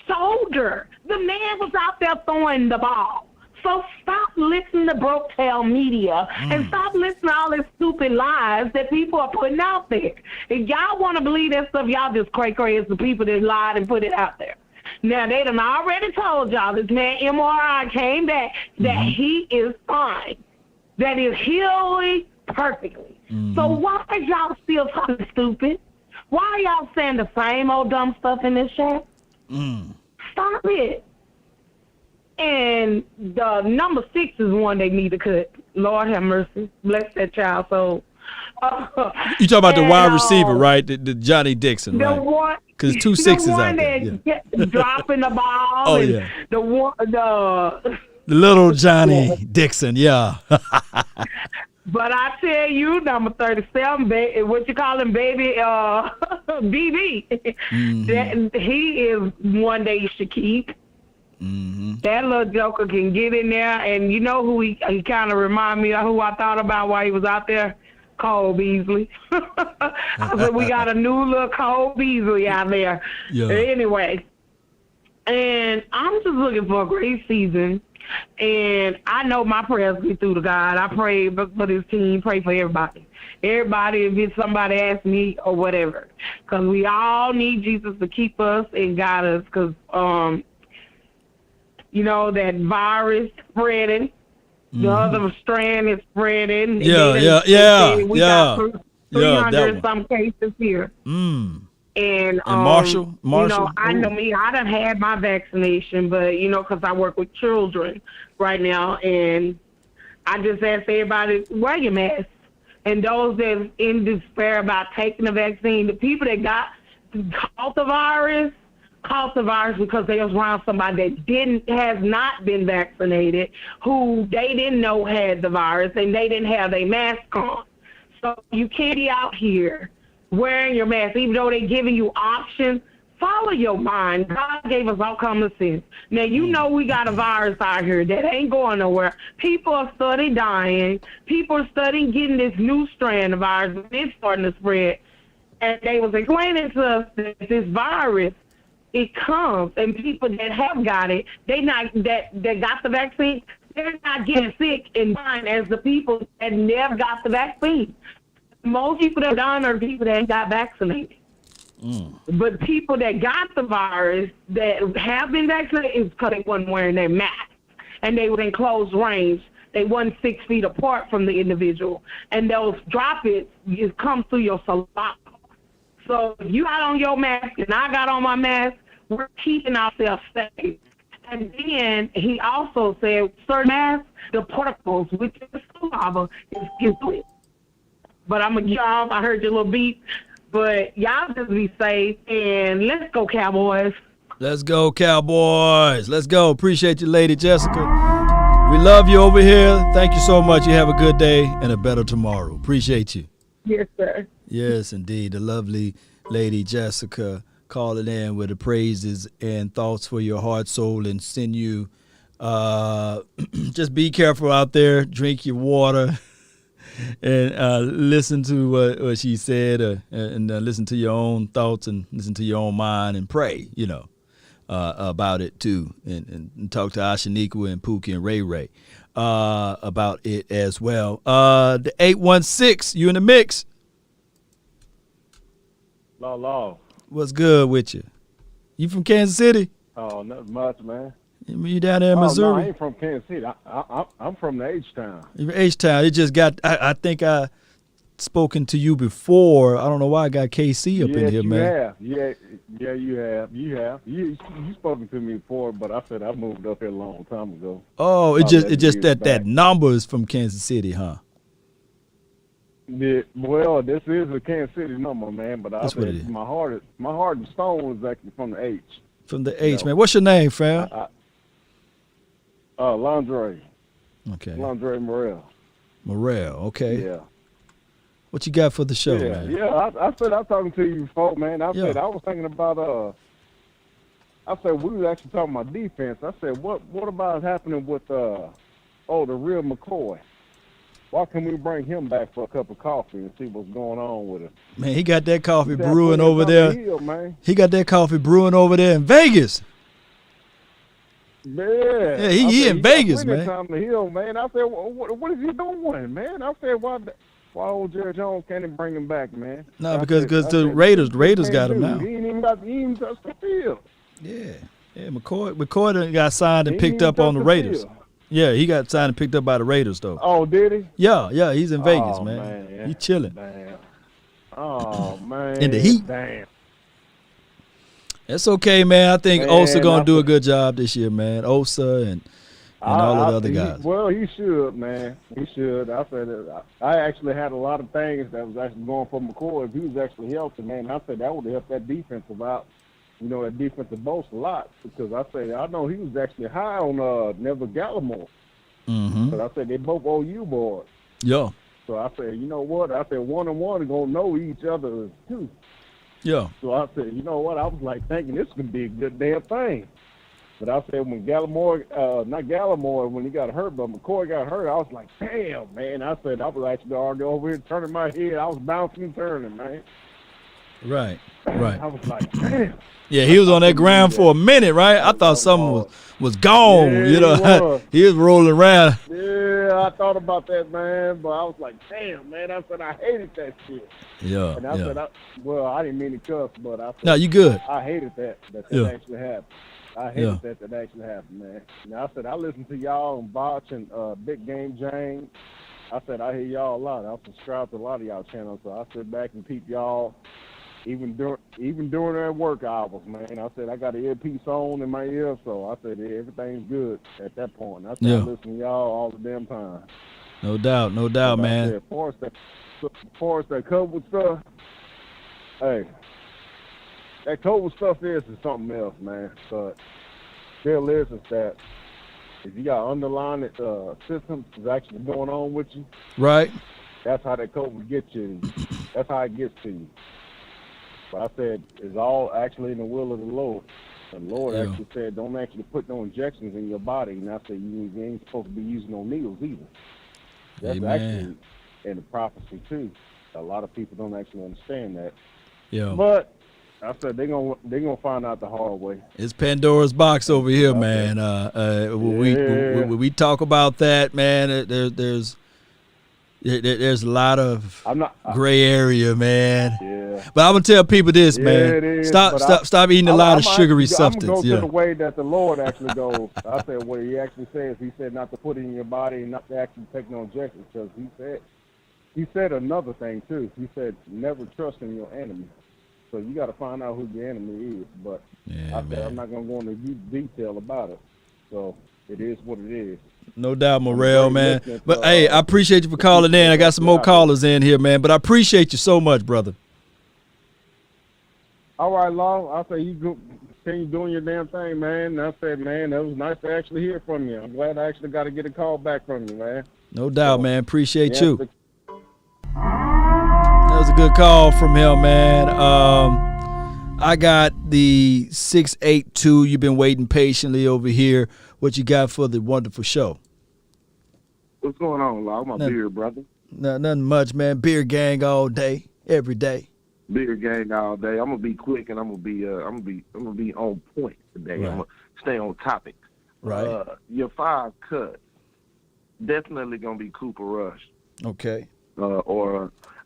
shoulder. The man was out there throwing the ball. So stop listening to broke-tail media and stop listening to all these stupid lies that people are putting out there. If y'all want to believe that stuff, y'all just cray as the people that lied and put it out there. Now, they done already told y'all this man MRI came back that he is fine, that is healing perfectly. So why are y'all still talking stupid? Why are y'all saying the same old dumb stuff in this chat? Stop it. And the number 6 is one they need to cut. Lord have mercy. Bless that child soul. You talking about the wide receiver, right? The Johnny Dixon, right? Because 2 6s out there. The one that dropping the ball. Oh, and yeah. The The little Johnny Dixon, yeah. But I tell you, number 37, what you call him, baby, BB, that he is one they should keep. That little joker can get in there, and you know who he kind of remind me of who I thought about while he was out there? Cole Beasley. I said, we got a new little Cole Beasley out there. Yeah. Anyway, and I'm just looking for a great season. And I know my prayers get through to God. I pray for this team, pray for everybody. Everybody, if it's somebody ask me or whatever. Because we all need Jesus to keep us and guide us. Because, you know, that virus spreading. The other strand is spreading. We got 300 some cases here. And Marshall, you know, I know me, I done had my vaccination, but, you know, because I work with children right now, and I just ask everybody, wear your mask. And those that in despair about taking the vaccine, the people that caught the virus because they was around somebody that has not been vaccinated, who they didn't know had the virus, and they didn't have their mask on. So you can't be out here wearing your mask, even though they're giving you options. Follow your mind. God gave us all common sense. Now, you know we got a virus out here that ain't going nowhere. People are studying dying. People are studying getting this new strand of virus. It's starting to spread. And they was explaining to us that this virus, it comes, and people that have got it, that got the vaccine, they're not getting sick and dying as the people that never got the vaccine. Most people that are dying are people that ain't got vaccinated. But people that got the virus that have been vaccinated is because they wasn't wearing their mask. And they were in close range. They wasn't 6 feet apart from the individual. And those droplets come through your saliva. So if you got on your mask and I got on my mask, we're keeping ourselves safe. And then he also said, certain masks, the particles, which is saliva, is good. But I'm going to get off. I heard your little beat. But y'all just be safe, and let's go, Cowboys. Let's go, Cowboys. Let's go. Appreciate you, Lady Jessica. We love you over here. Thank you so much. You have a good day and a better tomorrow. Appreciate you. Yes, sir. Yes, indeed. The lovely Lady Jessica calling in with the praises and thoughts for your heart, soul, and sinew. Just be careful out there. Drink your water. And listen to what she said, and listen to your own thoughts, and listen to your own mind, and pray, about it too, and talk to Ashaniqua and Pookie and Ray about it as well. The 816, you in the mix? Law. What's good with you? You from Kansas City? Oh, not much, man. You down there in Missouri? No, I ain't from Kansas City. I'm from the H-Town. H-Town. It just got, I think I spoken to you before. I don't know why I got KC up in here, man. Yeah, you have. You spoken to me before, but I said I moved up here a long time ago. Oh, it just that number is from Kansas City, huh? Yeah, well, this is a Kansas City number, man, but That's what it is. My heart and stone is actually from the H. From the H, man. What's your name, fam? Landre. Okay. Landre Morel. Okay. Yeah. What you got for the show, man? Yeah, I said I was talking to you before, man. I said I was thinking about I said we was actually talking about defense. I said what about happening with the real McCoy? Why can't we bring him back for a cup of coffee and see what's going on with him? Man, he got that coffee brewing over there. Man. He got that coffee brewing over there in Vegas. Yeah, he in Vegas, man. Time to heal, man. I said, what is he doing, man? I said, why old Jerry Jones can't bring him back, man? No, because the Raiders got him now. He ain't even touched the field. Yeah, McCoy done got signed and picked up on the Raiders. Yeah, he got signed and picked up by the Raiders, though. Oh, did he? Yeah, he's in Vegas, man. He chilling. Damn. Oh, man. In the heat. Damn. That's okay, man. I think Osa gonna do a good job this year, man. Osa and all of the other guys. Well, he should, man. He should. I said I actually had a lot of things that was actually going for McCoy. If he was actually healthy, man, I said that would help that defensive out. that defensive boast a lot because I said I know he was actually high on Neville Gallimore. Mm-hmm. But I said they both OU boys. Yeah. So I said, you know what? I said 1-1 are gonna know each other too. Yeah. So I said, you know what? I was like thinking this could be a good damn thing. But I said when Gallimore, not Gallimore when he got hurt, but McCoy got hurt, I was like, damn, man. I said I was actually already over here turning my head. I was bouncing and turning, man. Right. Right. I was like, damn. Yeah, he was on that ground for a minute, right? I thought something was gone. Yeah, he was rolling around. Yeah, I thought about that, man, but I was like, damn, man. I said I hated that shit. Yeah. And I said, I didn't mean to cuss, but I said, no, you good. I hated that actually happened. I hated that actually happened, man. Now I said I listened to y'all and Botch and Big Game James. I said I hear y'all a lot. I subscribe to a lot of y'all channels, so I sit back and peep y'all. Even during their work hours, man. I said I got an earpiece on in my ear, so I said everything's good at that point. I said I listen to y'all all the damn time. No doubt, man. Said, as far as that COVID stuff, hey, that COVID stuff is something else, man. But still is that if you got underlying systems that's actually going on with you, right? That's how that COVID gets you. That's how it gets to you. But I said, it's all actually in the will of the Lord. The Lord actually said, don't actually put no injections in your body. And I said, you ain't supposed to be using no needles either. That's actually in the prophecy, too. A lot of people don't actually understand that. Yeah. But I said, they're gonna find out the hard way. It's Pandora's box over here, man. We talk about that, man. There's a lot of gray area, man. Yeah. But I'm gonna tell people this, man. Stop eating a lot of sugary substance. I'm gonna go to the way that the Lord actually goes. I said what he actually says. He said not to put it in your body and not to actually take no injections because he said another thing too. He said never trust in your enemy. So you got to find out who your enemy is. But I said I'm not gonna go into detail about it. So it is what it is. No doubt, Morrell, man. But, hey, I appreciate you for calling in. I got some more callers in here, man. But I appreciate you so much, brother. All right, Law. I say you continue doing your damn thing, man. And I said, man, it was nice to actually hear from you. I'm glad I actually got to get a call back from you, man. No doubt, man. Appreciate you. That was a good call from him, man. I got the 682. You've been waiting patiently over here. What you got for the wonderful show? What's going on, Law? My beer, brother. Nothing much, man. Beer gang all day, every day. Beer gang all day. I'm gonna be quick and I'm gonna be on point today. Right. I'm gonna stay on topic. Right. Your 5 cuts definitely gonna be Cooper Rush. Okay.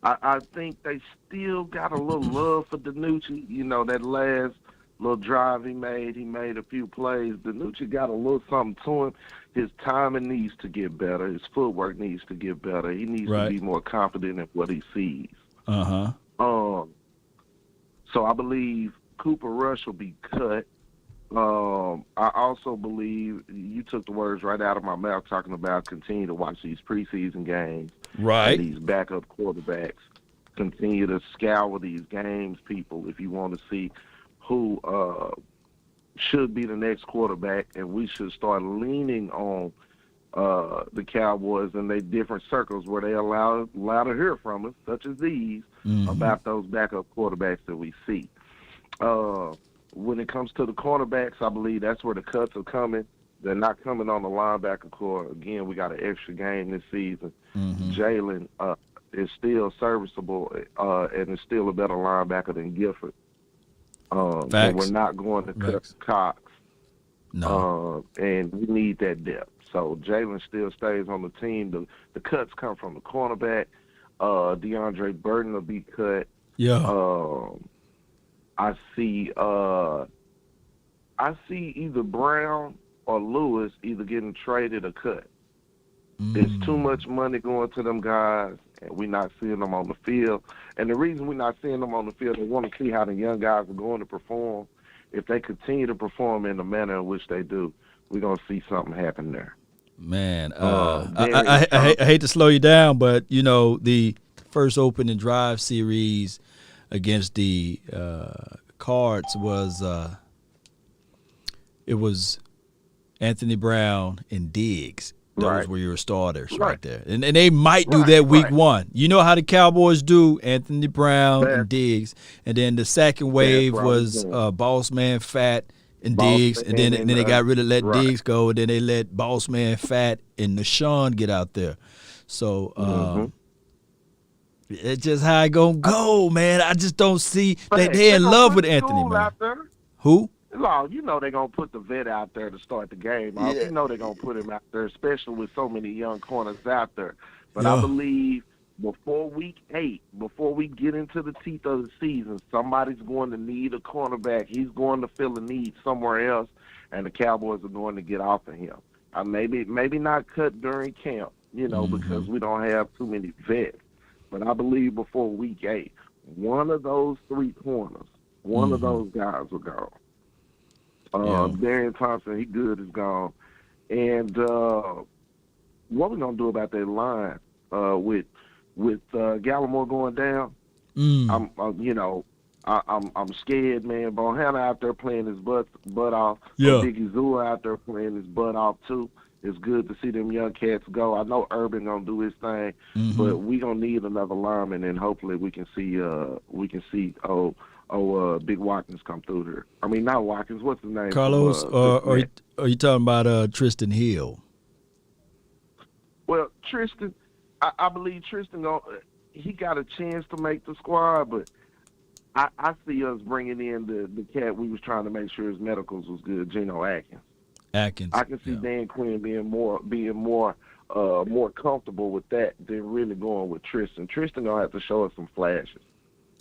I think they still got a little love for DiNucci. You know, that last little drive he made a few plays. DiNucci got a little something to him. His timing needs to get better. His footwork needs to get better. He needs to be more confident in what he sees. Uh-huh. So I believe Cooper Rush will be cut. I also believe you took the words right out of my mouth talking about continue to watch these preseason games. Right. And these backup quarterbacks. Continue to scour these games, people, if you want to see who should be the next quarterback, and we should start leaning on the Cowboys and their different circles where they allow to hear from us, such as these, about those backup quarterbacks that we see. When it comes to the cornerbacks, I believe that's where the cuts are coming. They're not coming on the linebacker core. Again, we got an extra game this season. Jalen is still serviceable and is still a better linebacker than Gifford. And we're not going to cut Cox. No. And we need that depth. So Jalen still stays on the team. The cuts come from the cornerback. DeAndre Burton will be cut. Yeah. I see either Brown or Lewis either getting traded or cut. It's too much money going to them guys, and we're not seeing them on the field. And the reason we're not seeing them on the field, they want to see how the young guys are going to perform. If they continue to perform in the manner in which they do, we're going to see something happen there. Man, I hate to slow you down, but, you know, the first opening drive series against the Cards was it was Anthony Brown and Diggs. Those were your starters right there. And they might do that week one. You know how the Cowboys do, Anthony Brown and Diggs. And then the second wave was Boss Man Fat and Diggs. And then they got rid of Diggs go. And then they let Boss Man Fat and Nashawn get out there. So it's just how it going to go, man. I just don't see that they're in love with Anthony, man. Who? No, you know they're going to put the vet out there to start the game. Yeah. You know they're going to put him out there, especially with so many young corners out there. But I believe before week 8, before we get into the teeth of the season, somebody's going to need a cornerback. He's going to fill a need somewhere else, and the Cowboys are going to get off of him. Maybe not cut during camp, because we don't have too many vets. But I believe before week 8, one of those 3 corners, one of those guys will go. Darian Thompson, he good, is gone. And what we gonna do about that line with Gallimore going down? I'm scared, man. Bohanna out there playing his butt off. Biggie Zua out there playing his butt off too. It's good to see them young cats go. I know Urban gonna do his thing, but we gonna need another lineman, and hopefully we can see Big Watkins come through here. I mean, not Watkins. What's his name? Carlos, or are you talking about Tristan Hill? Well, Tristan, I believe Tristan, he got a chance to make the squad, but I see us bringing in the cat we was trying to make sure his medicals was good, Geno Atkins. I can see Dan Quinn being more comfortable with that than really going with Tristan. Tristan gonna have to show us some flashes.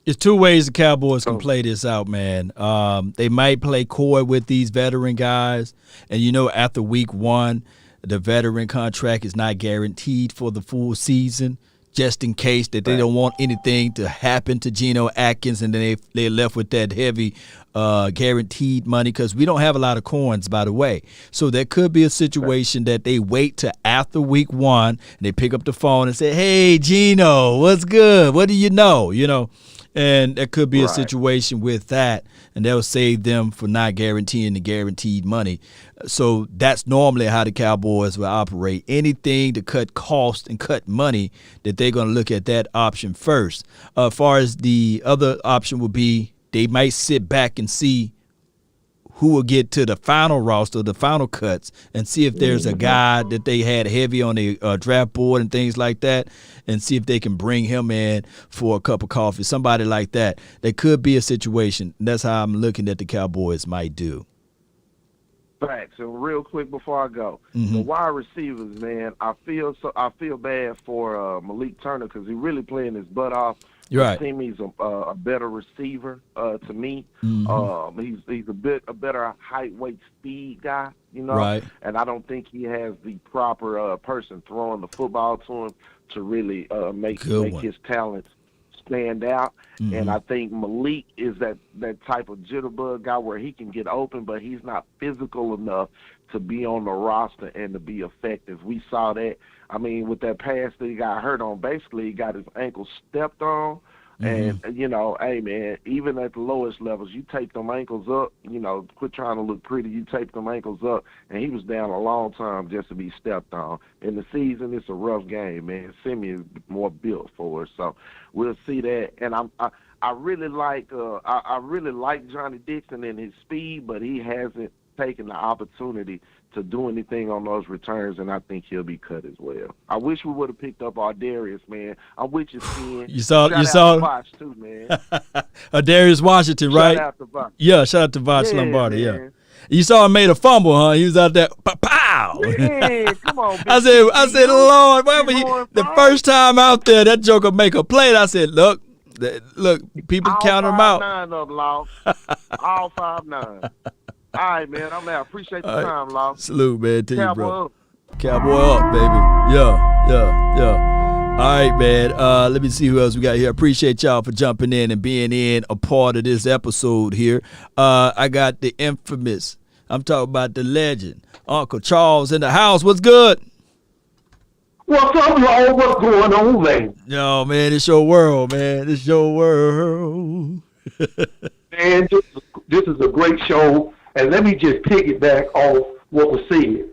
It's 2 ways the Cowboys can play this out, man. They might play coy with these veteran guys. And, after week 1, the veteran contract is not guaranteed for the full season, just in case that they don't want anything to happen to Geno Atkins, and then they're left with that heavy guaranteed money, because we don't have a lot of coins, by the way. So there could be a situation that they wait till after week 1, and they pick up the phone and say, hey, Geno, what's good? What do you know? And there could be a situation with that, and they'll save them for not guaranteeing the guaranteed money. So that's normally how the Cowboys will operate. Anything to cut cost and cut money, that they're going to look at that option first. As far as the other option would be, they might sit back and see who will get to the final roster, the final cuts, and see if there's a guy that they had heavy on the draft board and things like that, and see if they can bring him in for a cup of coffee, somebody like that. There could be a situation. That's how I'm looking at the Cowboys might do. Facts. And real quick before I go, the wide receivers, man, I feel bad for Malik Turner, because he really playing his butt off. Right. He's a better receiver to me. He's a better height, weight, speed guy, Right. And I don't think he has the proper person throwing the football to him to really make his talents stand out. And I think Malik is that type of jitterbug guy where he can get open, but he's not physical enough to be on the roster and to be effective. We saw that. I mean, with that pass that he got hurt on, basically he got his ankle stepped on. And, hey, man, even at the lowest levels, you tape them ankles up, quit trying to look pretty. You tape them ankles up, and he was down a long time just to be stepped on. In the season, it's a rough game, man. Simeon is more built for it, so we'll see that. And I really like Johnny Dixon and his speed, but he hasn't taken the opportunity to do anything on those returns, and I think he'll be cut as well. I wish we would have picked up Darius, man. I'm with you, Ken. You saw Voch too, man. Darius Washington, right? Shout out to Voch. Yeah, shout out to Voch Lombardi. Man. Yeah. You saw him made a fumble, huh? He was out there, pow! Yeah, come on, I said, Lord, the first time out there, that joker make a play. And I said, look, people count him out. All 5'9". All right, man. I appreciate the time, Law. Salute, man. To you, bro. Up. Cowboy up, baby. Yeah. All right, man. Let me see who else we got here. Appreciate y'all for jumping in and being in a part of this episode here. I got the infamous, I'm talking about the legend, Uncle Charles in the house. What's good? What's up, Law? What's going on, man? Yo, man, it's your world, man. It's your world. man, this is a great show. And let me just piggyback off what was said.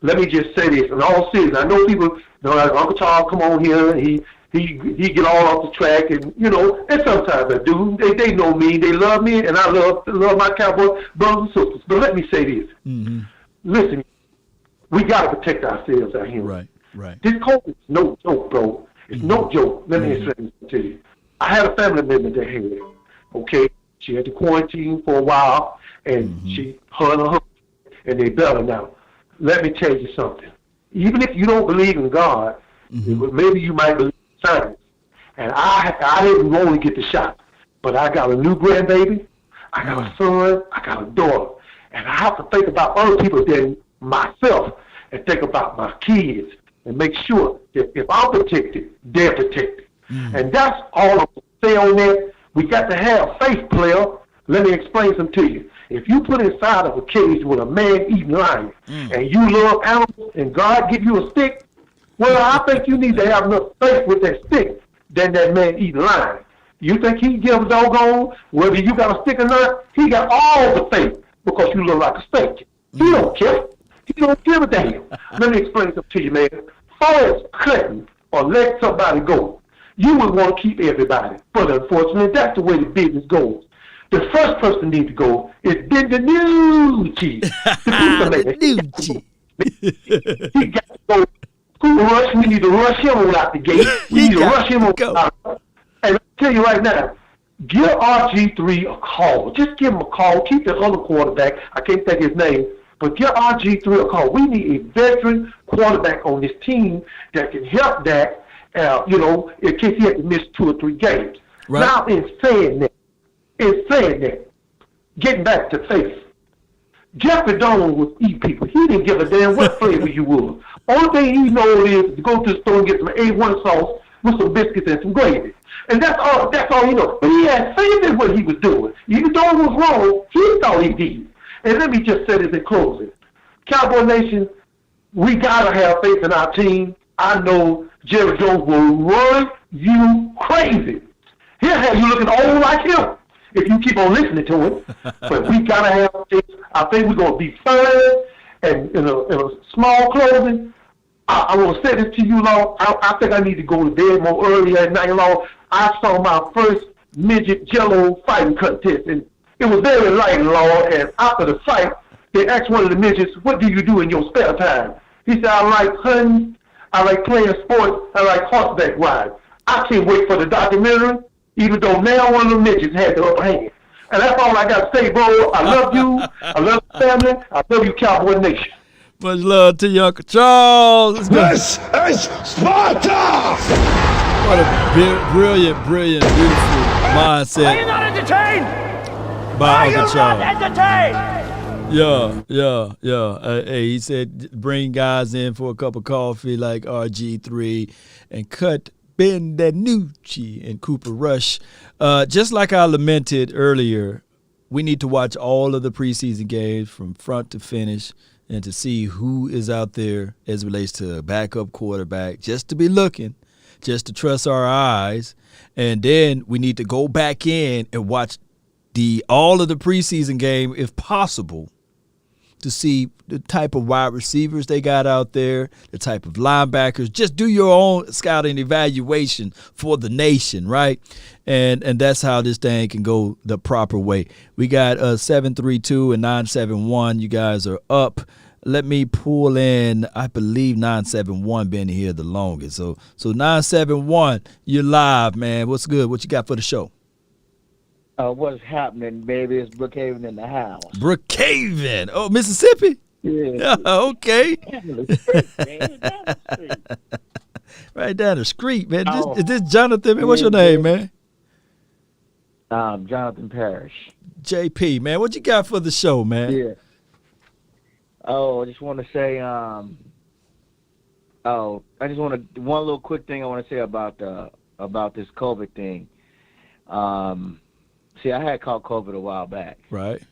Let me just say this. In all seriousness, I know people, like Uncle Charles come on here, and he get all off the track, and, and sometimes I do. They know me. They love me, and I love my Cowboy brothers and sisters. But let me say this. Mm-hmm. Listen, we got to protect ourselves out here. Right. This COVID is no joke, bro. It's no joke. Let me explain this to you. I had a family member that had it, okay? She had to quarantine for a while, and her and her husband, and they better now. Let me tell you something. Even if you don't believe in God, maybe you might believe in science. And I didn't only get the shot, but I got a new grandbaby, I got a son, I got a daughter. And I have to think about other people than myself and think about my kids and make sure that if I'm protected, they're protected. And that's all I'm going to say on that. We got to have faith, player. Let me explain something to you. If you put inside of a cage with a man-eating lion and you love animals and God give you a stick, well, I think you need to have enough faith with that stick than that man-eating lion. You think he gives a doggone, whether you got a stick or not, he got all the faith because you look like a snake. He don't care. He don't give a damn. Let me explain something to you, man. Far as cutting or let somebody go, you would want to keep everybody. But unfortunately, that's the way the business goes. The first person needs to go is Ben the new chief. The new chief. He got to go. We need to rush him on out the gate. We need to rush him on out. And I'll tell you right now, give RG3 a call. Just give him a call. Keep the other quarterback. I can't think his name. But give RG3 a call. We need a veteran quarterback on this team that can help that, in case he had to miss 2 or 3 games. Right. Now, in saying that, getting back to faith, Jeffrey Dahmer was eat people. He didn't give a damn what flavor you was. Only thing he knows is to go to the store and get some A1 sauce with some biscuits and some gravy. And that's all he knows. But he had faith in what he was doing. Even though it was wrong, he thought he did. And let me just say this in closing. Cowboy Nation, we got to have faith in our team. I know Jerry Jones will run you crazy. He'll have you looking old like him if you keep on listening to him. But we got to have faith. I think we're going to be fine. And in a small closing, I want to say this to you, Lord. I think I need to go to bed more early at night, Lord. I saw my first midget jello fighting contest, and it was very light, Lord. And after the fight, they asked one of the midgets, "What do you do in your spare time?" He said, "I like hunting, I like playing sports, I like horseback riding." I can't wait for the documentary, even though now one of the midgets had the upper hand. And that's all I got to say, bro. I love you. I love the family. I love you, Cowboy Nation. Much love to you, Uncle Charles. This is Sparta! What a brilliant, beautiful mindset. Are you not entertained? By Uncle Charles. Not entertained? Yeah. Hey, he said bring guys in for a cup of coffee like RG3 and cut Ben Danucci and Cooper Rush. Just like I lamented earlier, we need to watch all of the preseason games from front to finish and to see who is out there as it relates to a backup quarterback, just to be looking, just to trust our eyes. And then we need to go back in and watch all of the preseason game, if possible, to see the type of wide receivers they got out there, the type of linebackers. Just do your own scouting evaluation for the nation, right? And that's how this thing can go the proper way. We got 732 and 971. You guys are up. Let me pull in, I believe 971 been here the longest. So 971, you're live, man. What's good? What you got for the show? What's happening, baby? It's Brookhaven in the house. Brookhaven. Oh, Mississippi? Yeah. Okay. Down the street, man. Right down the street, man. Is this Jonathan, man? What's your name, man? Jonathan Parrish. JP, man. What you got for the show, man? Yeah. Oh, I just want to say, one little quick thing I want to say about this COVID thing. See, I had caught COVID a while back. Right.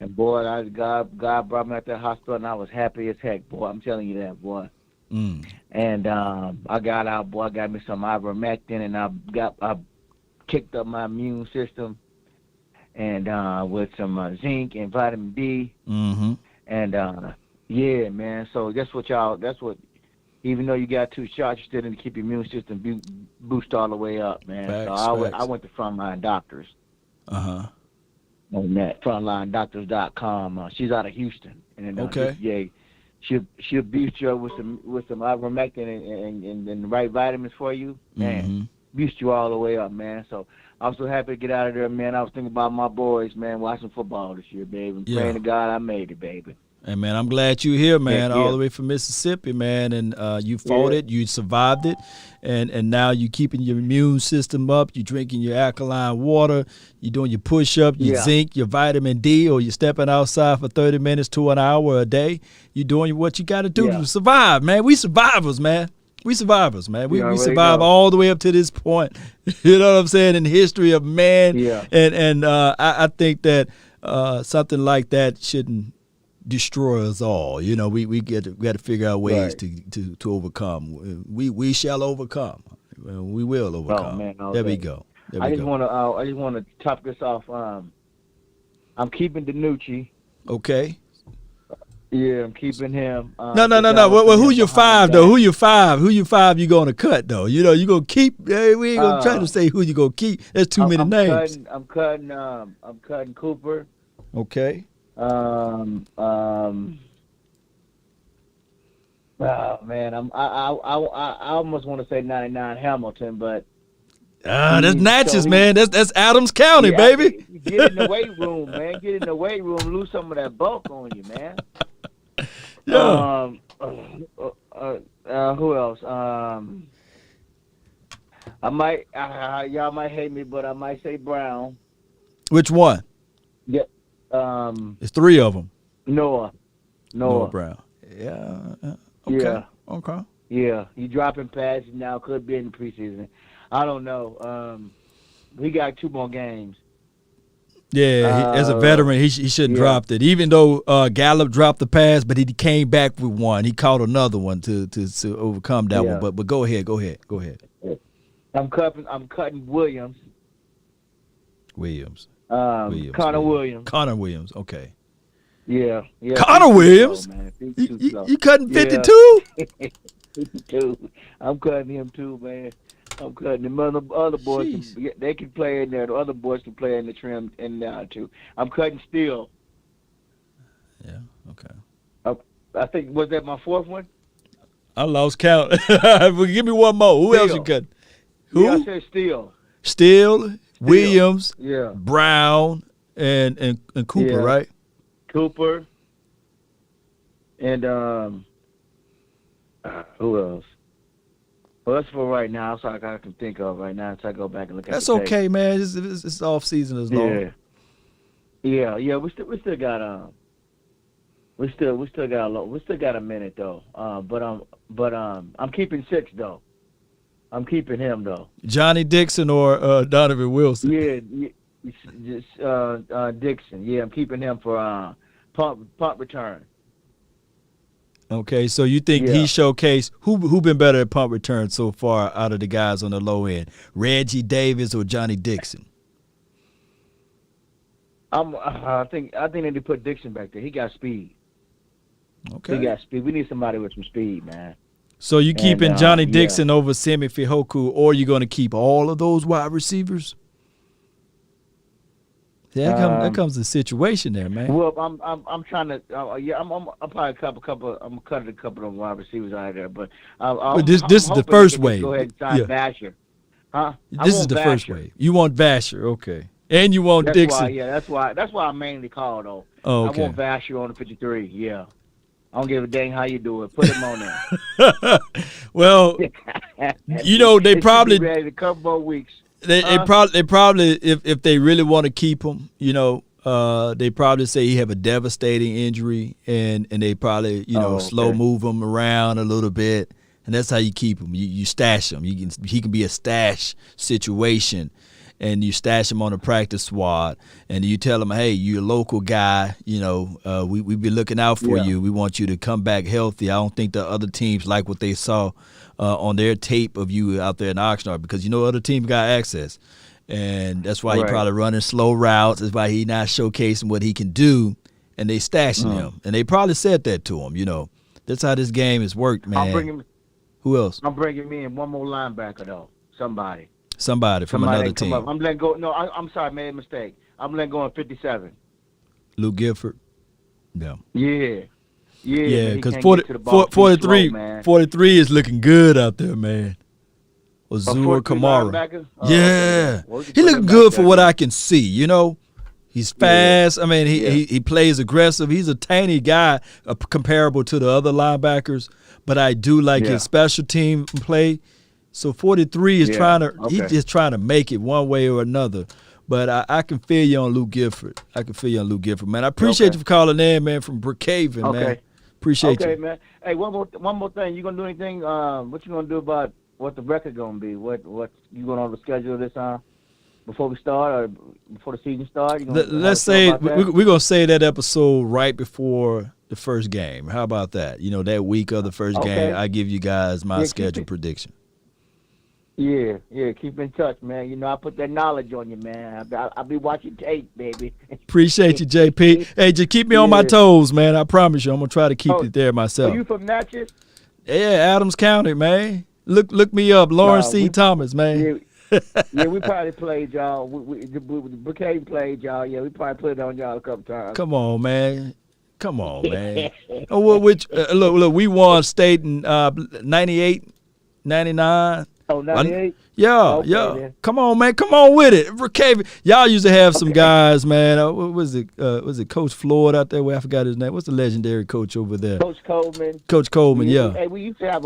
And boy, God brought me out to the hospital, and I was happy as heck, boy. I'm telling you that, boy. And I got out, boy. I got me some ivermectin, and I kicked up my immune system. and with some zinc and vitamin D. Mm-hmm. And yeah, man. So that's what. Even though you got 2 shots, you still need to keep your immune system boost all the way up, man. Facts, so facts. I went to Frontline Doctors. Uh-huh. On that frontlinedoctors.com. She's out of Houston, and okay. She'll boost you up with some ivermectin and the right vitamins for you, man. Mm-hmm. Boost you all the way up, man. So I'm so happy to get out of there, man. I was thinking about my boys, man, watching football this year, baby. And praying to God I made it, baby. Hey, man, I'm glad you're here, man, Yeah. all the way from Mississippi, man, and you fought it, you survived it, and now you keeping your immune system up, you drinking your alkaline water, you doing your push-up, your zinc, your vitamin D, or you're stepping outside for 30 minutes to an hour a day. You're doing what you got to do to survive, man. We survivors, man. We survivors, man. We survive all the way up to this point, you know what I'm saying, in the history of man, and I think that something like that shouldn't destroy us all. You know, we got to figure out ways to overcome. We shall overcome. We will overcome. Oh, man, there we go. I just want to top this off. I'm keeping DiNucci. Okay. Yeah, I'm keeping him. No. Well, who your 5 though? Who your 5? Who you 5 you gonna cut though? You know, you gonna keep. We ain't gonna try to say who you gonna keep. There's too many names. I'm cutting Cooper. Okay. Oh man, I almost want to say 99 Hamilton, but that's Natchez, man. That's Adams County, baby. Get in the weight room, man. Get in the weight room, lose some of that bulk on you, man. Yeah. Who else? I might. Y'all might hate me, but I might say Brown. Which one? Yeah. It's 3 of them. Noah Brown. Yeah. Okay. Yeah. Okay. Yeah. He dropping passes now. Could be in the preseason. I don't know. We got 2 more games. Yeah, as a veteran, he shouldn't dropped it. Even though Gallup dropped the pass, but he came back with one. He caught another one to overcome that one. But go ahead. I'm cutting Williams. Connor Williams. Okay. Yeah. Connor Williams. You cutting 52? 52. I'm cutting him too, man. I'm cutting them. Other boys, they can play in there. The other boys can play in the trim and now too. I'm cutting Steele. Yeah. Okay. I think was that my 4th one? I lost count. Give me one more. Who else you cutting? Who? Yeah, I said Steele. Steele, Williams, yeah, Brown, and Cooper, right? Cooper. And who else? Well, that's for right now. That's all I can think of right now. Until I go back and look at. That's okay, man. It's off season as long. Yeah. We still got we still got a minute though. But I'm keeping 6 though. I'm keeping him though. Johnny Dixon or Donovan Wilson. Yeah, just Dixon. Yeah, I'm keeping him for punt return. Okay, so you think he showcased who been better at punt return so far out of the guys on the low end, Reggie Davis or Johnny Dixon? I think they need to put Dixon back there. He got speed. Okay, he got speed. We need somebody with some speed, man. So you keeping Johnny Dixon over Semi Fehoko, or you going to keep all of those wide receivers? Yeah, that comes the situation there, man. Well, I'm trying to. I'm probably cut a couple of wide receivers out of there, but this is the first wave. Go ahead and sign Vasher, huh? This is the first wave. You want Vasher, okay, and you want Dixon. That's why I mainly called though. Oh, okay. I want Vasher on the 53. Yeah, I don't give a dang how you do it. Put him on there. Well, you know they probably be ready a couple more weeks. They probably if they really want to keep him, you know, they probably say he have a devastating injury, and they probably slow move him around a little bit, and that's how you keep him. You stash him. He can be a stash situation, and you stash him on the practice squad, and you tell him, hey, you're a local guy. You know, we be looking out for you. We want you to come back healthy. I don't think the other teams like what they saw on their tape of you out there in Oxnard, because other teams got access, And that's why he probably running slow routes. That's why he not showcasing what he can do, and they stashing him. And they probably said that to him, That's how this game has worked, man. Who else? I'm bringing me in one more linebacker, though. Somebody from another team. I'm letting go. No, I'm sorry, I made a mistake. I'm letting go on 57. Luke Gifford. Yeah. Yeah, because 43 is looking good out there, man. Azur Kamara. Okay. Well, he looking good for what I can see, He's fast. I mean, he plays aggressive. He's a tiny guy comparable to the other linebackers, but I do like his special team play. So 43 is he's just trying to make it one way or another. But I can feel you on Luke Gifford. Man. I appreciate you for calling in, man, from Brookhaven, man. Appreciate you. Okay, man. Hey, one more thing. You gonna do anything? What you gonna do about what the record gonna be? What you going on the schedule this time? Before we start or before the season starts? Let's say we're going to say that episode right before the first game. How about that? That week of the first game, I give you guys my schedule prediction. Yeah, keep in touch, man. I put that knowledge on you, man. I'll be watching tape, baby. Appreciate you, JP. Hey, just keep me on my toes, man. I promise you. I'm going to try to keep it there myself. Are you from Natchez? Yeah, Adams County, man. Look me up, Lawrence C. Thomas, man. Yeah, we probably played y'all. Brookhaven played y'all. Yeah, we probably put it on y'all a couple times. Come on, man. Look, we won state in 98, 99. Oh, 98? Yeah. Then. Come on, man. Come on with it. Brookhaven. Y'all used to have some guys, man. What was it? Was it Coach Floyd out there? I forgot his name. What's the legendary coach over there? Coach Coleman. Yeah. Hey, we used to have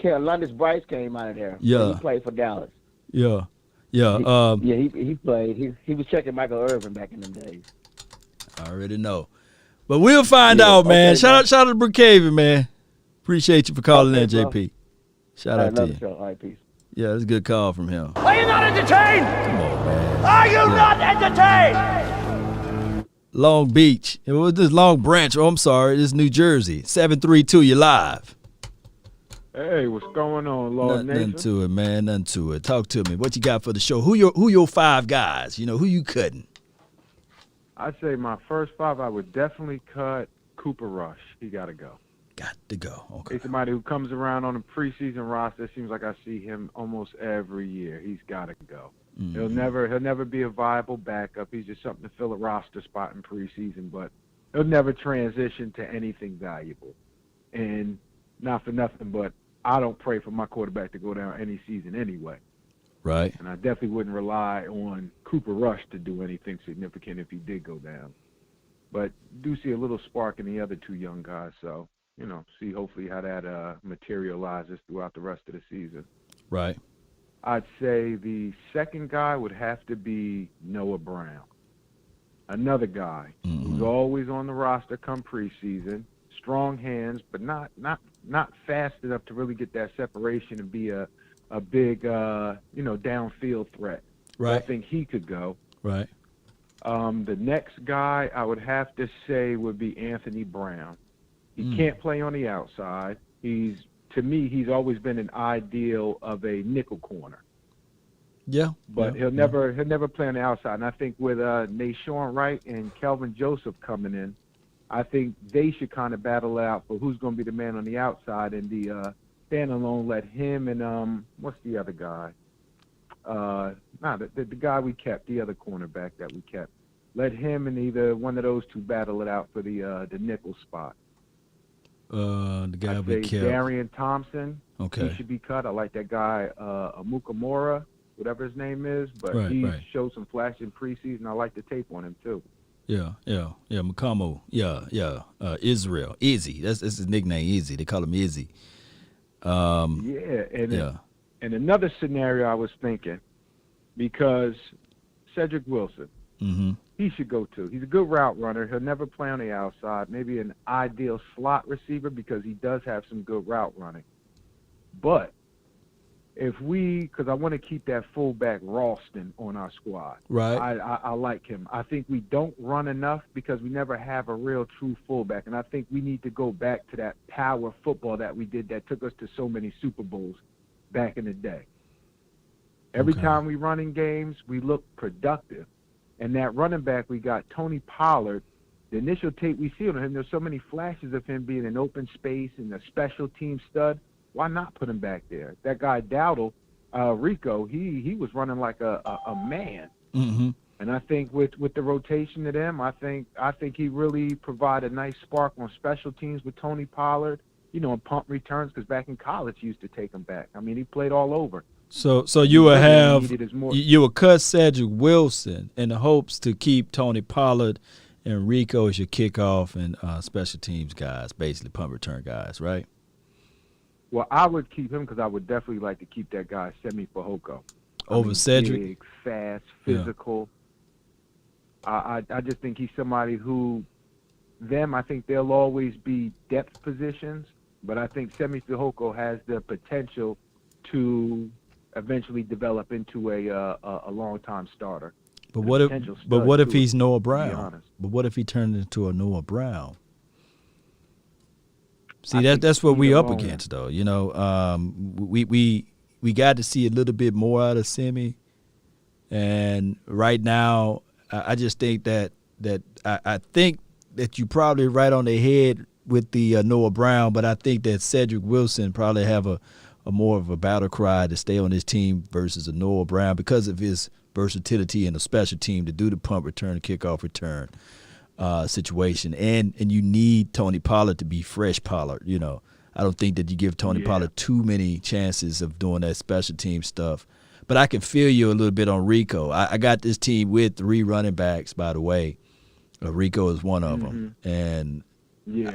London Bryce came out of there. Yeah. He played for Dallas. Yeah. He played. He was checking Michael Irvin back in them days. I already know. But we'll find out, man. Shout out to Brookhaven, man. Appreciate you for calling in, JP. Bro. Shout out to you. Show. All right, peace. Yeah, that's a good call from him. Are you not entertained? Come on, man. Are you not entertained? Long Beach. It was this Long Branch. Oh, I'm sorry. This is New Jersey. 732, you live. Hey, what's going on, Lord Nation? Nothing to it, man. Nothing to it. Talk to me. What you got for the show? Who your five guys? Who you cutting? I'd say my first five, I would definitely cut Cooper Rush. He got to go. Got to go. Okay. He's somebody who comes around on a preseason roster. It seems like I see him almost every year. He's got to go. Mm-hmm. He'll never be a viable backup. He's just something to fill a roster spot in preseason, but he'll never transition to anything valuable. And not for nothing, but I don't pray for my quarterback to go down any season anyway. Right. And I definitely wouldn't rely on Cooper Rush to do anything significant if he did go down. But do see a little spark in the other two young guys, so see hopefully how that materializes throughout the rest of the season. Right. I'd say the second guy would have to be Noah Brown. Another guy who's always on the roster come preseason, strong hands, but not fast enough to really get that separation and be a big downfield threat. Right. I think he could go. Right. The next guy I would have to say would be Anthony Brown. He can't play on the outside. To me, he's always been an ideal of a nickel corner. Yeah. But he'll never play on the outside. And I think with Nation Wright and Kelvin Joseph coming in, I think they should kind of battle it out for who's going to be the man on the outside. And the standalone, let him and what's the other guy? The guy we kept, the other cornerback that we kept. Let him and either one of those two battle it out for the nickel spot. The guy I'd we say kept. Darian Thompson. Okay. He should be cut. I like that guy, Amukamura, whatever his name is. But he showed some flash in preseason. I like the tape on him too. Yeah, Makamo. Yeah. Israel, Izzy. That's his nickname, Izzy. They call him Izzy. And another scenario I was thinking, because Cedric Wilson, he should go too. He's a good route runner. He'll never play on the outside. Maybe an ideal slot receiver because he does have some good route running. But because I want to keep that fullback Ralston on our squad. Right. I like him. I think we don't run enough because we never have a real true fullback. And I think we need to go back to that power football that we did that took us to so many Super Bowls back in the day. Every Okay. time we run in games, we look productive. And that running back we got, Tony Pollard, the initial tape we see on him, there's so many flashes of him being in open space and a special team stud. Why not put him back there? That guy Dowdle, Rico, he was running like a man. Mm-hmm. And I think with the rotation of them, I think he really provided a nice spark on special teams with Tony Pollard, and punt returns, because back in college he used to take them back. I mean, he played all over. So you will have needed is more. you will cut Cedric Wilson in the hopes to keep Tony Pollard and Rico as your kickoff and special teams guys, basically punt return guys, right? Well, I would keep him because I would definitely like to keep that guy Semi Fehoko. Over Cedric? Big, fast, physical. I just think he's somebody who, I think they'll always be depth positions, but I think Semi Fehoko has the potential to eventually develop into a long-time starter. But what if he's Noah Brown? But what if he turned into a Noah Brown? See, that's what we up against, though. We got to see a little bit more out of Semi, and right now, I just think that I think that you probably right on the head with the Noah Brown, but I think that Cedric Wilson probably have a more of a battle cry to stay on his team versus a Noah Brown because of his versatility in a special team to do the punt return, kickoff return situation, and you need Tony Pollard to be fresh Pollard. I don't think that you give Tony Pollard too many chances of doing that special team stuff. But I can feel you a little bit on Rico. I got this team with 3 running backs, by the way. Rico is one of them. And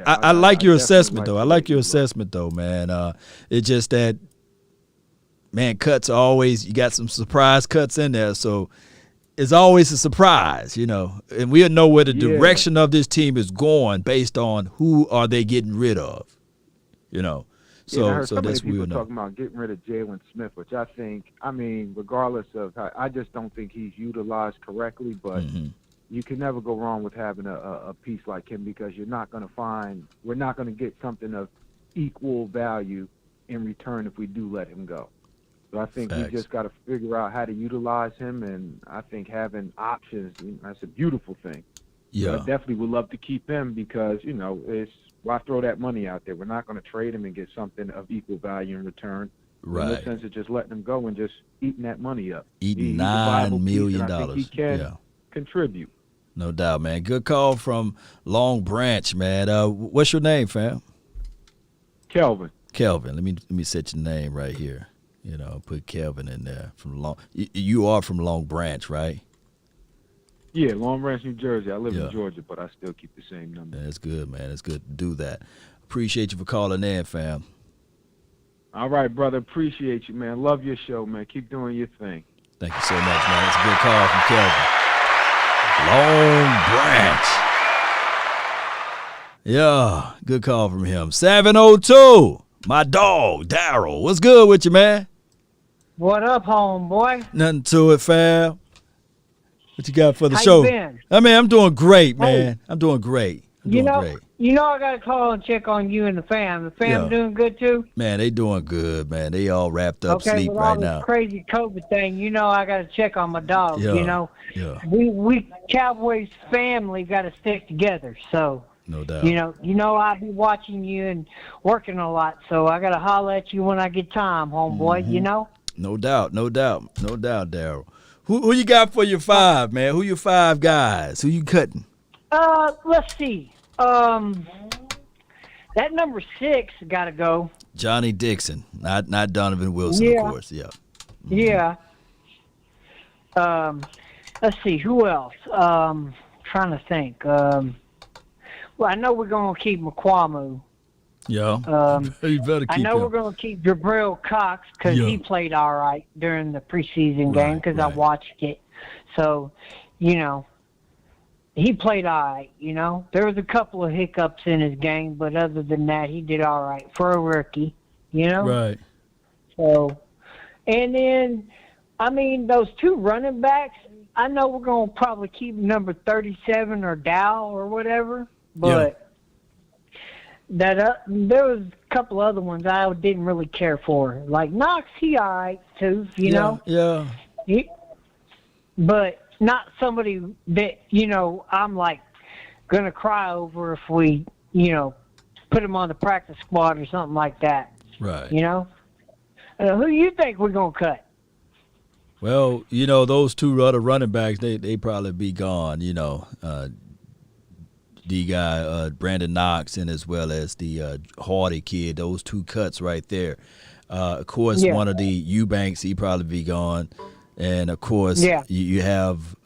I like your assessment, though. I like your assessment, though, man. It's just that, man, cuts are always – you got some surprise cuts in there. So it's always a surprise, And we'll know where the direction of this team is going based on who are they getting rid of, So, I heard so that's many people weird. talking about getting rid of Jaylon Smith, which I think, regardless of how, I just don't think he's utilized correctly. But you can never go wrong with having a piece like him because we're not going to get something of equal value in return if we do let him go. So I think we just got to figure out how to utilize him, and I think having options, that's a beautiful thing. Yeah, I definitely would love to keep him because it's. Why throw that money out there? We're not going to trade him and get something of equal value in return. Right. In the sense of just letting him go and just eating that money up. Eating He's a $9 viable million. piece, and I think he can contribute. No doubt, man. Good call from Long Branch, man. What's your name, fam? Kelvin. Let me set your name right here. Put Kelvin in there from Long. You are from Long Branch, right? Yeah, Long Branch, New Jersey. I live in Georgia, but I still keep the same number. That's good, man. It's good to do that. Appreciate you for calling in, fam. All right, brother. Appreciate you, man. Love your show, man. Keep doing your thing. Thank you so much, man. That's a good call from Kelvin. Long Branch. Yeah, good call from him. 702, my dog, Daryl. What's good with you, man? What up, homeboy? Nothing to it, fam. What you got for the How show? you been? I'm doing great, man. I'm doing great. I got to call and check on you and the fam. The fam doing good too? Man, they doing good, man. They all wrapped up sleep with right all now. this crazy COVID thing, I got to check on my dog. Yeah. We Cowboys family got to stick together. So no doubt. I'll be watching you and working a lot. So I got to holler at you when I get time, homeboy. No doubt, Daryl. Who you got for your 5, man? Who your 5 guys? Who you cutting? Let's see. That number 6 got to go. Johnny Dixon, not Donovan Wilson, of course. Yeah. Yeah. Let's see. Who else? Trying to think. Well, I know we're going to keep McQuamu. Yeah. You better keep I know him. we're going to keep Jabril Cox because he played all right during the preseason game because I watched it. So, he played all right, There was a couple of hiccups in his game, but other than that, he did all right for a rookie, Right. So, and then, those 2 running backs, I know we're going to probably keep number 37 or Dow or whatever, but that there was a couple other ones I didn't really care for. Like Knox, he all right too, you know. Yeah. But not somebody that I'm like gonna cry over if we put him on the practice squad or something like that. Right. Who you think we're gonna cut? Well, those two other running backs, they probably be gone. The guy Brandon Knox and as well as the Hardy kid. Those two cuts right there. Of course, one of the Eubanks, he probably be gone. And, of course, you have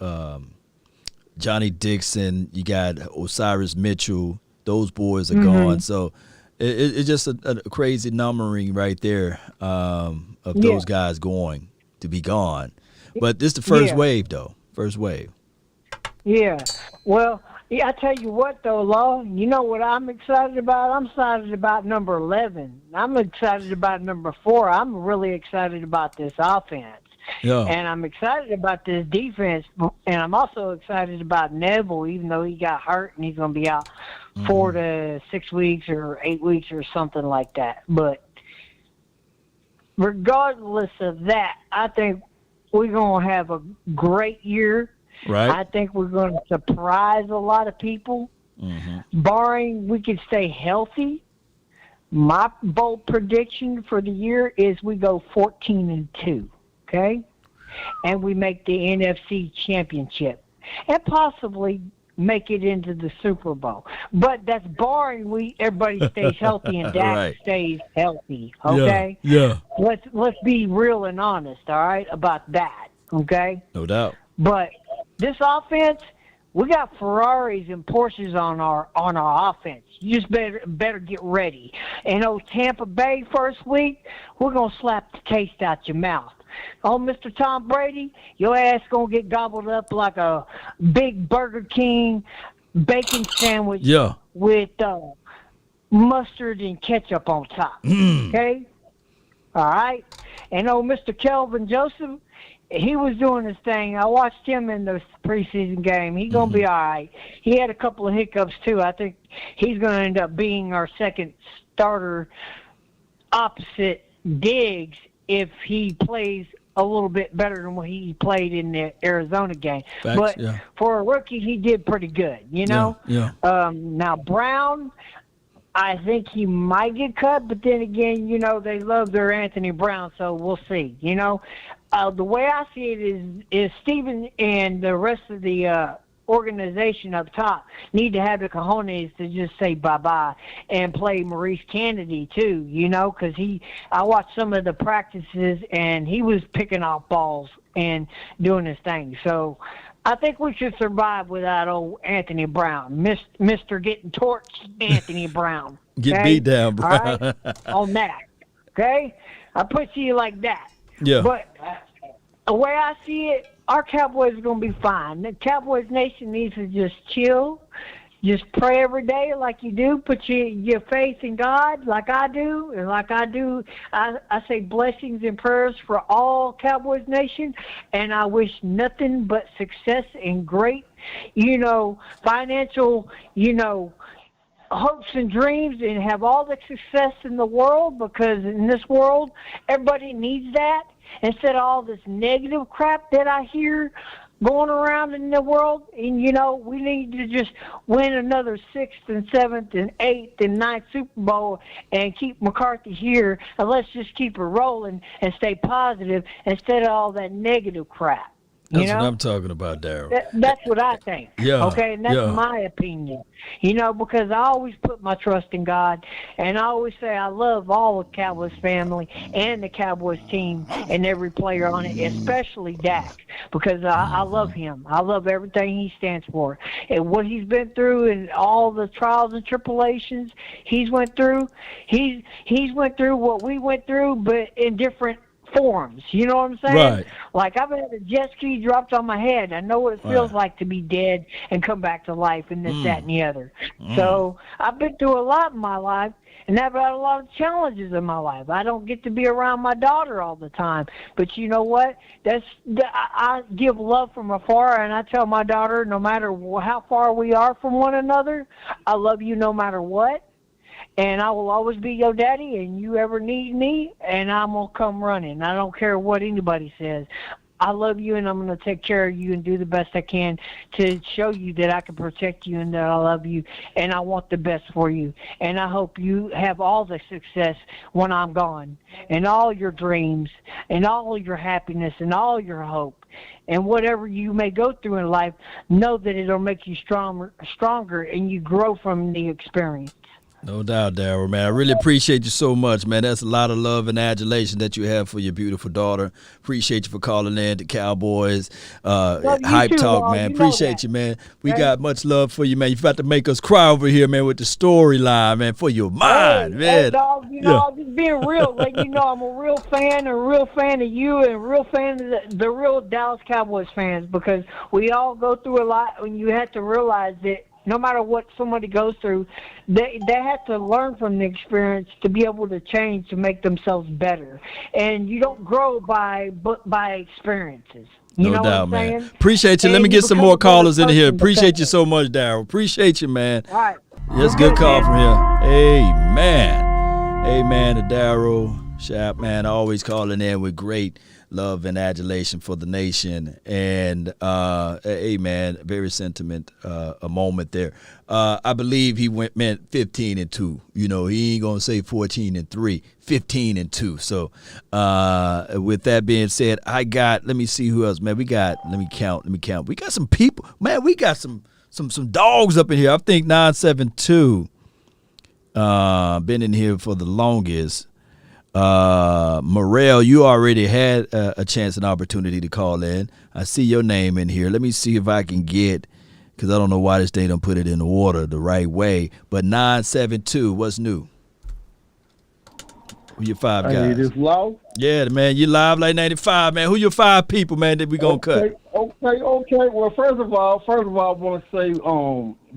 Johnny Dixon. You got Osiris Mitchell. Those boys are gone. So it's just a crazy numbering right there of those guys going to be gone. But this is the first wave, though. First wave. Yeah. Well, I tell you what, though, Law, you know what I'm excited about? I'm excited about number 11. I'm excited about number 4. I'm really excited about this offense. Yeah. And I'm excited about this defense, and I'm also excited about Neville, even though he got hurt and he's going to be out 4 to 6 weeks or 8 weeks or something like that. But regardless of that, I think we're going to have a great year. Right. I think we're going to surprise a lot of people, barring we can stay healthy. My bold prediction for the year is we go 14-2. Okay, and we make the NFC Championship and possibly make it into the Super Bowl. But that's barring everybody stays healthy and Dak stays healthy. Okay. Yeah. Let's be real and honest. All right, about that. Okay. No doubt. But this offense, we got Ferraris and Porsches on our offense. You just better get ready. And Tampa Bay first week, we're gonna slap the taste out your mouth. Oh, Mr. Tom Brady, your ass gonna get gobbled up like a big Burger King bacon sandwich with mustard and ketchup on top. Okay? All right? And Mr. Kelvin Joseph, he was doing his thing. I watched him in the preseason game. He's going to be all right. He had a couple of hiccups, too. I think he's going to end up being our second starter opposite Diggs if he plays a little bit better than what he played in the Arizona game. Facts, but for a rookie, he did pretty good, Yeah. Now, Brown, I think he might get cut, but then again, they love their Anthony Brown, so we'll see, The way I see it is Steven and the rest of the organization up top need to have the cojones to just say bye-bye and play Maurice Kennedy too, because I watched some of the practices and he was picking off balls and doing his thing. So I think we should survive without old Anthony Brown, Mr. Getting Torched Anthony Brown. Okay? Get beat down, bro. All right? On that, okay? I put you like that. Yeah. But the way I see it, our Cowboys are going to be fine. The Cowboys Nation needs to just chill, just pray every day like you do. Put your faith in God like I do. And like I do, I say blessings and prayers for all Cowboys Nation. And I wish nothing but success and great, financial, hopes and dreams and have all the success in the world, because in this world, everybody needs that. Instead of all this negative crap that I hear going around in the world, and we need to just win another 6th and 7th and 8th and 9th Super Bowl and keep McCarthy here, and let's just keep it rolling and stay positive instead of all that negative crap. That's what I'm talking about, Darryl. That's what I think. Yeah. Okay, and that's my opinion. Because I always put my trust in God, and I always say I love all the Cowboys family and the Cowboys team and every player on it, especially Dak, because I love him. I love everything he stands for. And what he's been through and all the trials and tribulations he's went through, he's went through what we went through, but in different forms. You know what I'm saying? Right. Like, I've had a jet ski dropped on my head. I know what it feels like to be dead and come back to life and this, that, and the other. So I've been through a lot in my life, and I've had a lot of challenges in my life. I don't get to be around my daughter all the time. But you know what? I give love from afar, and I tell my daughter, no matter how far we are from one another, I love you no matter what. And I will always be your daddy, and you ever need me, and I'm going to come running. I don't care what anybody says. I love you, and I'm going to take care of you and do the best I can to show you that I can protect you and that I love you, and I want the best for you. And I hope you have all the success when I'm gone, and all your dreams, and all your happiness, and all your hope. And whatever you may go through in life, know that it'll make you stronger, and you grow from the experience. No doubt, Daryl, man. I really appreciate you so much, man. That's a lot of love and adulation that you have for your beautiful daughter. Appreciate you for calling in to Cowboys. Hype too, Talk, Paul. man. You know Appreciate that. you, man. We got much love for you, man. You're about to make us cry over here, man, with the storyline, man, for your mind, man. Hey, dog, I'm just being real. Like, I'm a real fan of you, and a real fan of the real Dallas Cowboys fans, because we all go through a lot, and you have to realize that no matter what somebody goes through, they have to learn from the experience to be able to change to make themselves better. And you don't grow by experiences. You know doubt, what I'm saying? man. Appreciate you. And Let me you get some become more a better callers in here. person Appreciate because you so much, Daryl. Appreciate you, man. All right. That's a good call from here. Amen. Amen to Daryl Sharp, man. Always calling in with great love and adulation for the nation. And, amen, very sentiment, a moment there. I believe he meant 15-2. He ain't going to say 14-3, 15-2. So with that being said, let me see who else, man. Let me count. We got some people, man. We got some dogs up in here. I think 972 been in here for the longest. Morel, you already had a chance and opportunity to call in. I see your name in here. Let me see if I can get, because I don't know why this day don't put it in the order the right way. But 972, what's new? Who your five guys? Hey, this low? Yeah, man, you live like 95, man. Who your five people, man, that we gonna cut? Okay. Well, first of all, I want to say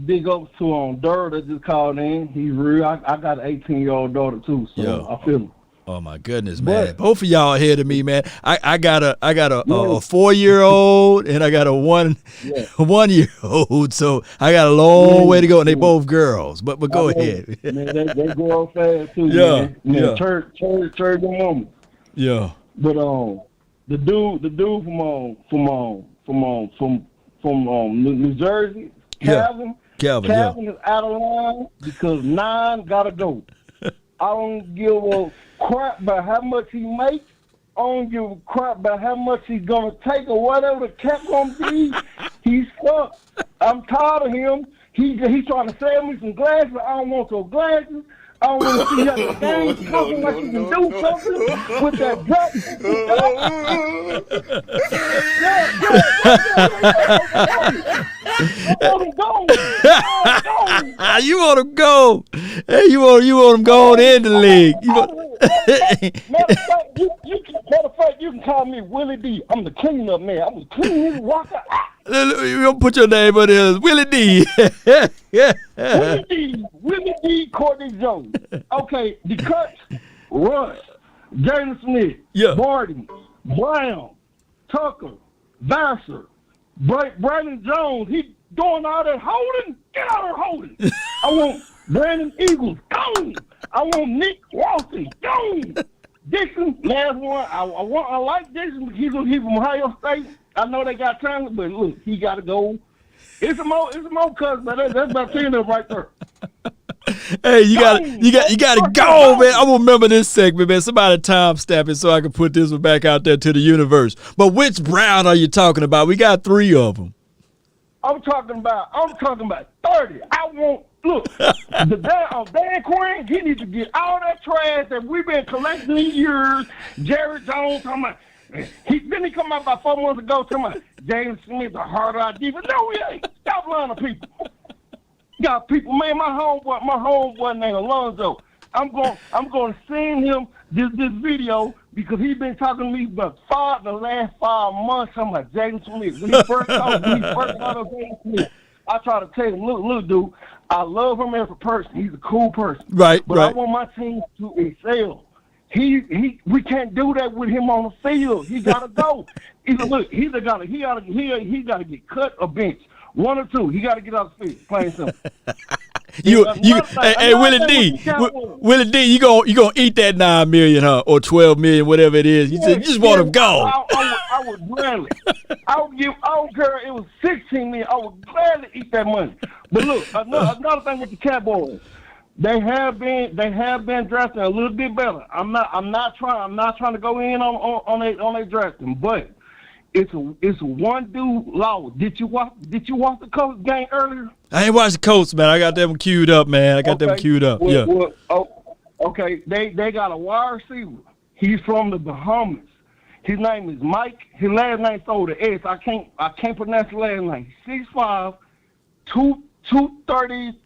big ups to Durr that just called in. He's real. I got an 18-year-old daughter too, so I feel him. Oh my goodness, man! Both of y'all ahead of me, man. I got a 4-year-old and I got a 1-year-old, so I got a long way to go, and they both girls. But go ahead. Man, they grow up fast too. Yeah, man. Church the woman. Yeah. But the dude from New Jersey, Calvin. Calvin is out of line because 9 gotta go. I don't give a crap about how much he makes. I don't give a crap about how much he's going to take or whatever the cap going to be. He's stuck. I'm tired of him. He's trying to sell me some glasses. I don't want those glasses. I don't want to see how the game something like he can do something with that gut. You want him go? Hey, you want him going in the league? Matter of fact, you can call me Willie D. I'm the cleanup man. I'm the clean his rocker. You don't put your name on there, Willie D. Willie D. Courtney Jones. Okay, the cuts, Russ, Jalen Smith, Barty, Brown, Tucker, Vassar, Brandon Jones. He doing all that holding. Get out of holding. I want Brandon Eagles. Gone. I want Nick Walton. Gone. Dixon, last one. I like Dixon. He's from Ohio State. I know they got talent, but look, he got to go. It's a more cuts, but that's about 10 of them right there. Hey, you gotta go, man. I'm gonna remember this segment, man. Somebody time stamp it so I can put this one back out there to the universe. But which Brown are you talking about? We got 3 of them. I'm talking about 30. I want Dan Quinn. He needs to get all that trash that we've been collecting these years. Jerry Jones talking about. He come out about 4 months ago talking about Jalen Smith, the harder idea. But no, he ain't. Stop lying to people. Got people, man. My homeboy named Alonzo. I'm going to send him this video because he's been talking to me about the last 5 months. I'm like Jalen Smith. When he first thought of Jalen Smith, I try to tell him, look, dude, I love him as a person. He's a cool person. Right. I want my team to excel. We can't do that with him on the field. He gotta go. He gotta get cut or benched. One or two. He gotta get off the field. Plain simple. Hey, Willie D, Willie D, you gonna eat that $9 million, huh, or $12 million, whatever it is? You just want him gone. I would gladly. I don't care if it was $16 million. I would gladly eat that money. But look, another thing with the Cowboys, they have been drafting a little bit better. I'm not trying to go in on their drafting, but it's one dude law. Did you watch the Colts game earlier? I ain't watched the Colts, man. I got them queued up, man. I got them queued up. Okay. They got a wide receiver. He's from the Bahamas. His name is Mike. His last name starts with an S. I can't pronounce his last name. 6'5", 230,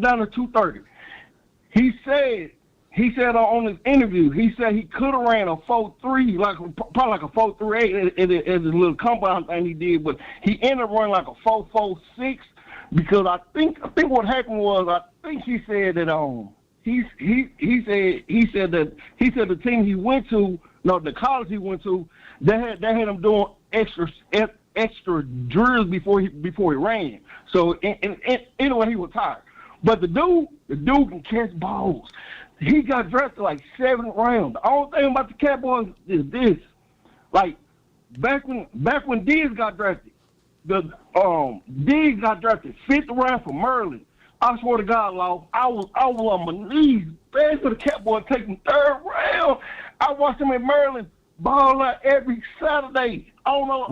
down to 230. He said on his interview, he said he could have ran a 4.3, probably like a 4.38 at his little compound thing he did, but he ended up running like a 4.46 because I think what happened was he said that he said the team he went to, the college he went to, they had him doing extra drills before he ran. So anyway, he was tired. But the dude can catch balls. He got drafted like 7th round. The only thing about the Cowboys is this: like back when Diggs got drafted, Diggs got drafted 5th round from Maryland. I swear to God, Law, I was on my knees begging for the Cowboys taking 3rd round. I watched him in Maryland ball out every Saturday. I don't know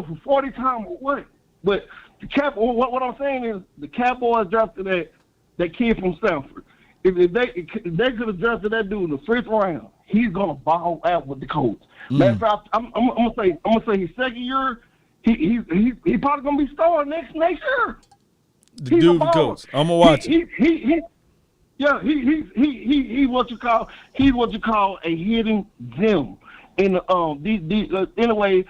for 40 times or what. But the what I'm saying is the Cowboys drafted that kid from Stanford. If they could have drafted that dude in the 5th round, he's gonna ball out with the Colts. Matter of fact, I'm gonna say his second year, he probably gonna be starting next year. The dude with Colts. I'm gonna watch it. He's what you call a hidden gem. In anyway,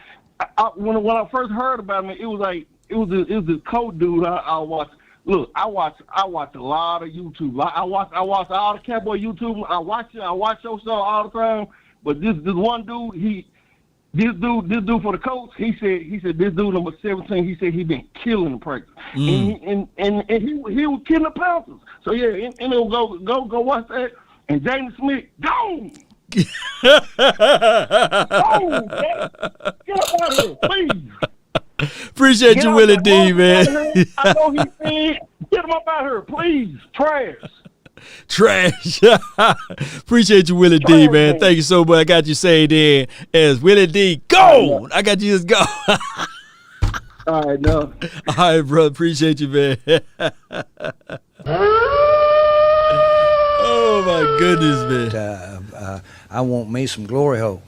when I first heard about him, it was this coach dude I watched. Look, I watch a lot of YouTube. I watch all the Cowboy YouTube. I watch your show all the time. But this one dude, this dude for the Colts, he said this dude number 17. He said he been killing the practice, and he was killing the Panthers. So yeah, and go watch that. And Jalen Smith gone. Get up out of here, please. Appreciate you, Willie D, man. I know he said, get him up out here, please. Trash. Appreciate you, Willie D, man. Thank you so much. I got you saved in as Willie D. Go! I got you as go. All right, no. All right, bro. Appreciate you, man. Oh, my goodness, man. I want me some glory hole.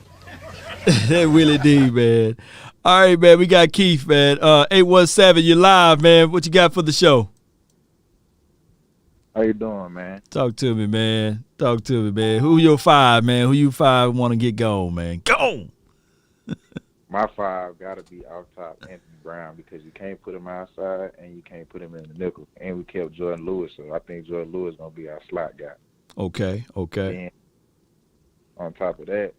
That Willie D, man. All right, man. We got Keith, man. 817, you're live, man. What you got for the show? How you doing, man? Talk to me, man. Who your 5, man? Who you 5 want to get going, man? Go! My 5 got to be off top Anthony Brown because you can't put him outside and you can't put him in the nickel. And we kept Jordan Lewis, so I think Jordan Lewis is going to be our slot guy. Okay. And on top of that,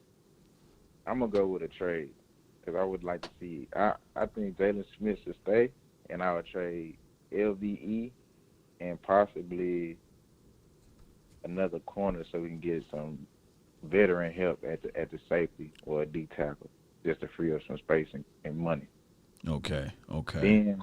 I'm going to go with a trade because I would like to see I think Jalen Smith should stay, and I would trade LVE and possibly another corner so we can get some veteran help at the safety or a D tackle just to free up some space and money. Okay. Then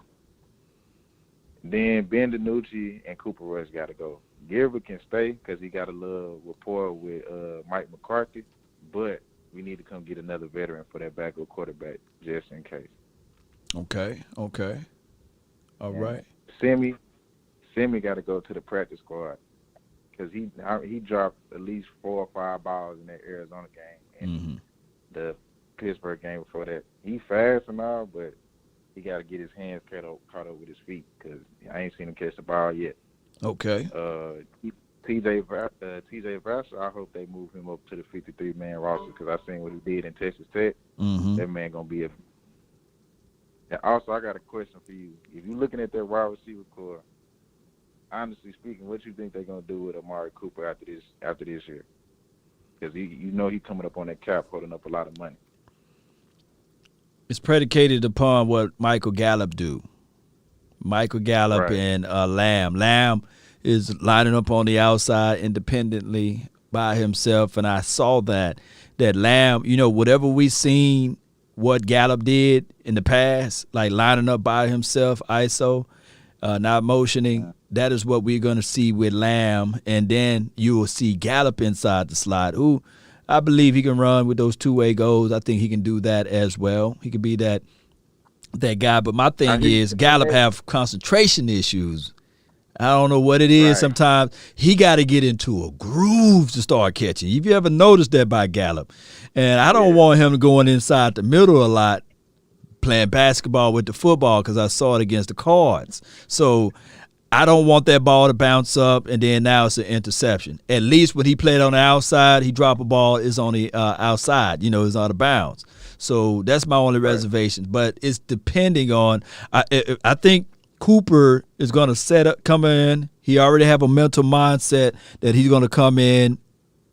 Ben DiNucci and Cooper Rush got to go. Gilbert can stay because he got a little rapport with Mike McCarthy, but we need to come get another veteran for that backup quarterback just in case. Okay. All right. Semi got to go to the practice squad because he dropped at least 4 or 5 balls in that Arizona game and the Pittsburgh game before that. He fast and all, but he got to get his hands caught up with his feet because I ain't seen him catch the ball yet. Okay. TJ Vassar, I hope they move him up to the 53-man roster because I seen what he did in Texas Tech. That man gonna be a. And also, I got a question for you. If you're looking at that wide receiver core, honestly speaking, what you think they're gonna do with Amari Cooper after this year? Because he coming up on that cap, holding up a lot of money. It's predicated upon what Michael Gallup do. Michael Gallup right. and Lamb. Lamb is lining up on the outside independently by himself, and I saw that Lamb, whatever we seen what Gallup did in the past, like lining up by himself, ISO, not motioning, that is what we're going to see with Lamb, and then you will see Gallup inside the slot, who I believe he can run with those two-way goals. I think he can do that as well. He could be that guy, but my thing is Gallup have concentration issues. I don't know what it is. Right. Sometimes he got to get into a groove to start catching. If you ever noticed that by Gallup, and I don't want him going inside the middle a lot playing basketball with the football because I saw it against the Cards. So I don't want that ball to bounce up and then now it's an interception. At least when he played on the outside, he dropped a ball, is on the outside, it's out of bounds. So that's my only reservation. But it's depending on I think Cooper is going to come in. He already have a mental mindset that he's going to come in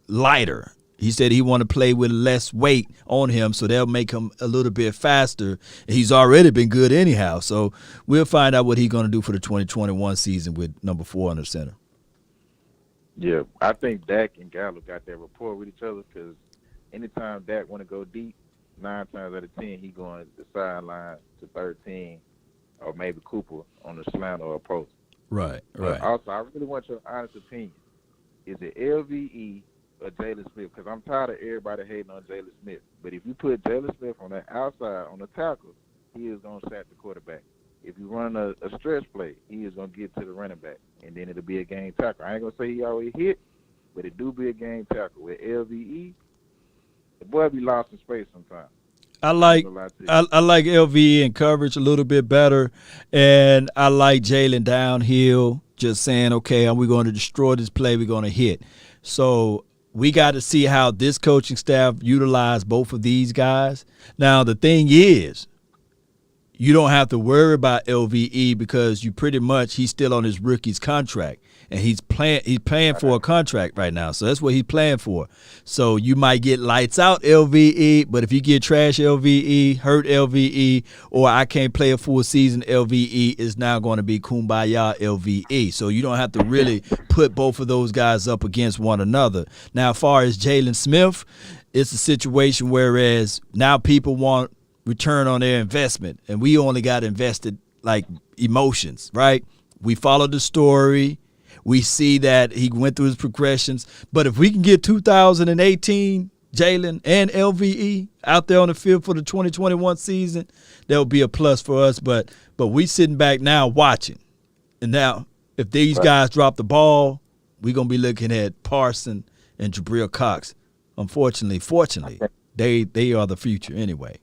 lighter. He said he want to play with less weight on him, so that'll make him a little bit faster. He's already been good anyhow, so we'll find out what he's going to do for the 2021 season with number 4 under center. Yeah, I think Dak and Gallup got that rapport with each other because anytime Dak want to go deep, 9 times out of 10 he going to the sideline to 13. Or maybe Cooper on the slant or approach. Right. Also, I really want your honest opinion. Is it LVE or Jaylon Smith? Because I'm tired of everybody hating on Jaylon Smith. But if you put Jaylon Smith on the outside on the tackle, he is going to sack the quarterback. If you run a stretch play, he is going to get to the running back, and then it'll be a game tackle. I ain't going to say he always hit, but it do be a game tackle. With LVE, the boy be lost in space sometimes. I like LVE in coverage a little bit better, and I like Jalen downhill, just saying, okay, we're going to destroy this play, we're going to hit. So we got to see how this coaching staff utilize both of these guys. Now, the thing is, you don't have to worry about LVE because he's still on his rookie's contract. And he's paying for a contract right now. So that's what he's playing for. So you might get lights out LVE, but if you get trash LVE, hurt LVE, or I can't play a full season LVE, is now going to be kumbaya LVE. So you don't have to really put both of those guys up against one another. Now, as far as Jaylon Smith, it's a situation whereas now people want return on their investment, and we only got invested like emotions, right? We followed the story. We see that he went through his progressions. But if we can get 2018 Jalen and LVE out there on the field for the 2021 season, that would be a plus for us. But we sitting back now watching. And now if these guys drop the ball, we're going to be looking at Parson and Jabril Cox. Fortunately, they are the future anyway.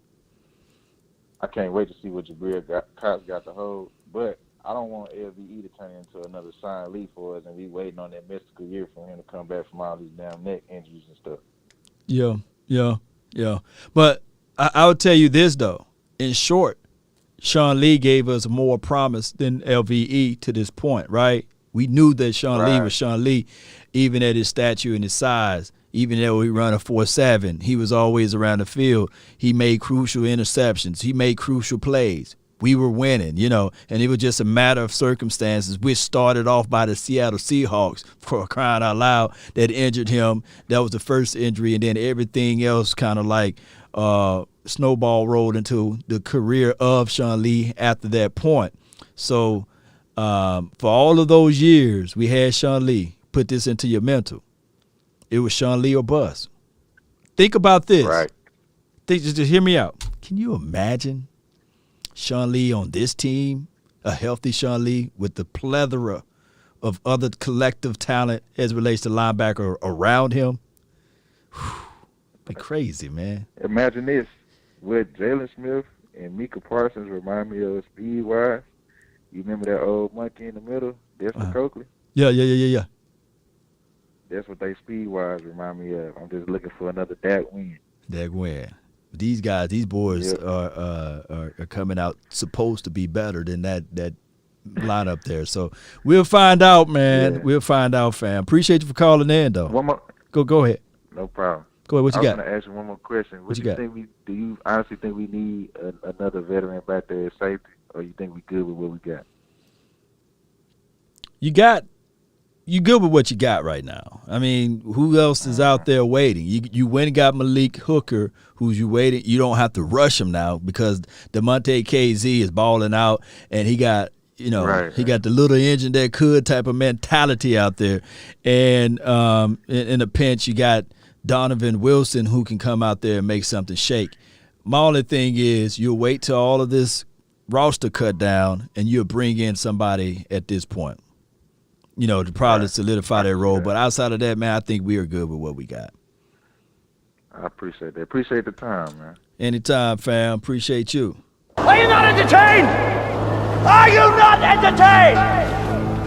I can't wait to see what Jabril Cox got to hold. But I don't want LVE to turn into another Sean Lee for us and be waiting on that mystical year for him to come back from all these damn neck injuries and stuff. Yeah. But I would tell you this, though. In short, Sean Lee gave us more promise than LVE to this point, right? We knew that Sean Lee was Sean Lee, even at his stature and his size. Even though he run a 4.7, he was always around the field. He made crucial interceptions. He made crucial plays. We were winning, and it was just a matter of circumstances, which started off by the Seattle Seahawks, for crying out loud, that injured him. That was the first injury, and then everything else kind of like snowball rolled into the career of Sean Lee after that point. So for all of those years, we had Sean Lee. Put this into your mental. It was Sean Lee or bust. Think about this. Right. Just hear me out. Can you imagine Sean Lee on this team, a healthy Sean Lee with the plethora of other collective talent as it relates to linebacker around him? Be crazy, man. Imagine this. What Jalen Smith and Micah Parsons remind me of speed-wise. You remember that old monkey in the middle, Desmond Coakley? Yeah. That's what they speed-wise remind me of. I'm just looking for another Dak win. These guys, these boys are coming out supposed to be better than that lineup there. So we'll find out, man. Yeah. We'll find out, fam. Appreciate you for calling in, though. One more. Go ahead. No problem. Go ahead. What you got? I was going to ask you one more question. What you got? Do you honestly think we need another veteran back there at safety, or you think we good with what we got? you good with what you got right now. I mean, who else is out there waiting? You went and got Malik Hooker, who's you waiting. You don't have to rush him now because DeMonte KZ is balling out, and he got he got the little engine that could type of mentality out there. And in a pinch, you got Donovan Wilson who can come out there and make something shake. My only thing is you'll wait till all of this roster cut down and you'll bring in somebody at this point, to probably solidify their role. But outside of that, man, I think we are good with what we got. I appreciate that. Appreciate the time, man. Anytime, fam. Appreciate you. Are you not entertained? Are you not entertained?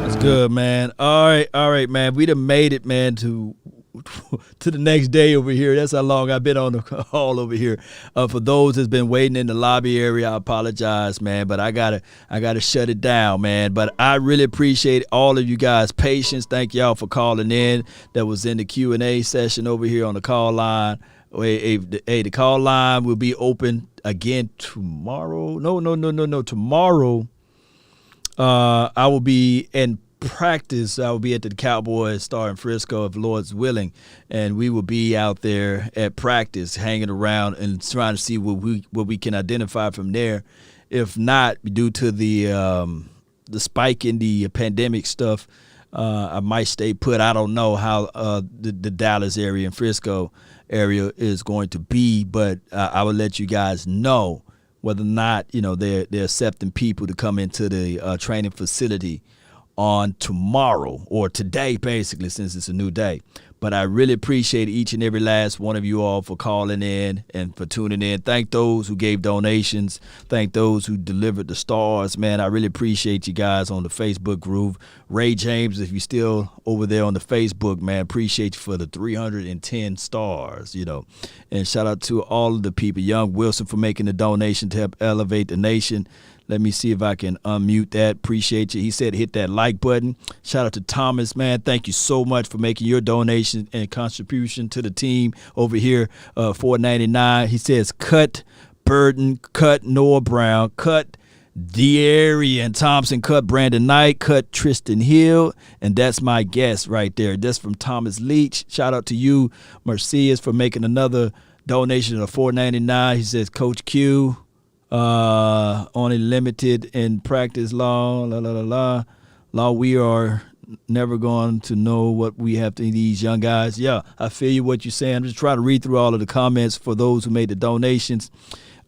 That's good, man. All right, man. We done made it, man, to the next day over here. That's how long I've been on the call over here. For those that's been waiting in the lobby area, I apologize, man, but I gotta shut it down, man. But I really appreciate all of you guys' patience. Thank y'all for calling in. That was in the Q&A session over here on the call line. Hey, the call line will be open again tomorrow. No. Tomorrow, I will be in practice. I will be at the Cowboys Star in Frisco, if Lord's willing, and we will be out there at practice, hanging around and trying to see what we can identify from there. If not, due to the spike in the pandemic stuff, I might stay put. I don't know how the Dallas area and Frisco area is going to be, but I will let you guys know whether or not they're accepting people to come into the training facility on tomorrow or today, basically, since it's a new day. But I really appreciate each and every last one of you all for calling in and for tuning in. Thank those who gave donations. Thank those who delivered the stars. Man, I really appreciate you guys on the Facebook group. Ray James, if you're still over there on the Facebook, man, appreciate you for the 310 stars, And shout out to all of the people. Young Wilson for making the donation to help elevate the nation. Let me see if I can unmute that. Appreciate you. He said hit that like button. Shout out to Thomas, man. Thank you so much for making your donation and contribution to the team over here. $4.99. He says cut Burden, cut Noah Brown, cut De'Arian Thompson, cut Brandon Knight, cut Tristan Hill, and that's my guess right there. That's from Thomas Leach. Shout out to you, Mercedes, for making another donation of $4.99. He says Coach Q. Only limited in practice law, law. We are never going to know what we have to these young guys. Yeah, I feel you what you're saying. I'm just trying to read through all of the comments for those who made the donations.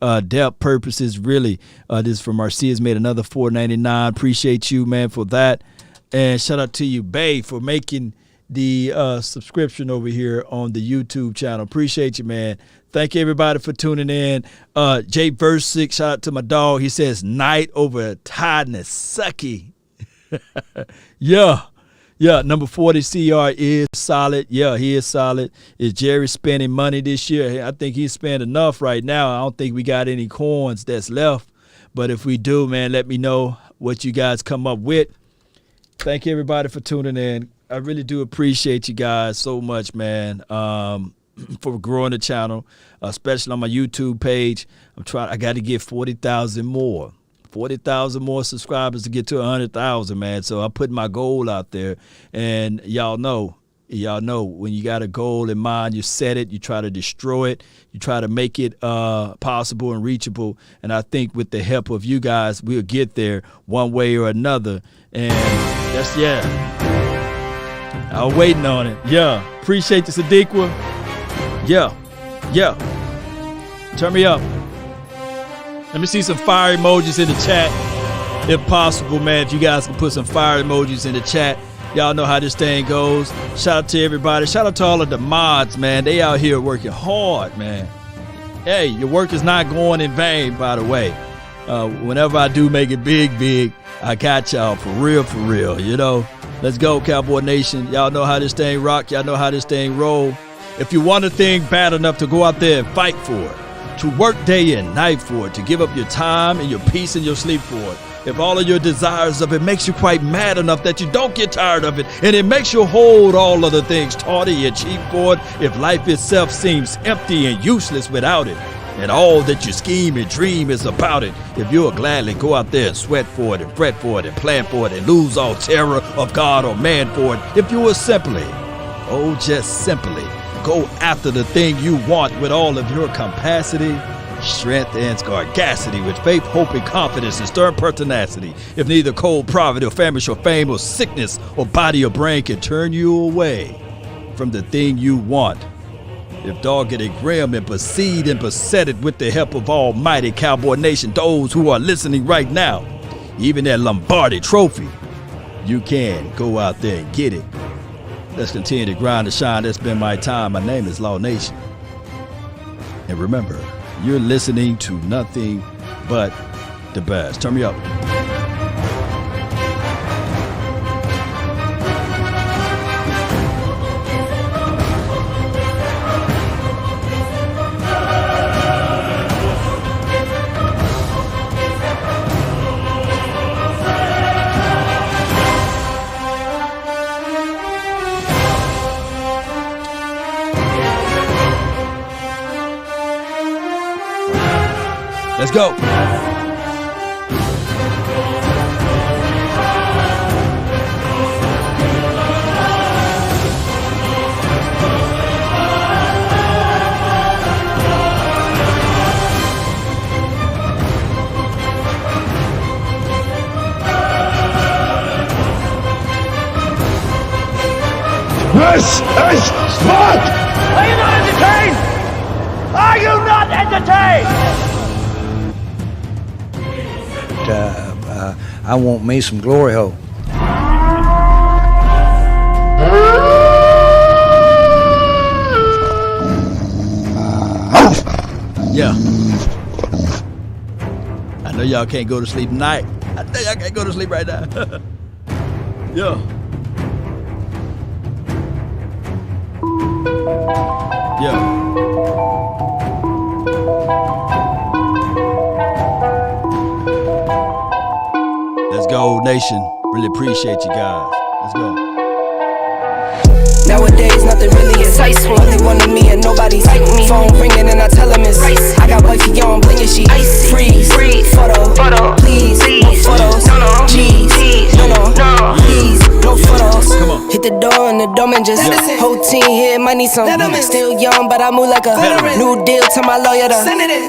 Depth purposes, really. This is from Marcia's made another $4.99. Appreciate you, man, for that. And shout out to you, Bay, for making the subscription over here on the YouTube channel. Appreciate you, man. Thank you, everybody, for tuning in. Jay Versick, shout out to my dog. He says, Knight over tiredness, sucky. Yeah. Number 40 CR is solid. Yeah, he is solid. Is Jerry spending money this year? I think he's spent enough right now. I don't think we got any coins that's left. But if we do, man, let me know what you guys come up with. Thank you, everybody, for tuning in. I really do appreciate you guys so much, man. For growing the channel, especially on my YouTube page. I got to get 40,000 more. 40,000 more subscribers to get to 100,000, man. So I put my goal out there, and y'all know when you got a goal in mind, you set it, you try to destroy it, you try to make it possible and reachable. And I think with the help of you guys, we'll get there one way or another. And I was waiting on it. Yeah, appreciate the Sadiqua. Yeah. Turn me up. Let me see some fire emojis in the chat, if possible, man. If you guys can put some fire emojis in the chat. Y'all know how this thing goes. Shout out to everybody. Shout out to all of the mods, man. They out here working hard, man. Hey, your work is not going in vain, by the way. Whenever I do make it big, I got y'all for real, Let's go, Cowboy Nation. Y'all know how this thing rock. Y'all know how this thing roll. If you want a thing bad enough to go out there and fight for it, to work day and night for it, to give up your time and your peace and your sleep for it, if all of your desires of it makes you quite mad enough that you don't get tired of it, and it makes you hold all other things tawdry and cheap for it, if life itself seems empty and useless without it, And all that you scheme and dream is about it. If you'll gladly go out there and sweat for it and fret for it and plan for it and lose all terror of God or man for it. If you will simply, just simply, go after the thing you want with all of your capacity, strength, and sagacity, with faith, hope, and confidence, and stern pertinacity. If neither cold, poverty, or famish, or fame, or sickness, or body, or brain can turn you away from the thing you want. If dogged and grim and proceed and beset it with the help of Almighty Cowboy Nation, those who are listening right now, even that Lombardi trophy, you can go out there and get it. Let's continue to grind and shine. That's been my time. My name is Law Nation. And remember, you're listening to nothing but the best. Turn me up. Let's go. This is sport! Are you not entertained? Are you not entertained? I want me some glory hole. Yeah. I know y'all can't go to sleep tonight. I know y'all can't go to sleep right now. Yeah. Yeah. Let's go, Nation. Really appreciate you guys. Let's go. Nowadays, nothing really excites me. Only one of me and nobody's like me. Phone ringing and I tell him it's ice. I got wifey on blingin' she icy. Freeze, photo, please, no photos. G's, no, please, no photos. Come on. Hit the door and the doorman just whole team here might need some. Still young, but I move like a new deal to my lawyer.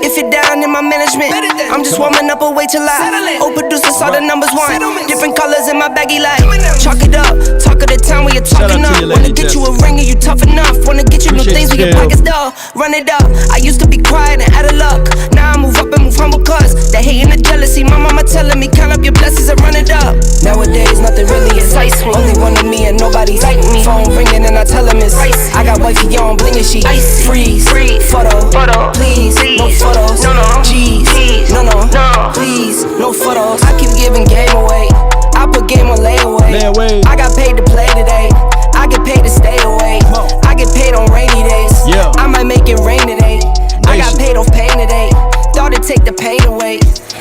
If you're down in my management, I'm just warming up a way till I old producers saw the numbers one. Different colors in my baggy light. Chalk it up, talk of the town when you're talking up. Wanna get you a ring and you tough enough. Wanna get you new things with your pockets dull. Run it up. I used to be quiet and out of luck. Now I move up and move humble cause the hate and the jealousy. My mama telling me count up your blessings and run it up. Nowadays nothing really excites me. Only one of me and nobody's like me. Phone ringing and I tell him it's ice. I got wifey on blingin' she ice. Freeze, photo, please, no photos. G's, no, please, no photos. I keep giving game away. I put game on layaway. I got paid to play today. I get paid to stay away. I get paid on rainy days. I might make it rain today. I got paid off pain today. Thought it'd take the pain away.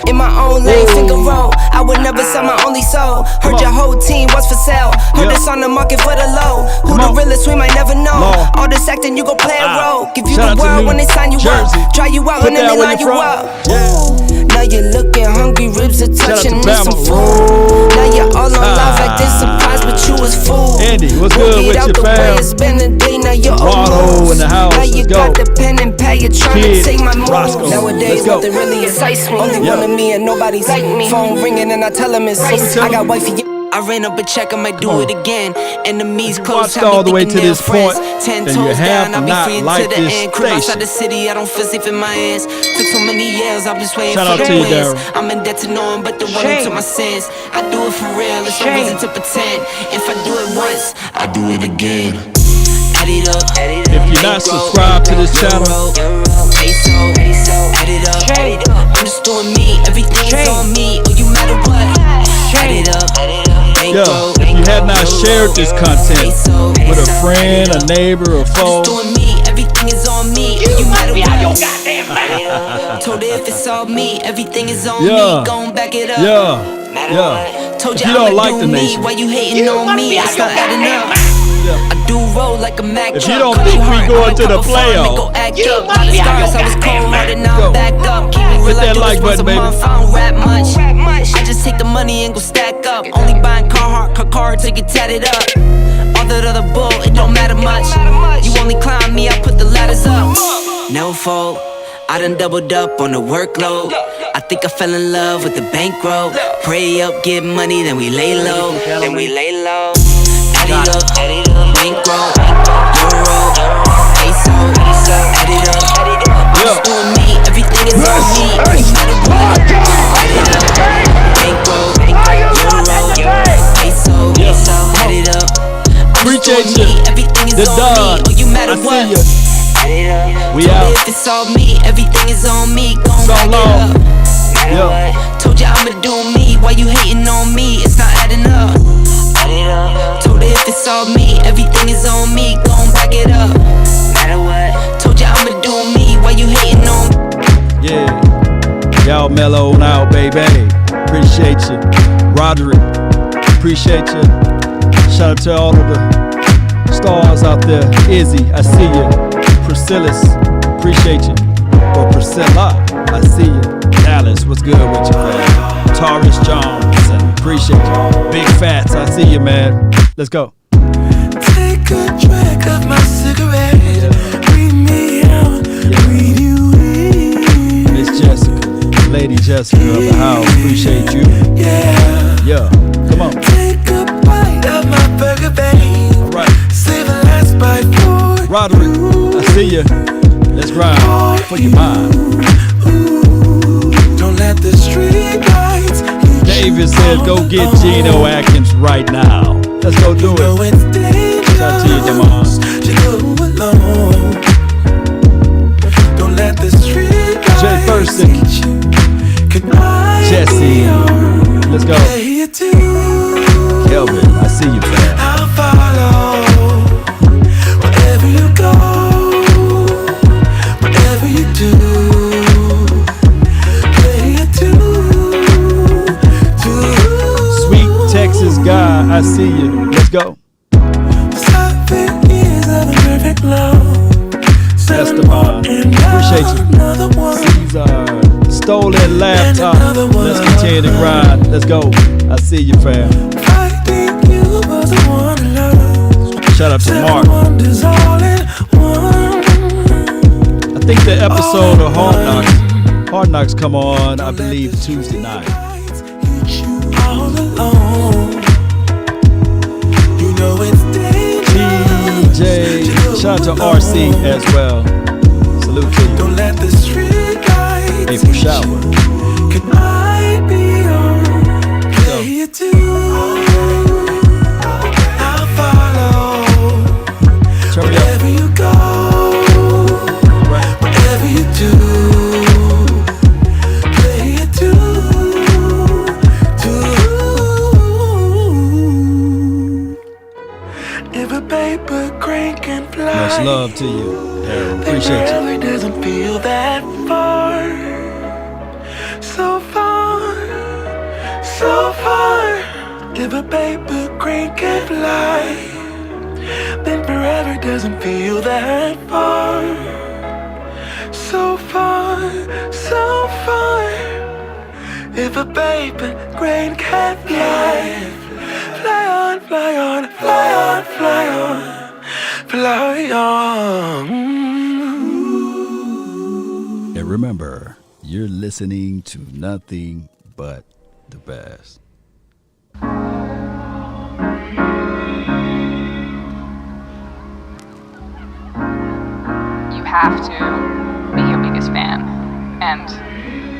In my own lane, single road. I would never sell my only soul. Heard your whole team was for sale. Heard this on the market for the low. Who the realest, we might never know. All this acting, you gon' play a role. Give you the world when they sign you up. Try you out and then they line you up. Now you're looking hungry, ribs are touching, need some food. Now you're all on live like this, surprised, but you was fool. Andy, what's good with your fam? It's been a day, now you're Auto in the house. Now you got the pen and pad, you're trying to take my move. Roscoe. Nowadays, nothing really excites me. Only one of me and nobody's like me. Phone ringing and I tell him it's ice. I got wifey. I ran up a check, I might do it again. Enemies close, watched all the way to this point, 10 and you toes have down, I'll be not free liked to the this end. Crib outside station. the city, I don't feel safe in my hands. Took so many years, I'm just waiting Shout for out the to you, wins. Darryl. I'm in debt to no one but the one who took my sins. I do it for real, it's no reason to pretend. If I do it once, I do it again. Add it up. If you're not subscribed to this channel, Add it up. I'm just doing me, everything is on me. Oh, you matter what? Add it up. yeah, if you have not shared this content with a friend, a neighbor, a foe, Doing me, everything is on me. You matter what? Told her if it's all me, everything is on me. Gon' back it up. Told If you you don't I'ma like do the me. Nation, Why you hating on me? It's not adding up. I do roll like a Mac if truck. you don't think we going to the Go playoffs, act up. By the stars, I was cold hearted, now All I that do like is once button, a baby. month, I don't rap much. I just take the money and go stack up. Only buying car to get tatted up. All that other bull, it don't matter much. You only climb me, I put the ladders up. No fault, I done doubled up on the workload. I think I fell in love with the bankroll. Pray up, get money, then we lay low. Add it up, bankroll, euro, peso. Add it up, I'm just doing me, everything is on me. No matter what. Add it up, bankroll, euro, peso. Add it up, I'm just doing me, everything is on me. Oh, you matter what. We out. If it's all me, everything is on me. Gon' back it up. Told you I'ma do me. Why you hating on me? It's not adding up. Told her if it's all me, everything is on me. Gon' back it up. Matter what. Told you I'ma do me. Why you hating on me? Yeah. Y'all mellow now, baby. Appreciate you. Roderick, appreciate you. Shout out to all of the stars out there. Izzy, I see you. Priscillas, appreciate you. Or Priscilla, I see you. Dallas, what's good with you, man? Taurus Jones, appreciate you. Big Fats, I see you, man. Let's go. Take a drag of my cigarette. Breathe me out, breathe you in. Miss Jessica, Lady Jessica of the house, appreciate you. Yeah, come on. Take a bite of my burger, babe. All right. Save the last bite for Roderick, I see you. Let's grind for your mind. Don't let the street lights. David says go get Geno Atkins right now. Let's go do it. Shout out to you, Damon. To go alone. Don't let the street Jay Thurston. Jesse. Let's go. Kelvin, I see you, fam. I'll follow wherever you go, whatever you do. Play it too. Sweet Texas guy, I see you. Let's go. 7 years of the perfect love. Esteban, appreciate you. Caesar, stolen laptop. Let's continue to grind. Let's go. I see you, fam. Shout out to Mark. I think the episode of Hard Knocks come on, I believe, Tuesday night. TJ, shout out to RC as well. Salute to you. Don't let the street lights April Shower. Could I be on? Play it too. I'll follow. Wherever you go, whatever you do, play it too. If a paper crane can fly, Much love to you, Harold. Appreciate you. it doesn't feel that far. So far, so far. If a paper crane can fly, then forever doesn't feel that far. So far, so far. If a paper crane can fly, fly on, fly on, fly on, fly on, fly on. And remember, you're listening to nothing but the best. You have to be your biggest fan. And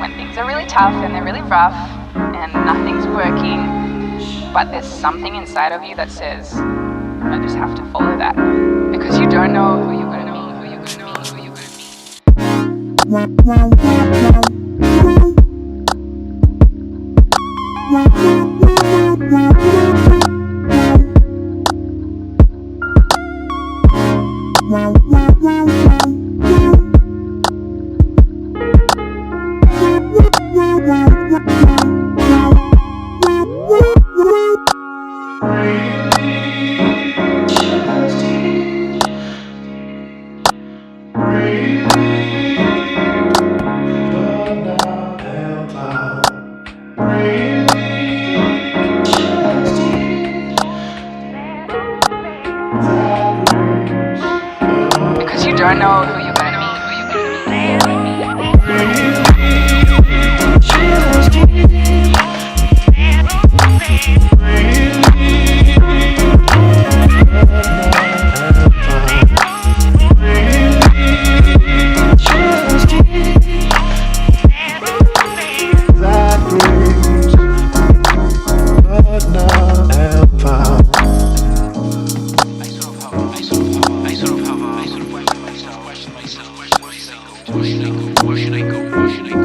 when things are really tough and they're really rough and nothing's working, but there's something inside of you that says, I just have to follow that. Because you don't know who you're going to meet, who you're going to meet, who you're going Where should I go? Where should I go?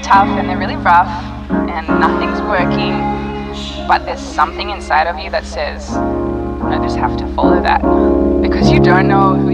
And they're really rough and nothing's working, but there's something inside of you that says, I just have to follow that, because you don't know who